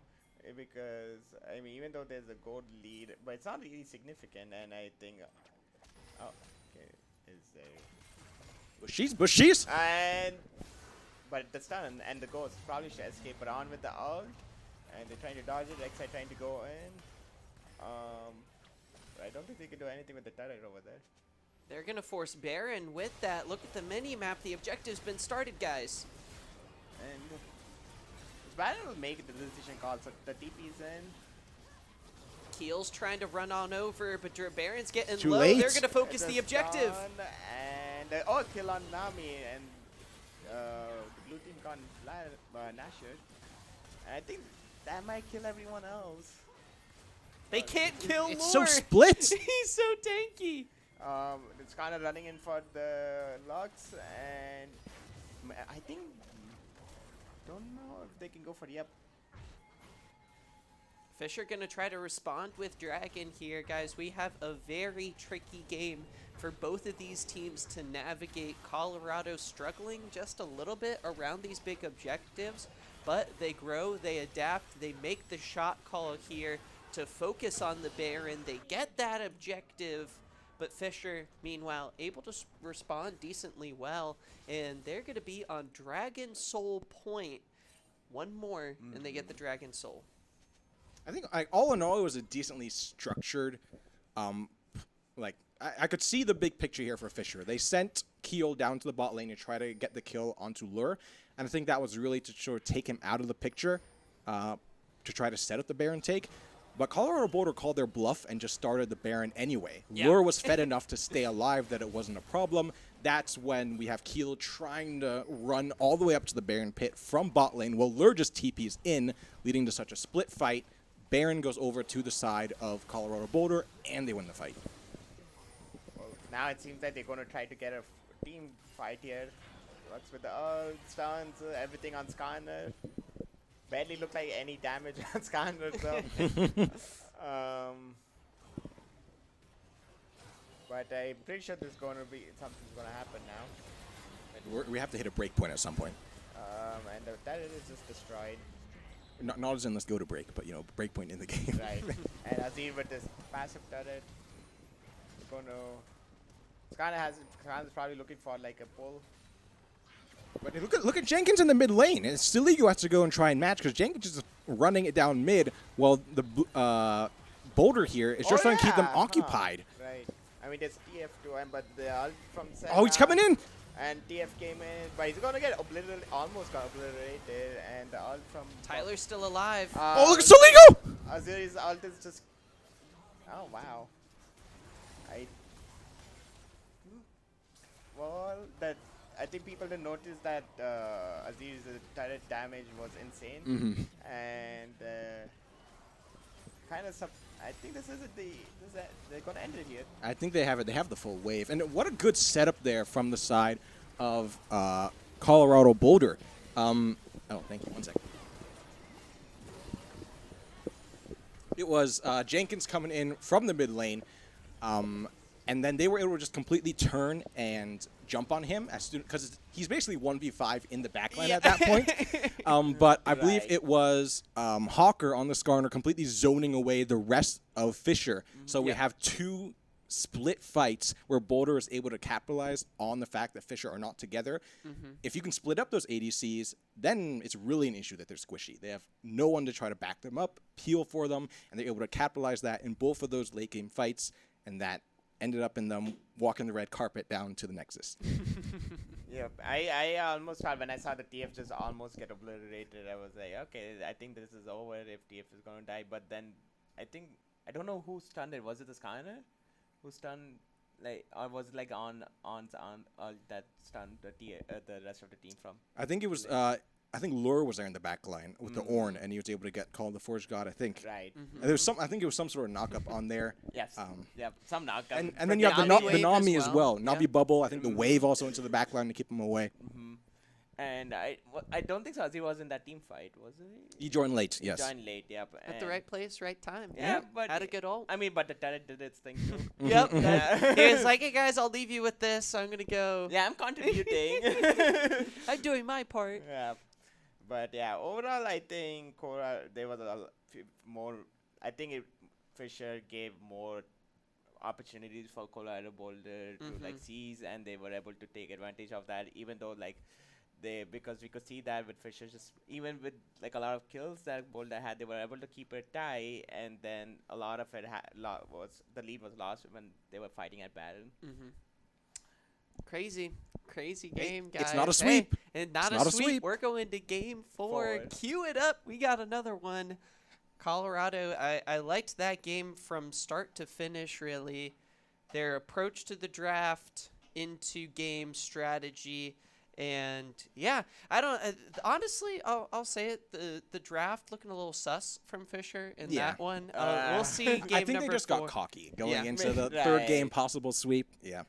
Because, I mean, even though there's a gold lead, but it's not really significant, and I think, oh, okay, is there... Bushies! But the stun and the ghost probably should escape around with the ult, and they're trying to dodge it, Rek'Sai trying to go in. I don't think they can do anything with the turret over there. They're going to force Baron with that. Look at the mini-map. The objective's been started, guys. And Baron will make the decision call, so the TP's in. Keel's trying to run on over, but Baron's getting Too low. late. They're going to focus It's a the objective. stun, and oh, kill on Nami, and the blue team can't Nash it. And I think that might kill everyone else. They can't kill It's Lure. so split! He's so tanky. It's kind of running in for the Lux, and I think, don't know if they can go for, yep. Fisher going to try to respond with Dragon here, guys. We have a very tricky game for both of these teams to navigate. Colorado struggling just a little bit around these big objectives, but they grow, they adapt, they make the shot call here to focus on the Baron. They get that objective, but Fisher, meanwhile, able to respond decently well, and they're going to be on Dragon Soul point. One more, and they get the Dragon Soul. I think, all in all, it was a decently structured, I could see the big picture here for Fisher. They sent Keel down to the bot lane to try to get the kill onto Lure, and I think that was really to sort of take him out of the picture to try to set up the Baron take. But Colorado Boulder called their bluff and just started the Baron anyway. Yeah. Lure was fed enough to stay alive that it wasn't a problem. That's when we have Keel trying to run all the way up to the Baron pit from bot lane while Lure just TPs in, leading to such a split fight. Baron goes over to the side of Colorado Boulder, and they win the fight. Well, now it seems like they're going to try to get a team fight here. Works with the ult, stuns, everything on Skarner. Barely looked like any damage on Skarner, so. But I'm pretty sure there's going to be something's going to happen now. We have to hit a break point at some point. And the turret is just destroyed. Not as in let's go to break, but, break point in the game. Right. And Azir with this passive turret. Going to. Skarner's probably looking for like a pull. But look at Jenkins in the mid lane. It's Stiligo has to go and try and match because Jenkins is running it down mid while the Boulder here is just trying to keep them occupied. Right. I mean, there's TF to him, but the ult from Senna. Oh, he's coming in! And TF came in, but he's going to get obliterated, almost got obliterated. And the ult from... Tyler's still alive. Oh, look at Stiligo! Azir's ult is just... Oh, wow. Well, I think people didn't notice that Azir's turret damage was insane, and kind of. I think this isn't they're gonna end it here. I think they have it. They have the full wave, and what a good setup there from the side of Colorado Boulder. Oh, thank you. 1 second. It was Jenkins coming in from the mid lane. And then they were able to just completely turn and jump on him because he's basically 1v5 in the backline at that point. But I believe it was Hawker on the Skarner completely zoning away the rest of Fisher. So we have two split fights where Boulder is able to capitalize on the fact that Fisher are not together. If you can split up those ADCs, then it's really an issue that they're squishy. They have no one to try to back them up, peel for them, and they're able to capitalize that in both of those late game fights, and that ended up in them walking the red carpet down to the Nexus. Yep, I almost thought when I saw the TF just almost get obliterated, I was like, okay, I think this is over if TF is going to die. But then I don't know who stunned it. Was it the Skarner who stunned, like, or was it like on that stunned the rest of the team from? I think it was. I think Lure was there in the back line with the Ornn, and he was able to get called the Forge God, I think. Right. And there was some. I think it was some sort of knock-up on there. Yes. Yeah, some knock-up. And then you have the Na'Vi as well. Na'Vi Yeah. bubble. I think the wave also into the back line to keep him away. And I don't think Sazi was in that team fight, was he? He joined late, He yes. joined late, yep. At the and- right place, right time. Yeah, but Had a good ult. I mean, but the turret did its thing too. Yep. Yeah. He was like, "Hey guys, I'll leave you with this. I'm gonna go. Yeah, I'm contributing. I'm doing my part." Yeah, but yeah, overall, I think Cora there was more. I think Fisher gave more opportunities for Colorado Boulder to like seize, and they were able to take advantage of that. Even though like because we could see that with Fisher, just even with like a lot of kills that Boulder had, they were able to keep it tie, and then a lot of it was the lead was lost when they were fighting at battle. Crazy Hey, game, guys. it's not a Hey, sweep. and not, It's not a a sweep. sweep. We're going to game 4. Four. Cue it up. We got another one. Colorado, I liked that game from start to finish, really. Their approach to the draft, into game strategy, and yeah, I don't honestly. I'll say it. The draft looking a little sus from Fisher in Yeah. that one. We'll see. Game I think number they just 4. got cocky going Yeah. into the Right. third game possible sweep. Yeah.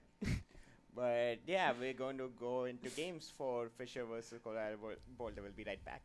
But yeah, we're going to go into games for Fisher versus Colorado Boulder. We'll be right back.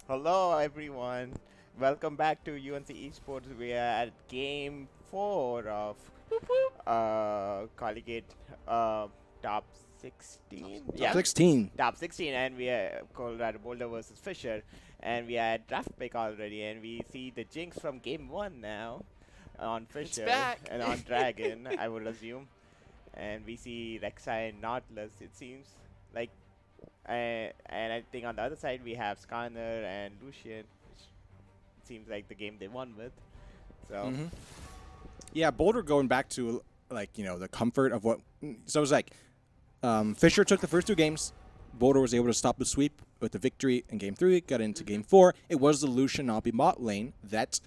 Hello, everyone. Welcome back to UNC Esports. We are at game 4 of Collegiate top 16. Top Yeah, 16. top 16, and we are Colorado Boulder versus Fisher, and we are at draft pick already, and we see the Jinx from game 1 now on It's Fisher back. and on Dragon, I would assume, and we see Rek'Sai and Nautilus. It seems like. And I think on the other side we have Skarner and Lucian, which seems like the game they won with. So hmm Yeah, Boulder going back to the comfort of what. So it was like Fisher took the first 2 games. Boulder was able to stop the sweep with the victory in game 3. Got into game 4. It was the Lucian Nabi bot lane that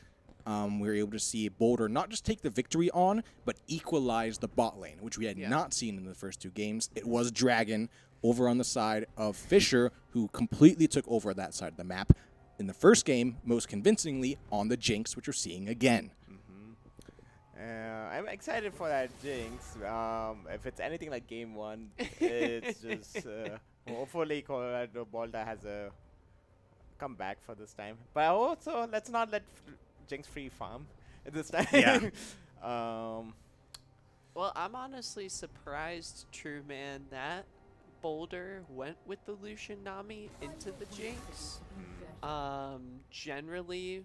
we were able to see Boulder not just take the victory on, but equalize the bot lane, which we had not seen in the first 2 games. It was Dragon over on the side of Fisher, who completely took over that side of the map in the first game, most convincingly on the Jinx, which we're seeing again. I'm excited for that Jinx. If it's anything like game 1, it's just hopefully Colorado Boulder has a comeback for this time. But also let's not let Jinx free farm this time. Yeah. Well, I'm honestly surprised, True Man, that Boulder went with the Lucian Nami into the Jinx. Generally,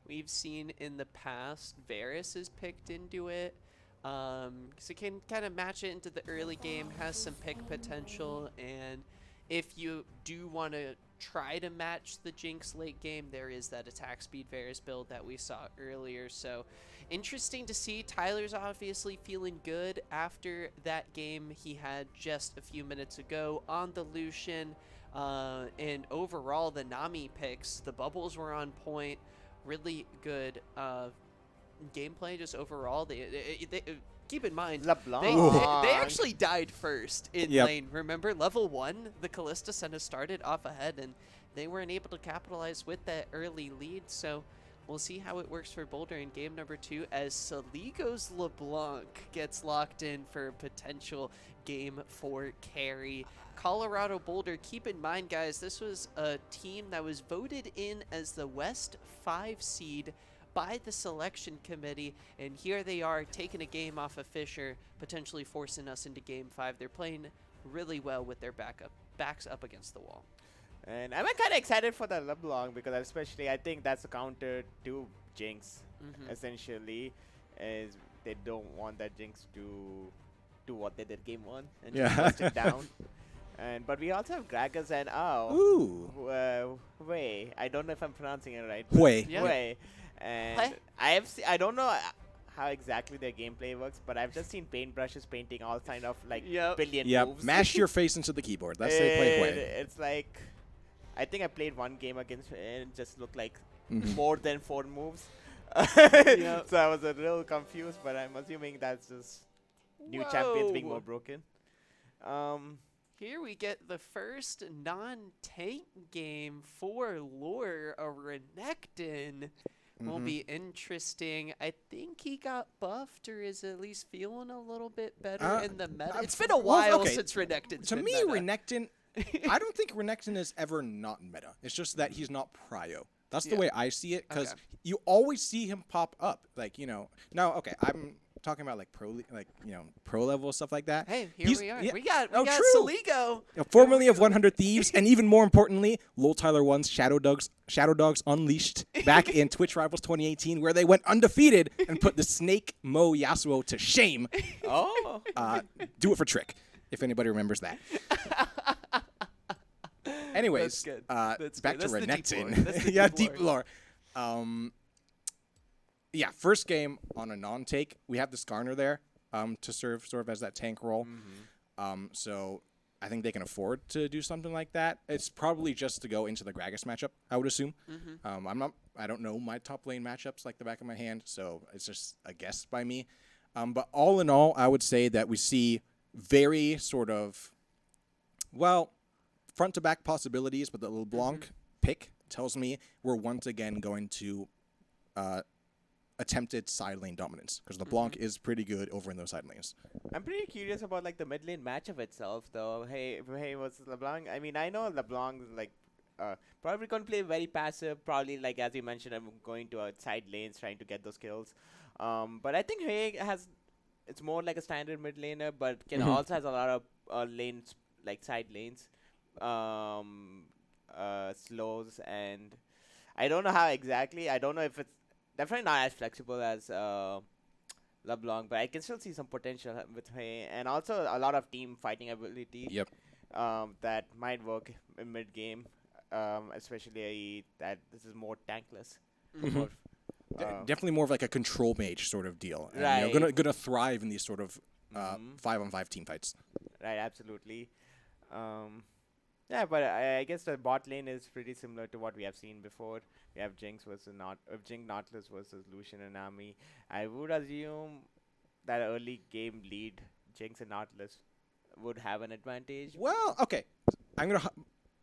we've seen in the past Varus is picked into it. Because it can kind of match it into the early game, has some pick potential, and if you do want to try to match the Jinx late game, there is that attack speed Varus build that we saw earlier. So interesting to see. Tyler's obviously feeling good after that game he had just a few minutes ago on the Lucian. And overall, the Nami picks, the bubbles were on point, really good gameplay just overall. They keep in mind, they actually died first in lane. Remember, level 1, the Callista Senna started off ahead, and they weren't able to capitalize with that early lead. So we'll see how it works for Boulder in game number 2 as Saligo's LeBlanc gets locked in for a potential game 4 carry. Colorado Boulder, keep in mind, guys, this was a team that was voted in as the West 5 seed by the selection committee, and here they are taking a game off of Fisher, potentially forcing us into game 5. They're playing really well with their backs up against the wall. And I'm kind of excited for the LeBlanc because especially I think that's a counter to Jinx, essentially, is they don't want that Jinx to do what they did game 1 and just bust it down. But we also have Gragas and Wei. I don't know if I'm pronouncing it right. Wei. Yeah. Wei. And I don't know how exactly their gameplay works, but I've just seen paintbrushes painting all kind of like billion moves. Mash your face into the keyboard. That's how they play Wei. It's like, I think I played one game against it and it just looked like more than 4 moves. So I was a little confused, but I'm assuming that's just new champions being more broken. Here we get the first non-tank game for Lure, a Renekton. Will be interesting. I think he got buffed or is at least feeling a little bit better in the meta. It's been a while since Renekton's To been me, meta. Renekton, I don't think Renekton is ever not meta. It's just that he's not prio. That's the way I see it, because you always see him pop up. Like, now, okay, I'm talking about like pro level stuff like that. Hey, here we are. We got true. Saligo. Formerly of 100 Thieves, and even more importantly, Lol Tyler 1's Shadow Dogs Unleashed back in Twitch Rivals 2018, where they went undefeated and put the Snake Mo Yasuo to shame. Do it for Trick, if anybody remembers that. Anyways, back to Renekton. Deep lore. First game on a non-take. We have the Skarner there to serve sort of as that tank role. So I think they can afford to do something like that. It's probably just to go into the Gragas matchup, I would assume. I don't know my top lane matchups like the back of my hand, so it's just a guess by me. But all in all, I would say that we see very sort of, front to back possibilities, but the LeBlanc pick tells me we're once again going to attempted side lane dominance, because LeBlanc is pretty good over in those side lanes. I'm pretty curious about like the mid lane matchup itself, though. Hey, what's LeBlanc? I mean, I know LeBlanc is like probably going to play very passive. Probably like as you mentioned, I'm going to outside lanes trying to get those kills. But I think Hay has it's more like a standard mid laner, but can also has a lot of lanes like side lanes, slows, and I don't know how exactly. I don't know if it's definitely not as flexible as LeBlanc, but I can still see some potential with Hay, and also a lot of team fighting ability. Yep. That might work in mid game, especially that this is more tankless. More, Definitely more of like a control mage sort of deal. And, Right. Gonna thrive in these sort of 5-on-5 team fights. Right, absolutely. Yeah, but I guess the bot lane is pretty similar to what we have seen before. We have Jinx versus Jinx Nautilus versus Lucian and Nami. I would assume that early game lead, Jinx and Nautilus would have an advantage. Well, okay. I'm gonna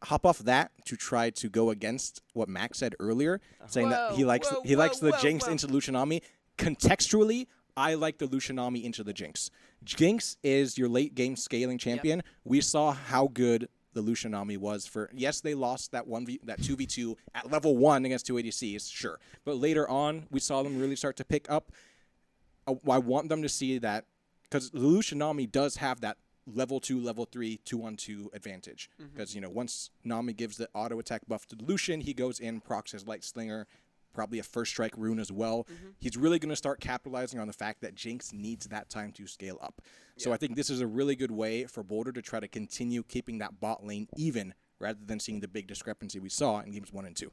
hop off that to try to go against what Max said earlier, saying that he likes the Jinx into Lucianami. Contextually, I like the Lucianami into the Jinx. Jinx is your late game scaling champion. We saw how good the Lucianami was for. Yes, they lost that 2v2 at level 1 against 2 ADCs, sure. But later on, we saw them really start to pick up. I want them to see that because the Lucianami does have that level 2, level 3, 2-on-2 advantage. Because, once Nami gives the auto attack buff to the Lucian, he goes in, procs his Light Slinger, probably a first strike rune as well. He's really going to start capitalizing on the fact that Jinx needs that time to scale up. So I think this is a really good way for Boulder to try to continue keeping that bot lane even rather than seeing the big discrepancy we saw in games 1 and 2.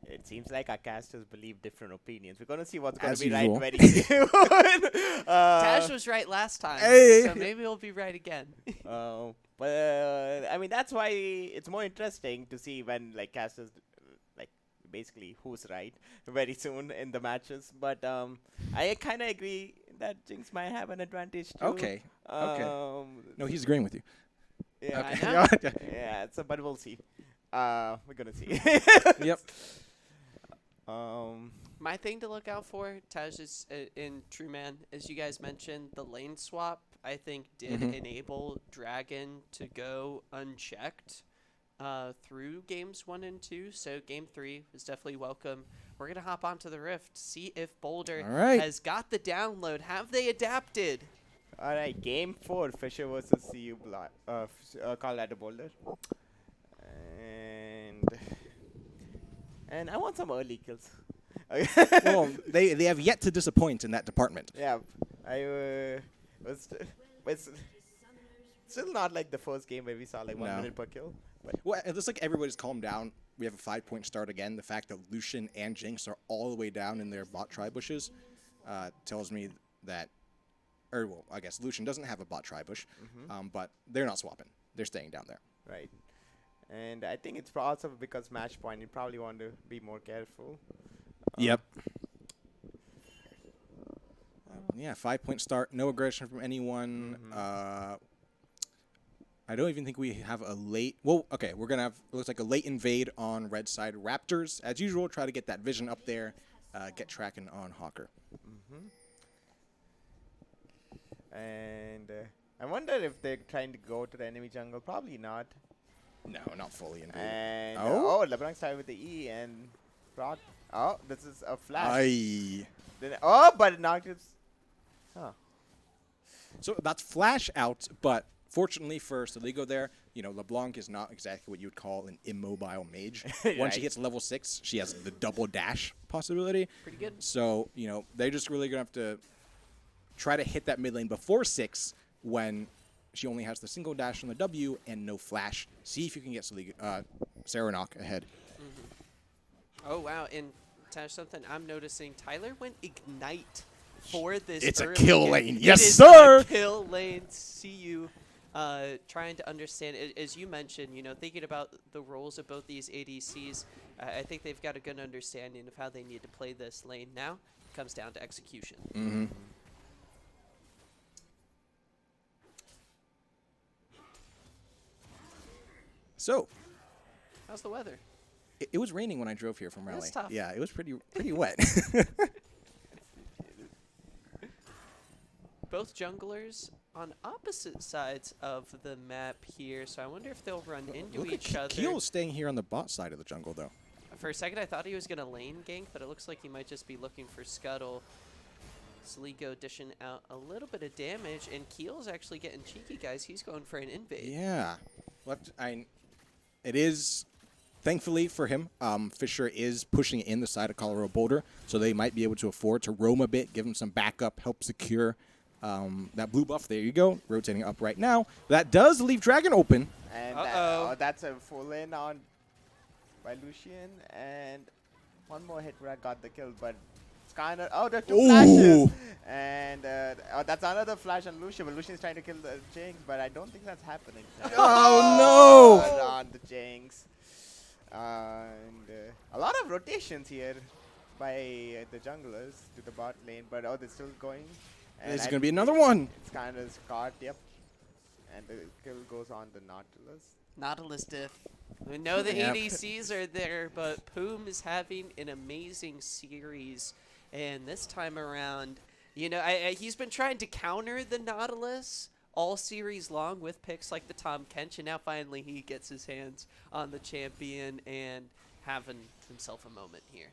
It seems like our casters believe different opinions. We're going to see what's going As to be usual. right very soon. Tash was right last time, Hey. so maybe we'll be right again. But I mean, that's why it's more interesting to see when like casters like basically who's right very soon in the matches. But I kind of agree that Jinx might have an advantage too. Okay. No, he's agreeing with you. Yeah, I I know. know. Yeah, so but we'll see. We're gonna see. Yep. My thing to look out for, Taj, is in True Man, as you guys mentioned, the lane swap, I think, did enable Dragon to go unchecked through games 1 and 2. So game 3 was definitely welcome. We're going to hop onto the Rift, see if Boulder All right. has got the download. Have they adapted? All right, game 4, Fisher versus CU Colorado Boulder, and I want some early kills. Well, they have yet to disappoint in that department. Yeah, it's still not like the first game where we saw like 1 No. minute per kill. But Well, it looks like everybody's calmed down. We have a 5-point start again. The fact that Lucian and Jinx are all the way down in their bot tri bushes tells me that, I guess Lucian doesn't have a bot tri bush, but they're not swapping. They're staying down there. right, and I think it's also because match point. You probably want to be more careful. Yep. Yeah, 5-point start. No aggression from anyone. I don't even think we have a late. Well, okay, we're gonna have looks like a late invade on red side. Raptors, as usual, try to get that vision up there, get tracking on Hawker. And I wonder if they're trying to go to the enemy jungle. Probably not. No, not fully invade. And Oh? LeBlanc started with the E and proc. Oh, this is a flash. Aye. But not just. Huh. So that's flash out, but fortunately for Saligo there, LeBlanc is not exactly what you would call an immobile mage. Once she Right. hits level 6, she has the double dash possibility. Pretty good. So, they're just really going to have to try to hit that mid lane before 6 when she only has the single dash on the W and no flash. See if you can get Serenok ahead. Oh, wow. And Taj, something I'm noticing, Tyler went Ignite for this It's a early kill game. lane. It Yes, is sir! a kill lane. See you trying to understand, as you mentioned, thinking about the roles of both these ADCs, I think they've got a good understanding of how they need to play this lane. Now it comes down to execution. So, How's the weather? it was raining when I drove here from Raleigh. That's tough. Yeah, it was pretty wet. Both junglers on opposite sides of the map here, so I wonder if they'll run into Look each at other. Keel staying here on the bot side of the jungle, though. For a second, I thought he was going to lane gank, but it looks like he might just be looking for Scuttle. Sligo dishing out a little bit of damage, and Keel's actually getting cheeky, guys. He's going for an invade. Yeah. It is, thankfully for him, Fisher is pushing in the side of Colorado Boulder, so they might be able to afford to roam a bit, give him some backup, help secure that blue buff. There you go, rotating up right now. That does leave Dragon open. And that's a full in on by Lucian, and one more hit where I got the kill, but Skyner, oh, there are 2 flashes, and that's another flash on Lucian, but Lucian's trying to kill the Jinx, but I don't think that's happening. Oh, no! On the Jinx. And a lot of rotations here by the junglers to the bot lane, but they're still going. And This is going to be another one. It's kind of caught, yep. And the kill goes on the Nautilus. Nautilus diff. We know the Yep. ADCs are there, but Poom is having an amazing series. And this time around, you know, he's been trying to counter the Nautilus all series long with picks like the Tom Kench, and now finally he gets his hands on the champion and having himself a moment here.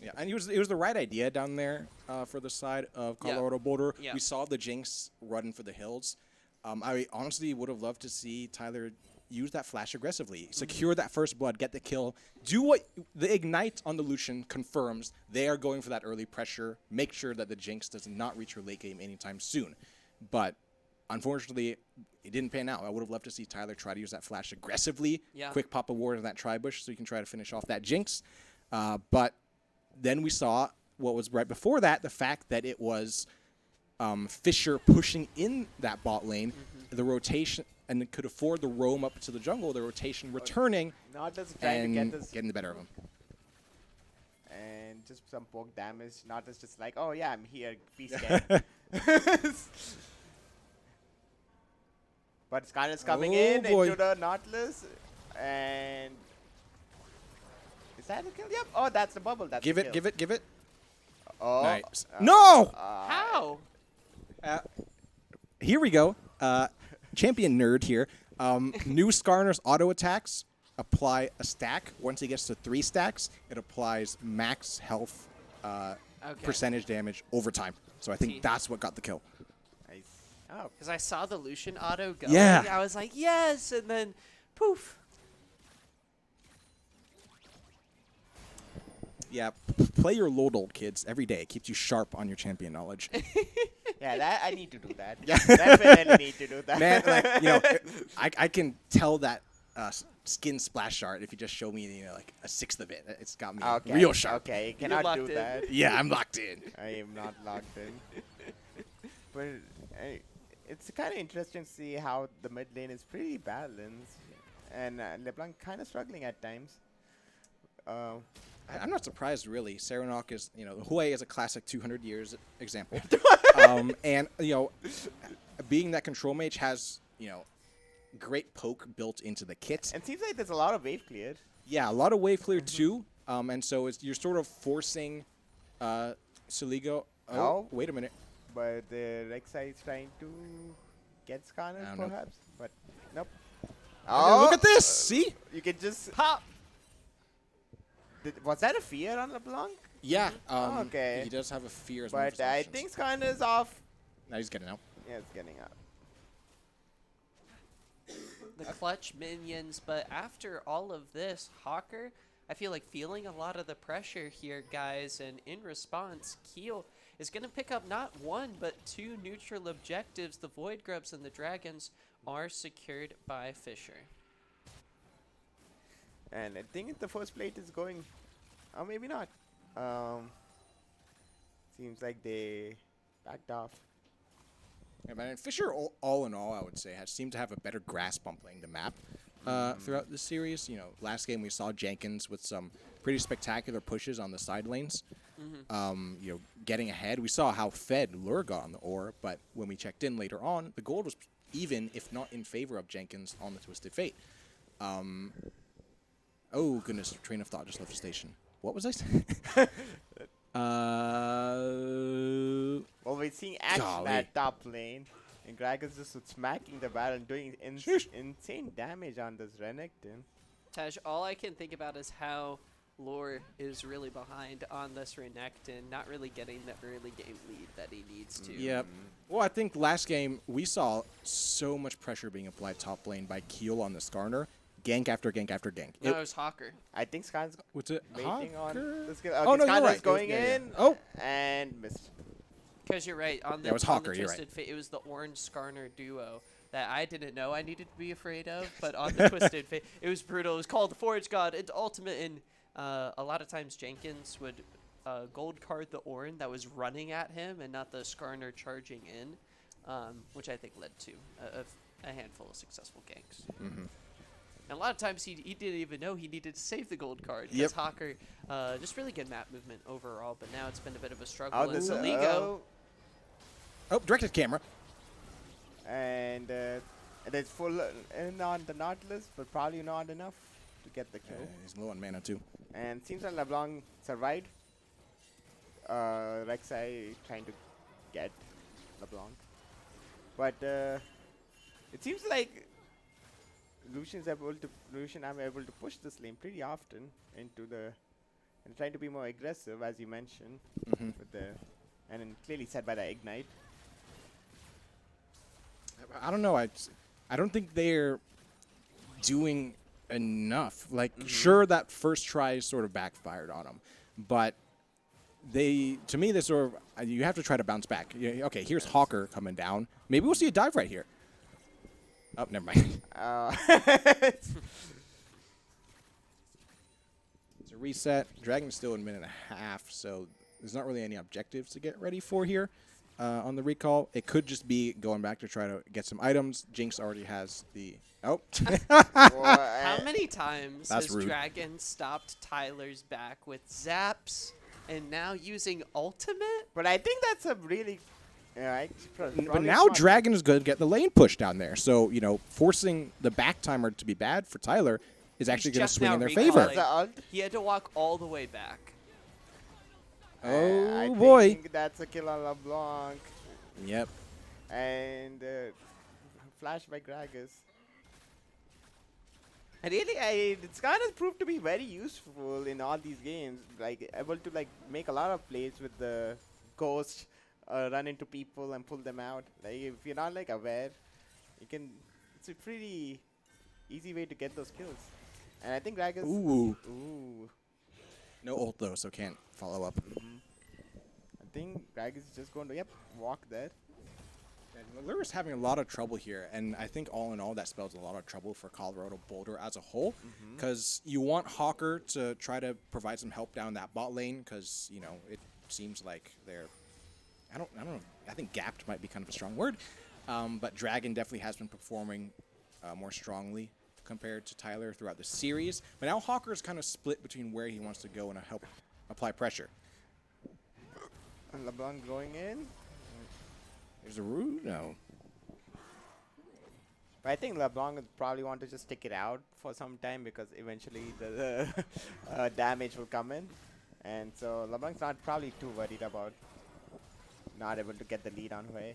Yeah, and it was the right idea down there for the side of Colorado Boulder. Yeah. We saw the Jinx running for the hills. I honestly would have loved to see Tyler use that flash aggressively, secure that first blood, get the kill, do what the ignite on the Lucian confirms. They are going for that early pressure, make sure that the Jinx does not reach her late game anytime soon. But unfortunately, it didn't pan out. I would have loved to see Tyler try to use that flash aggressively, quick pop a ward in that tri-bush so you can try to finish off that Jinx. But then we saw what was right before that, the fact that it was Fisher pushing in that bot lane, the rotation, and could afford the roam up to the jungle, the rotation returning, Not just trying and to get this, getting the better of him. and just some poke damage. Not just like, oh yeah, I'm here, be scared. But Skyner's coming in into the Nautilus, and is that a kill? Yep. Oh, that's the bubble. That's Give the it, kill. give it. Oh, Nice. No! How? Here we go. Champion nerd here. New Skarner's auto attacks apply a stack. Once he gets to 3 stacks, it applies max health percentage damage over time. So I think that's what got the kill. Nice. Oh, Because I saw the Lucian auto go. Yeah. I was like, yes, and then poof. Yeah, play your Lodol, kids, every day. It keeps you sharp on your champion knowledge. yeah, that I need to do that. Yeah. Definitely need to do that. Man, like, you know, I can tell that skin splash art if you just show me, you know, like a 1/6 of it. It's got me Okay. real sharp. Okay, you You're cannot locked do in. that. Yeah, I'm locked in. I am not locked in. But it's kind of interesting to see how the mid lane is pretty balanced, and LeBlanc kind of struggling at times. I'm not surprised, really. Serenok is, you know, Hue is a classic 200 years example. And, you know, being that control mage has, you know, great poke built into the kit. And it seems like there's a lot of wave cleared. Yeah, a lot of wave clear too. And so you're sort of forcing Siligo. Oh, wait a minute. But the Rek'Sai is trying to get Skarner, I don't know. perhaps. But nope. Oh, look at this. See? You can just Pop. was that a fear on LeBlanc? Yeah. Okay. He does have a fear as one of But his I options. think Skarner is off. Now he's getting out. Yeah, it's getting out. The clutch minions, but after all of this, Hawker, I feel like feeling a lot of the pressure here, guys, and in response, Keel is going to pick up not 1, but 2 neutral objectives. The Void Grubs and the Dragons are secured by Fisher. And I think the first plate is going, or maybe not. Seems like they backed off. Yeah, man, Fisher, all in all, I would say, has seemed to have a better grasp on playing the map throughout the series. You know, last game we saw Jenkins with some pretty spectacular pushes on the side lanes. You know, getting ahead. We saw how fed Lure got on the ore, but when we checked in later on, the gold was even, if not in favor of Jenkins on the Twisted Fate. Oh, goodness, train of thought just left the station. What was I saying? Well, we're seeing action Golly. at top lane And Greg is just smacking the barrel and doing insane damage on this Renekton. Taj, all I can think about is how Lore is really behind on this Renekton, not really getting the early game lead that he needs to. Yep. Well, I think last game we saw so much pressure being applied top lane by Keel on the Skarner. Gank after gank after gank. No, it was Hawker. I think Skan's What's it? waiting on Hawker? the skill. Oh, no, you're Skarner's right. going Yeah. in. Oh. And missed. Because you're right. On the, it was on Hawker, the you're right. Twisted Fate, it was the Orange Skarner duo that I didn't know I needed to be afraid of. But on the Twisted Fate, it was brutal. It was called the Forge God. It's ultimate. And a lot of times Jenkins would gold card the Ornn that was running at him and not the Skarner charging in, which I think led to a handful of successful ganks. Mm-hmm. And a lot of times he didn't even know he needed to save the gold card. Yep. Because Hawker, just really good map movement overall, but now it's been a bit of a struggle. Oh, And this Saligo, Oh, directed camera. and it's full in on the Nautilus, but probably not enough to get the kill. He's low on mana too. And seems like LeBlanc survived. Rek'Sai trying to get LeBlanc. But it seems like Lucian I'm able to push this lane pretty often into the and trying to be more aggressive, as you mentioned, Mm-hmm. with the and then clearly set by the ignite. I don't know. I don't think they're doing enough. Like, sure, that first try sort of backfired on them, but to me, they sort of you have to try to bounce back. Yeah, okay, here's Hawker coming down. Maybe we'll see a dive right here. Oh, never mind. It's a reset. Dragon's still in a minute and a half, so there's not really any objectives to get ready for here. On the recall, it could just be going back to try to get some items. Jinx already has the Well, how many times That's has rude. Dragon stopped Tyler's back with zaps and now using ultimate? But I think that's a really. But now Dragon is going to get the lane push down there. So, forcing the back timer to be bad for Tyler is actually going to just swing now in their recalling. favor. That's the ult. He had to walk all the way back. Oh, I boy. think that's a kill on LeBlanc. Yep. And flash by Gragas. And really, it's kind of proved to be very useful in all these games. Like, able to make a lot of plays with the ghost, run into people and pull them out. Like, if you're not aware, you can. It's a pretty easy way to get those kills. And I think Gragas. Ooh. Ooh. No ult, though, so can't follow up. I think Gragas is just going to walk there. And Lura's having a lot of trouble here, and I think all in all that spells a lot of trouble for Colorado Boulder as a whole, because you want Hawker to try to provide some help down that bot lane, because it seems like they're, I don't know, I think gapped might be kind of a strong word, but Dragon definitely has been performing more strongly compared to Tyler throughout the series, but now Hawker's kind of split between where he wants to go and help apply pressure. And LeBlanc going in. There's a root? No. But I think LeBlanc would probably want to just stick it out for some time because eventually the damage will come in. And so LeBlanc's not probably too worried about not able to get the lead on way.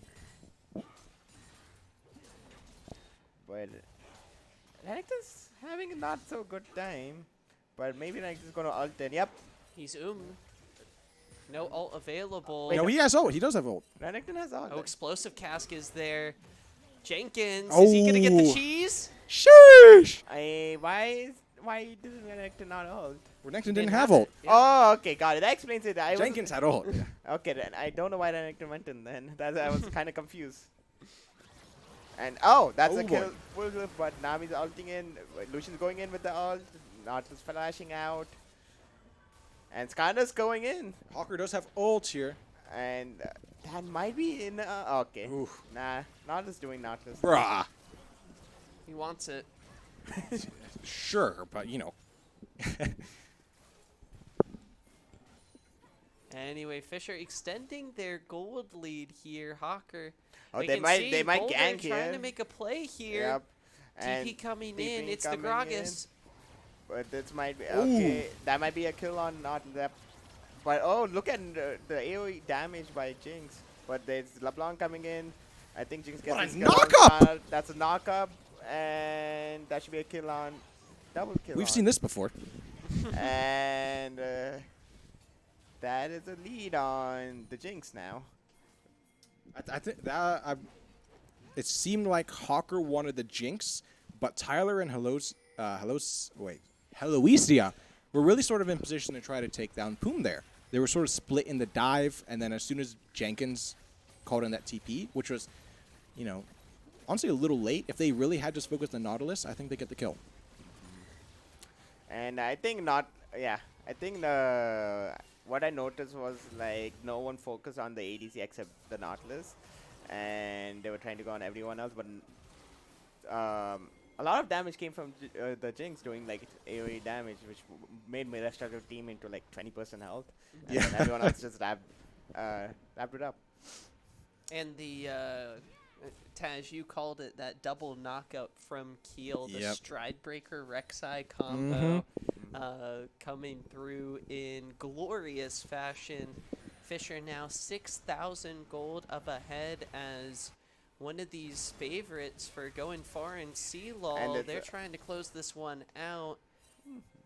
But Renekton's having a not so good time. But maybe Renekton's going to ult in. Yep. He's No ult available. Wait, No, he has ult. He does have ult. Renekton has ult. Oh, explosive cask is there. Jenkins, is he gonna get the Oh. cheese? Sheesh! Why didn't Renekton not ult? Renekton didn't have ult. it, yeah. Oh, okay, got it. That explains it. Jenkins had ult. Yeah. Okay, then I don't know why Renekton went in then. I was kind of confused. And that's Oh a boy. kill. Full clip, but Nami's ulting in. Lucian's going in with the ult. Nautilus flashing out. And Skarner's going in. Hawker does have ult here. And that might be in. Okay. Oof. Nah, Nautilus doing Nautilus. Bruh. He wants it. Sure, but Anyway, Fisher extending their gold lead here. Hawker. Oh, we they can might see they might Boulder gank trying here. to make a play here. Yep. And TP coming TP in. It's the coming in. Gragas. But this might be Ooh. okay. That might be a kill on Nautilus. But look at the AoE damage by Jinx. But there's LeBlanc coming in, I think Jinx What gets a his kill on knock-up! Skarner. That's a knock-up, and that should be a kill on, double kill We've on. seen this before. And that is a lead on the Jinx now. I think that it seemed like Hawker wanted the Jinx, but Tyler and Heloisia were really sort of in position to try to take down Poom there. They were sort of split in the dive, and then as soon as Jenkins called in that TP, which was, honestly a little late. If they really had just focused on Nautilus, I think they get the kill. And I think I think what I noticed was like no one focused on the ADC except the Nautilus, and they were trying to go on everyone else. But a lot of damage came from the Jinx doing like AoE damage, which made my rest of the team into like 20% health. And then everyone else just wrapped it up. And the Taj, you called it that double knockup from Keel, the Stride Breaker Rek'Sai combo coming through in glorious fashion. Fisher now 6,000 gold up ahead as one of these favorites for going far in CLoL. They're trying to close this one out.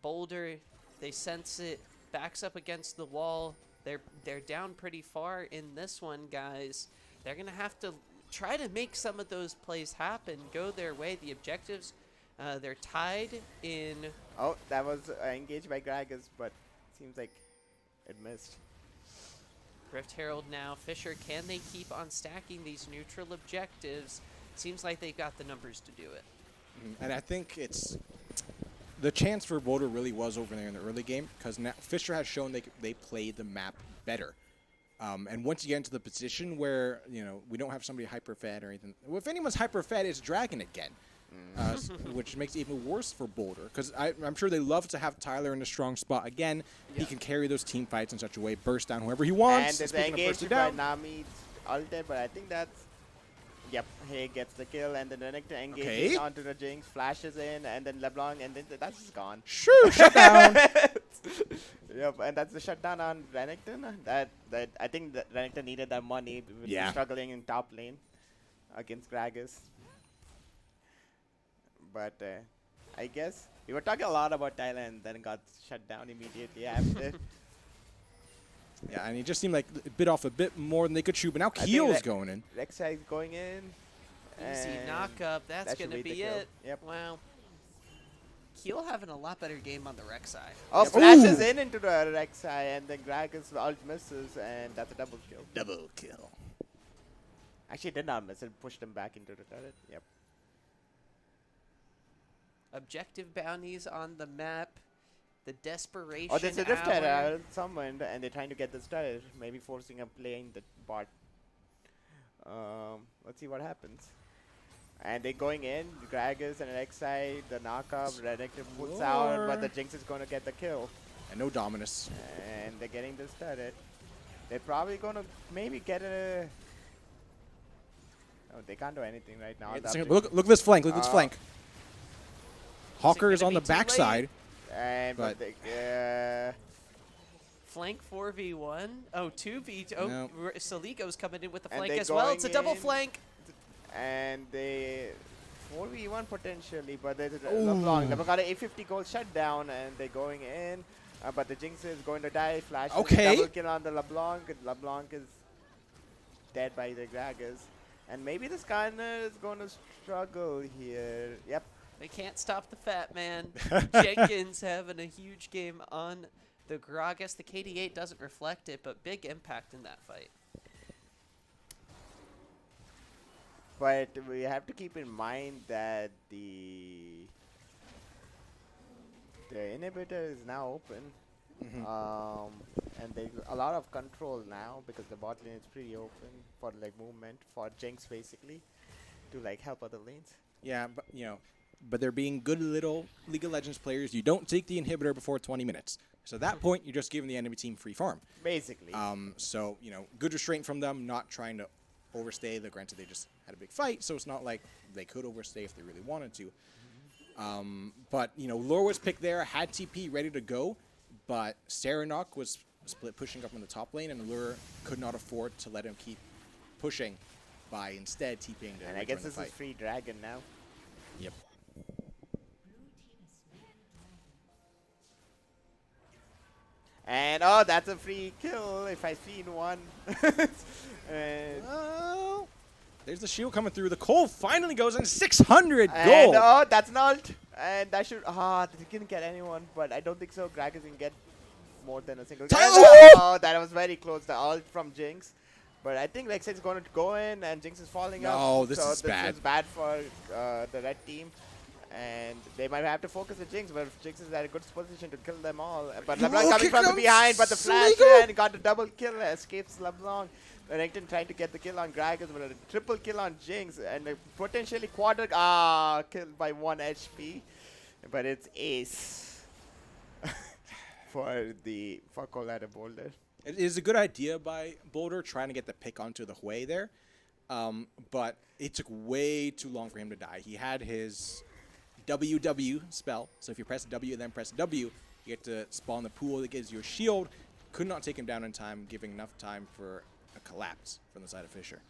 Boulder, they sense it, backs up against the wall. They're down pretty far in this one, guys. They're going to have to try to make some of those plays happen, go their way. The objectives, they're tied in. Oh, that was engaged by Gragas, but seems like it missed. Rift Herald now. Fisher, can they keep on stacking these neutral objectives? Seems like they've got the numbers to do it. And I think it's the chance for Boulder really was over there in the early game because now Fisher has shown they play the map better. And once you get into the position where, we don't have somebody hyper-fed or anything. Well, if anyone's hyper-fed, it's Dragon again, which makes it even worse for Boulder. Because I'm sure they love to have Tyler in a strong spot again. Yeah. He can carry those team fights in such a way, burst down whoever he wants. And the engagement by Nami ulted, but I think that's... Yep, he gets the kill, and then Renekton engages onto the Jinx, flashes in, and then LeBlanc, and then that's just gone. Shoo, shut down. Yep, and that's the shutdown on Renekton. That I think that Renekton needed that money. Struggling in top lane against Gragas. But I guess we were talking a lot about Thailand, and then got shut down immediately after. Yeah, and it just seemed like it bit off a bit more than they could chew, but now Keel's going in. Rek'Sai is going in. Easy knock-up. That's going to be it. Yep. Wow. Keel having a lot better game on the Rek'Sai. Oh, flashes into the Rek'Sai, and then Gragas ult misses, and that's a double kill. Double kill. Actually, did not miss it. Pushed him back into the turret. Yep. Objective bounties on the map. The desperation. Oh, there's a Rift Herald summoned, and they're trying to get this turret, maybe forcing a play in the bot. Let's see what happens. And they're going in. Gragas and Rek'Sai, the knockup. Renekton puts out, but the Jinx is going to get the kill. And no Dominus. And they're getting this turret. They're probably going to maybe get a... Oh, they can't do anything right now. Look at this flank. Look at this flank. Hawker is on the backside. And but flank 4v1. Oh, 2v2. Oh, no. Saliko's coming in with the flank as well. It's a double flank. And they 4v1 potentially, but there's LeBlanc. LeBlanc got an 850 gold shutdown, and they're going in. But the Jinx is going to die. Flash. Double kill on the LeBlanc. LeBlanc is dead by the Gragas. And maybe the Skarner is going to struggle here. Yep. They can't stop the fat man. Jenkins having a huge game on the Gragas. The KD8 doesn't reflect it, but big impact in that fight. But we have to keep in mind that the inhibitor is now open. And there's a lot of control now because the bot lane is pretty open for like movement for Jinx basically to like help other lanes. Yeah, but but they're being good little League of Legends players. You don't take the inhibitor before 20 minutes. So at that point, you're just giving the enemy team free farm. Basically. So, good restraint from them, not trying to overstay. Granted, they just had a big fight, so it's not like they could overstay if they really wanted to. But, Lore was picked there, had TP ready to go, but Serenok was split pushing up in the top lane, and Lure could not afford to let him keep pushing by instead TPing to And I rejoin guess the this fight. is free dragon now. Yep. And oh, that's a free kill if I seen one. and Oh, there's the shield coming through. The coal finally goes in. 600 And gold. oh, that's an ult. And that should they didn't get anyone, but I don't think so. Gragas can get more than a single. Tyler! Oh, that was very close. The ult from Jinx. But I think Rek'Sai is going to go in, and Jinx is falling up. No, this so is bad. This is bad for the red team. And they might have to focus on Jinx, but Jinx is at a good position to kill them all. But LeBlanc coming kick from the him, behind, but the flash Sligo! and got the double kill, escapes LeBlanc. Renekton trying to get the kill on Gragas, but a triple kill on Jinx, and a potentially killed by 1 HP. But it's ace for Colorado Boulder. It is a good idea by Boulder trying to get the pick onto the Hui there, but it took way too long for him to die. He had his WW spell, so if you press W and then press W, you get to spawn the pool that gives you a shield. Could not take him down in time, giving enough time for a collapse from the side of Fisher.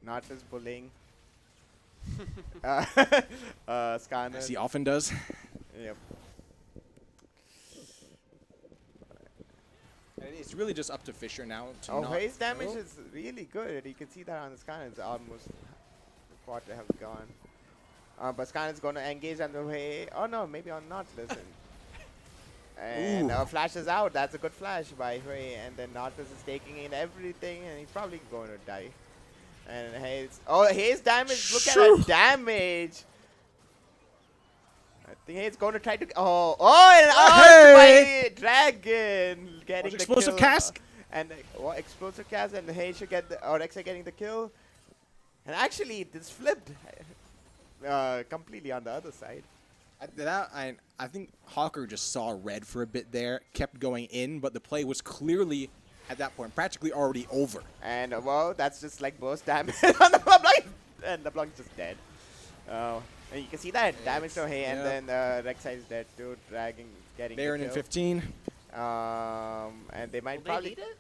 Not just bullying. Scanner. As he often does. Yep. And it's really just up to Fisher now to Oh, not... his damage Oh. is really good. You can see that on the scanner. It's almost quarter health gone. But Scanner's going to engage on the way. Oh no, maybe on not listen. And Ooh. flash is out. That's a good flash by Hui. And then Nautilus is taking in everything, and he's probably going to die. And Hayes damage. Look at that damage. I think he's going to try to. And Hey! by Dragon getting Watch the explosive kill. cask. And explosive cast, and Hayes should get or Rek'Sai getting the kill. And actually, this flipped completely on the other side. I think Hawker just saw red for a bit there, kept going in, but the play was clearly, at that point, practically already over. And well, that's just like burst damage on the LeBlanc, and LeBlanc is just dead. And you can see that damage to Hay, and then Rek'Sai is dead too, getting Baron the in kill. 15. And they might Will probably. they need it?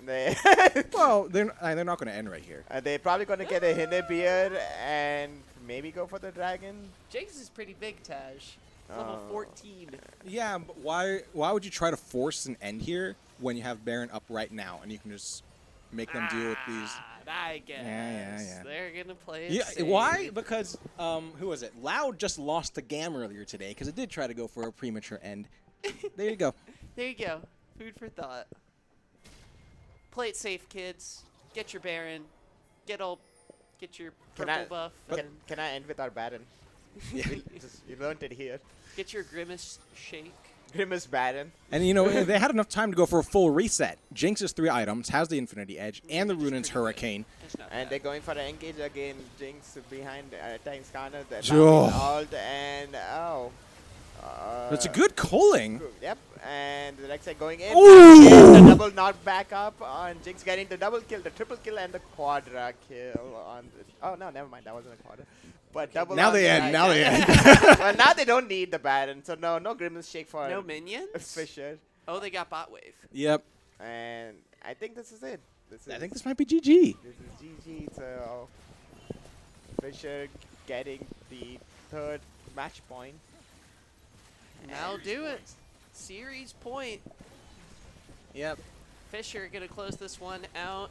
They Well, they're not going to end right here. they're probably going to get a Hinnebeard and maybe go for the dragon. Jinx is pretty big, Taj. Level Oh. 14. Yeah, but why would you try to force an end here when you have Baron up right now and you can just make them deal with these? I guess. Yeah. They're going to play it Yeah, safe. why? Because who was it? Loud just lost the game earlier today because it did try to go for a premature end. There you go. There you go. Food for thought. Play it safe, kids. Get your Baron. Get your Can purple I- buff. and Can I end with our Baron? Yeah. You learned it here. get your Grimace shake. Grimace Baron. And you know they had enough time to go for a full reset. Jinx is 3 items, has the Infinity Edge, and the Runin's Hurricane. That's not And bad. they're going for the engage again. Jinx behind attacking Skarner. The Sure. ult and That's a good calling. Yep, and the Rek'Sai going in. Ooh! Again, the double knock back up on Jinx getting the double kill, the triple kill, and the quadra kill on the. Oh no, never mind, that wasn't a quadra. But double. Now on they the end. Now they end. Well, now they don't need the Baron, so no Grimace shake for No minions? Fisher. Oh, they got bot wave. Yep. And I think this is it. I think this might be GG. This is GG. So Fisher getting the 3rd match point. That'll do it. Series point. Yep. Fisher gonna close this one out.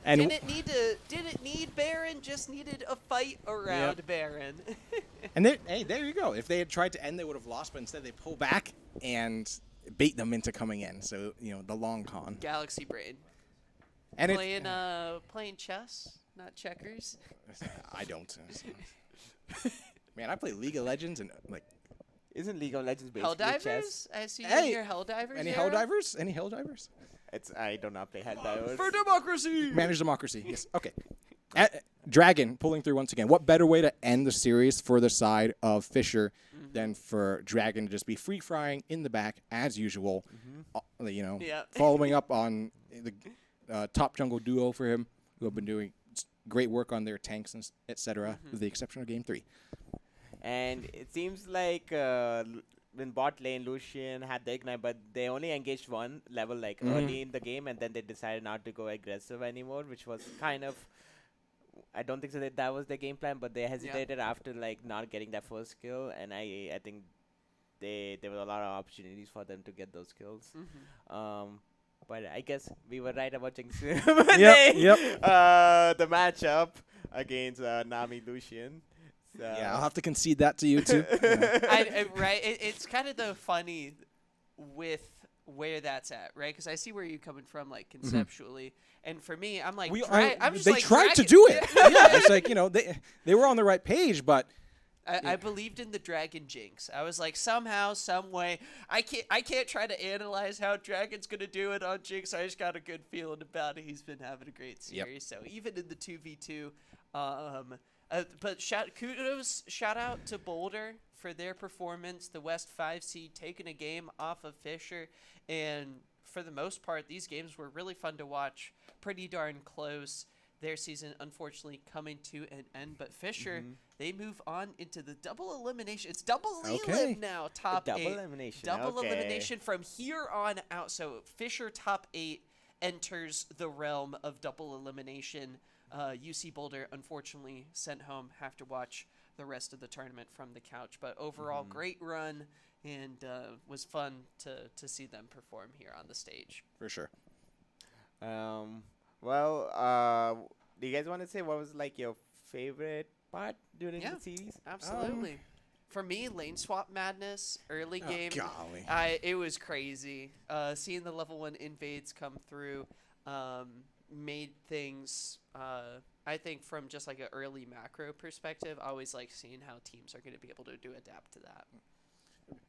And Didn't need Baron, just needed a fight around Baron. there you go. If they had tried to end, they would have lost, but instead they pull back and bait them into coming in. So the long con. Galaxy Brain. And Playing chess, not checkers. I don't. Man, I play League of Legends and Isn't League of Legends basically chess? Helldivers? I see you Hey, here, Helldivers. any Arrow? Helldivers? Any Helldivers? I don't know play Helldivers. For democracy! Manage democracy. Yes. Okay. Dragon pulling through once again. What better way to end the series for the side of Fisher than for Dragon to just be free frying in the back as usual? Yeah. Following up on the top jungle duo for him, who have been doing great work on their tanks and etc. With the exception of Game 3. And it seems like in bot lane, Lucian had the ignite, but they only engaged one level early in the game, and then they decided not to go aggressive anymore, which was kind of I don't think so that was their game plan, but they hesitated after like not getting that first kill, and I think there were a lot of opportunities for them to get those kills. But I guess we were right about Jinx. Yep. The matchup against Nami Lucian. So Yeah, I'll have to concede that to you too. Yeah. Right. It's kind of the funny with where that's at, right? Because I see where you're coming from, like conceptually, and for me, I'm like, I'm just they like, tried to Dragon- do it. Yeah, it's like they were on the right page, but I believed in the Dragon Jinx. I was like, somehow, some way, I can't try to analyze how Dragon's gonna do it on Jinx. I just got a good feeling about it. He's been having a great series. So even in the 2v2, but shout out to Boulder for their performance. The West 5 seed taking a game off of Fisher, and for the most part, these games were really fun to watch. Pretty darn close. Their season, unfortunately, coming to an end. But Fisher, they move on into the double elimination. It's double elim now, top double 8. elimination. Double Okay. elimination from here on out. So Fisher, top 8, enters the realm of double elimination. UC Boulder, unfortunately, sent home. Have to watch the rest of the tournament from the couch. But overall, great run, and was fun to see them perform here on the stage. for sure. Well, do you guys want to say what was like your favorite part during Yeah. the series? Absolutely. For me, lane swap madness, early Oh, game, golly. it was crazy. Seeing the level 1 invades come through made things, I think from just like an early macro perspective, I always like seeing how teams are going to be able to adapt to that.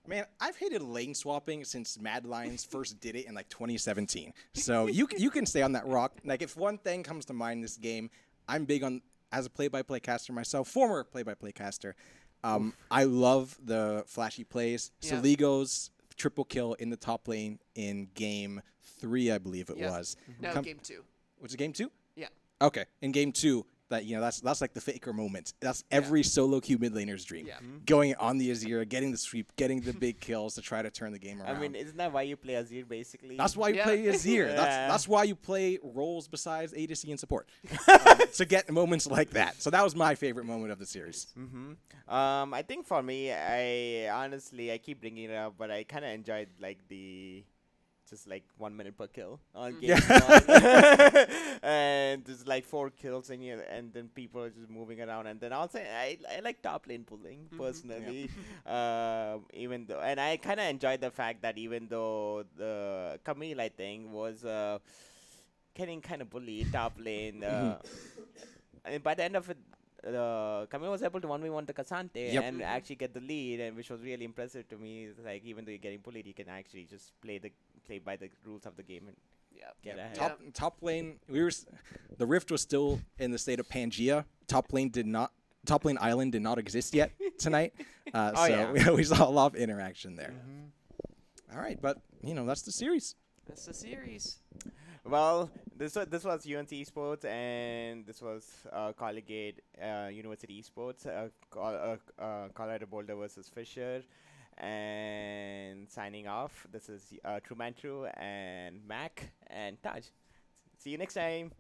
Man, I've hated lane swapping since Mad Lions first did it in like 2017. So you can stay on that rock. Like if one thing comes to mind in this game, I'm big on, as a play-by-play caster myself, former play-by-play caster. I love the flashy plays. Yeah. Saligo's triple kill in the top lane in game 3, I believe it Yeah. was. No, game 2. Was it game 2? Yeah. Okay, in game 2, that's like the faker moment. That's every solo queue mid laner's dream. Yeah. Going on the Azir, getting the sweep, getting the big kills to try to turn the game around. I mean, isn't that why you play Azir basically? That's why you play Azir. Yeah. That's why you play roles besides ADC and support. To get moments like that. So that was my favorite moment of the series. I think for me, I keep bringing it up, but I kind of enjoyed like just like 1 minute per kill on game one. And there's like 4 kills and then people are just moving around, and then also I like top lane pulling personally. Even though, and I kind of enjoyed the fact that even though the Camille, I think, was getting kind of bullied top lane, and by the end of it, Camille was able to 1v1 the Cassante and actually get the lead, and which was really impressive to me. It's like even though you're getting bullied, you can actually just play by the rules of the game and get ahead. Top lane, the Rift was still in the state of Pangea. Top lane Island did not exist yet tonight. We saw a lot of interaction there. All right, but that's the series. That's the series. Well, this was UNC Esports, and this was Collegiate University Esports, Colorado Boulder versus Fisher. And signing off, this is True Man True and Mac and Taj. See you next time.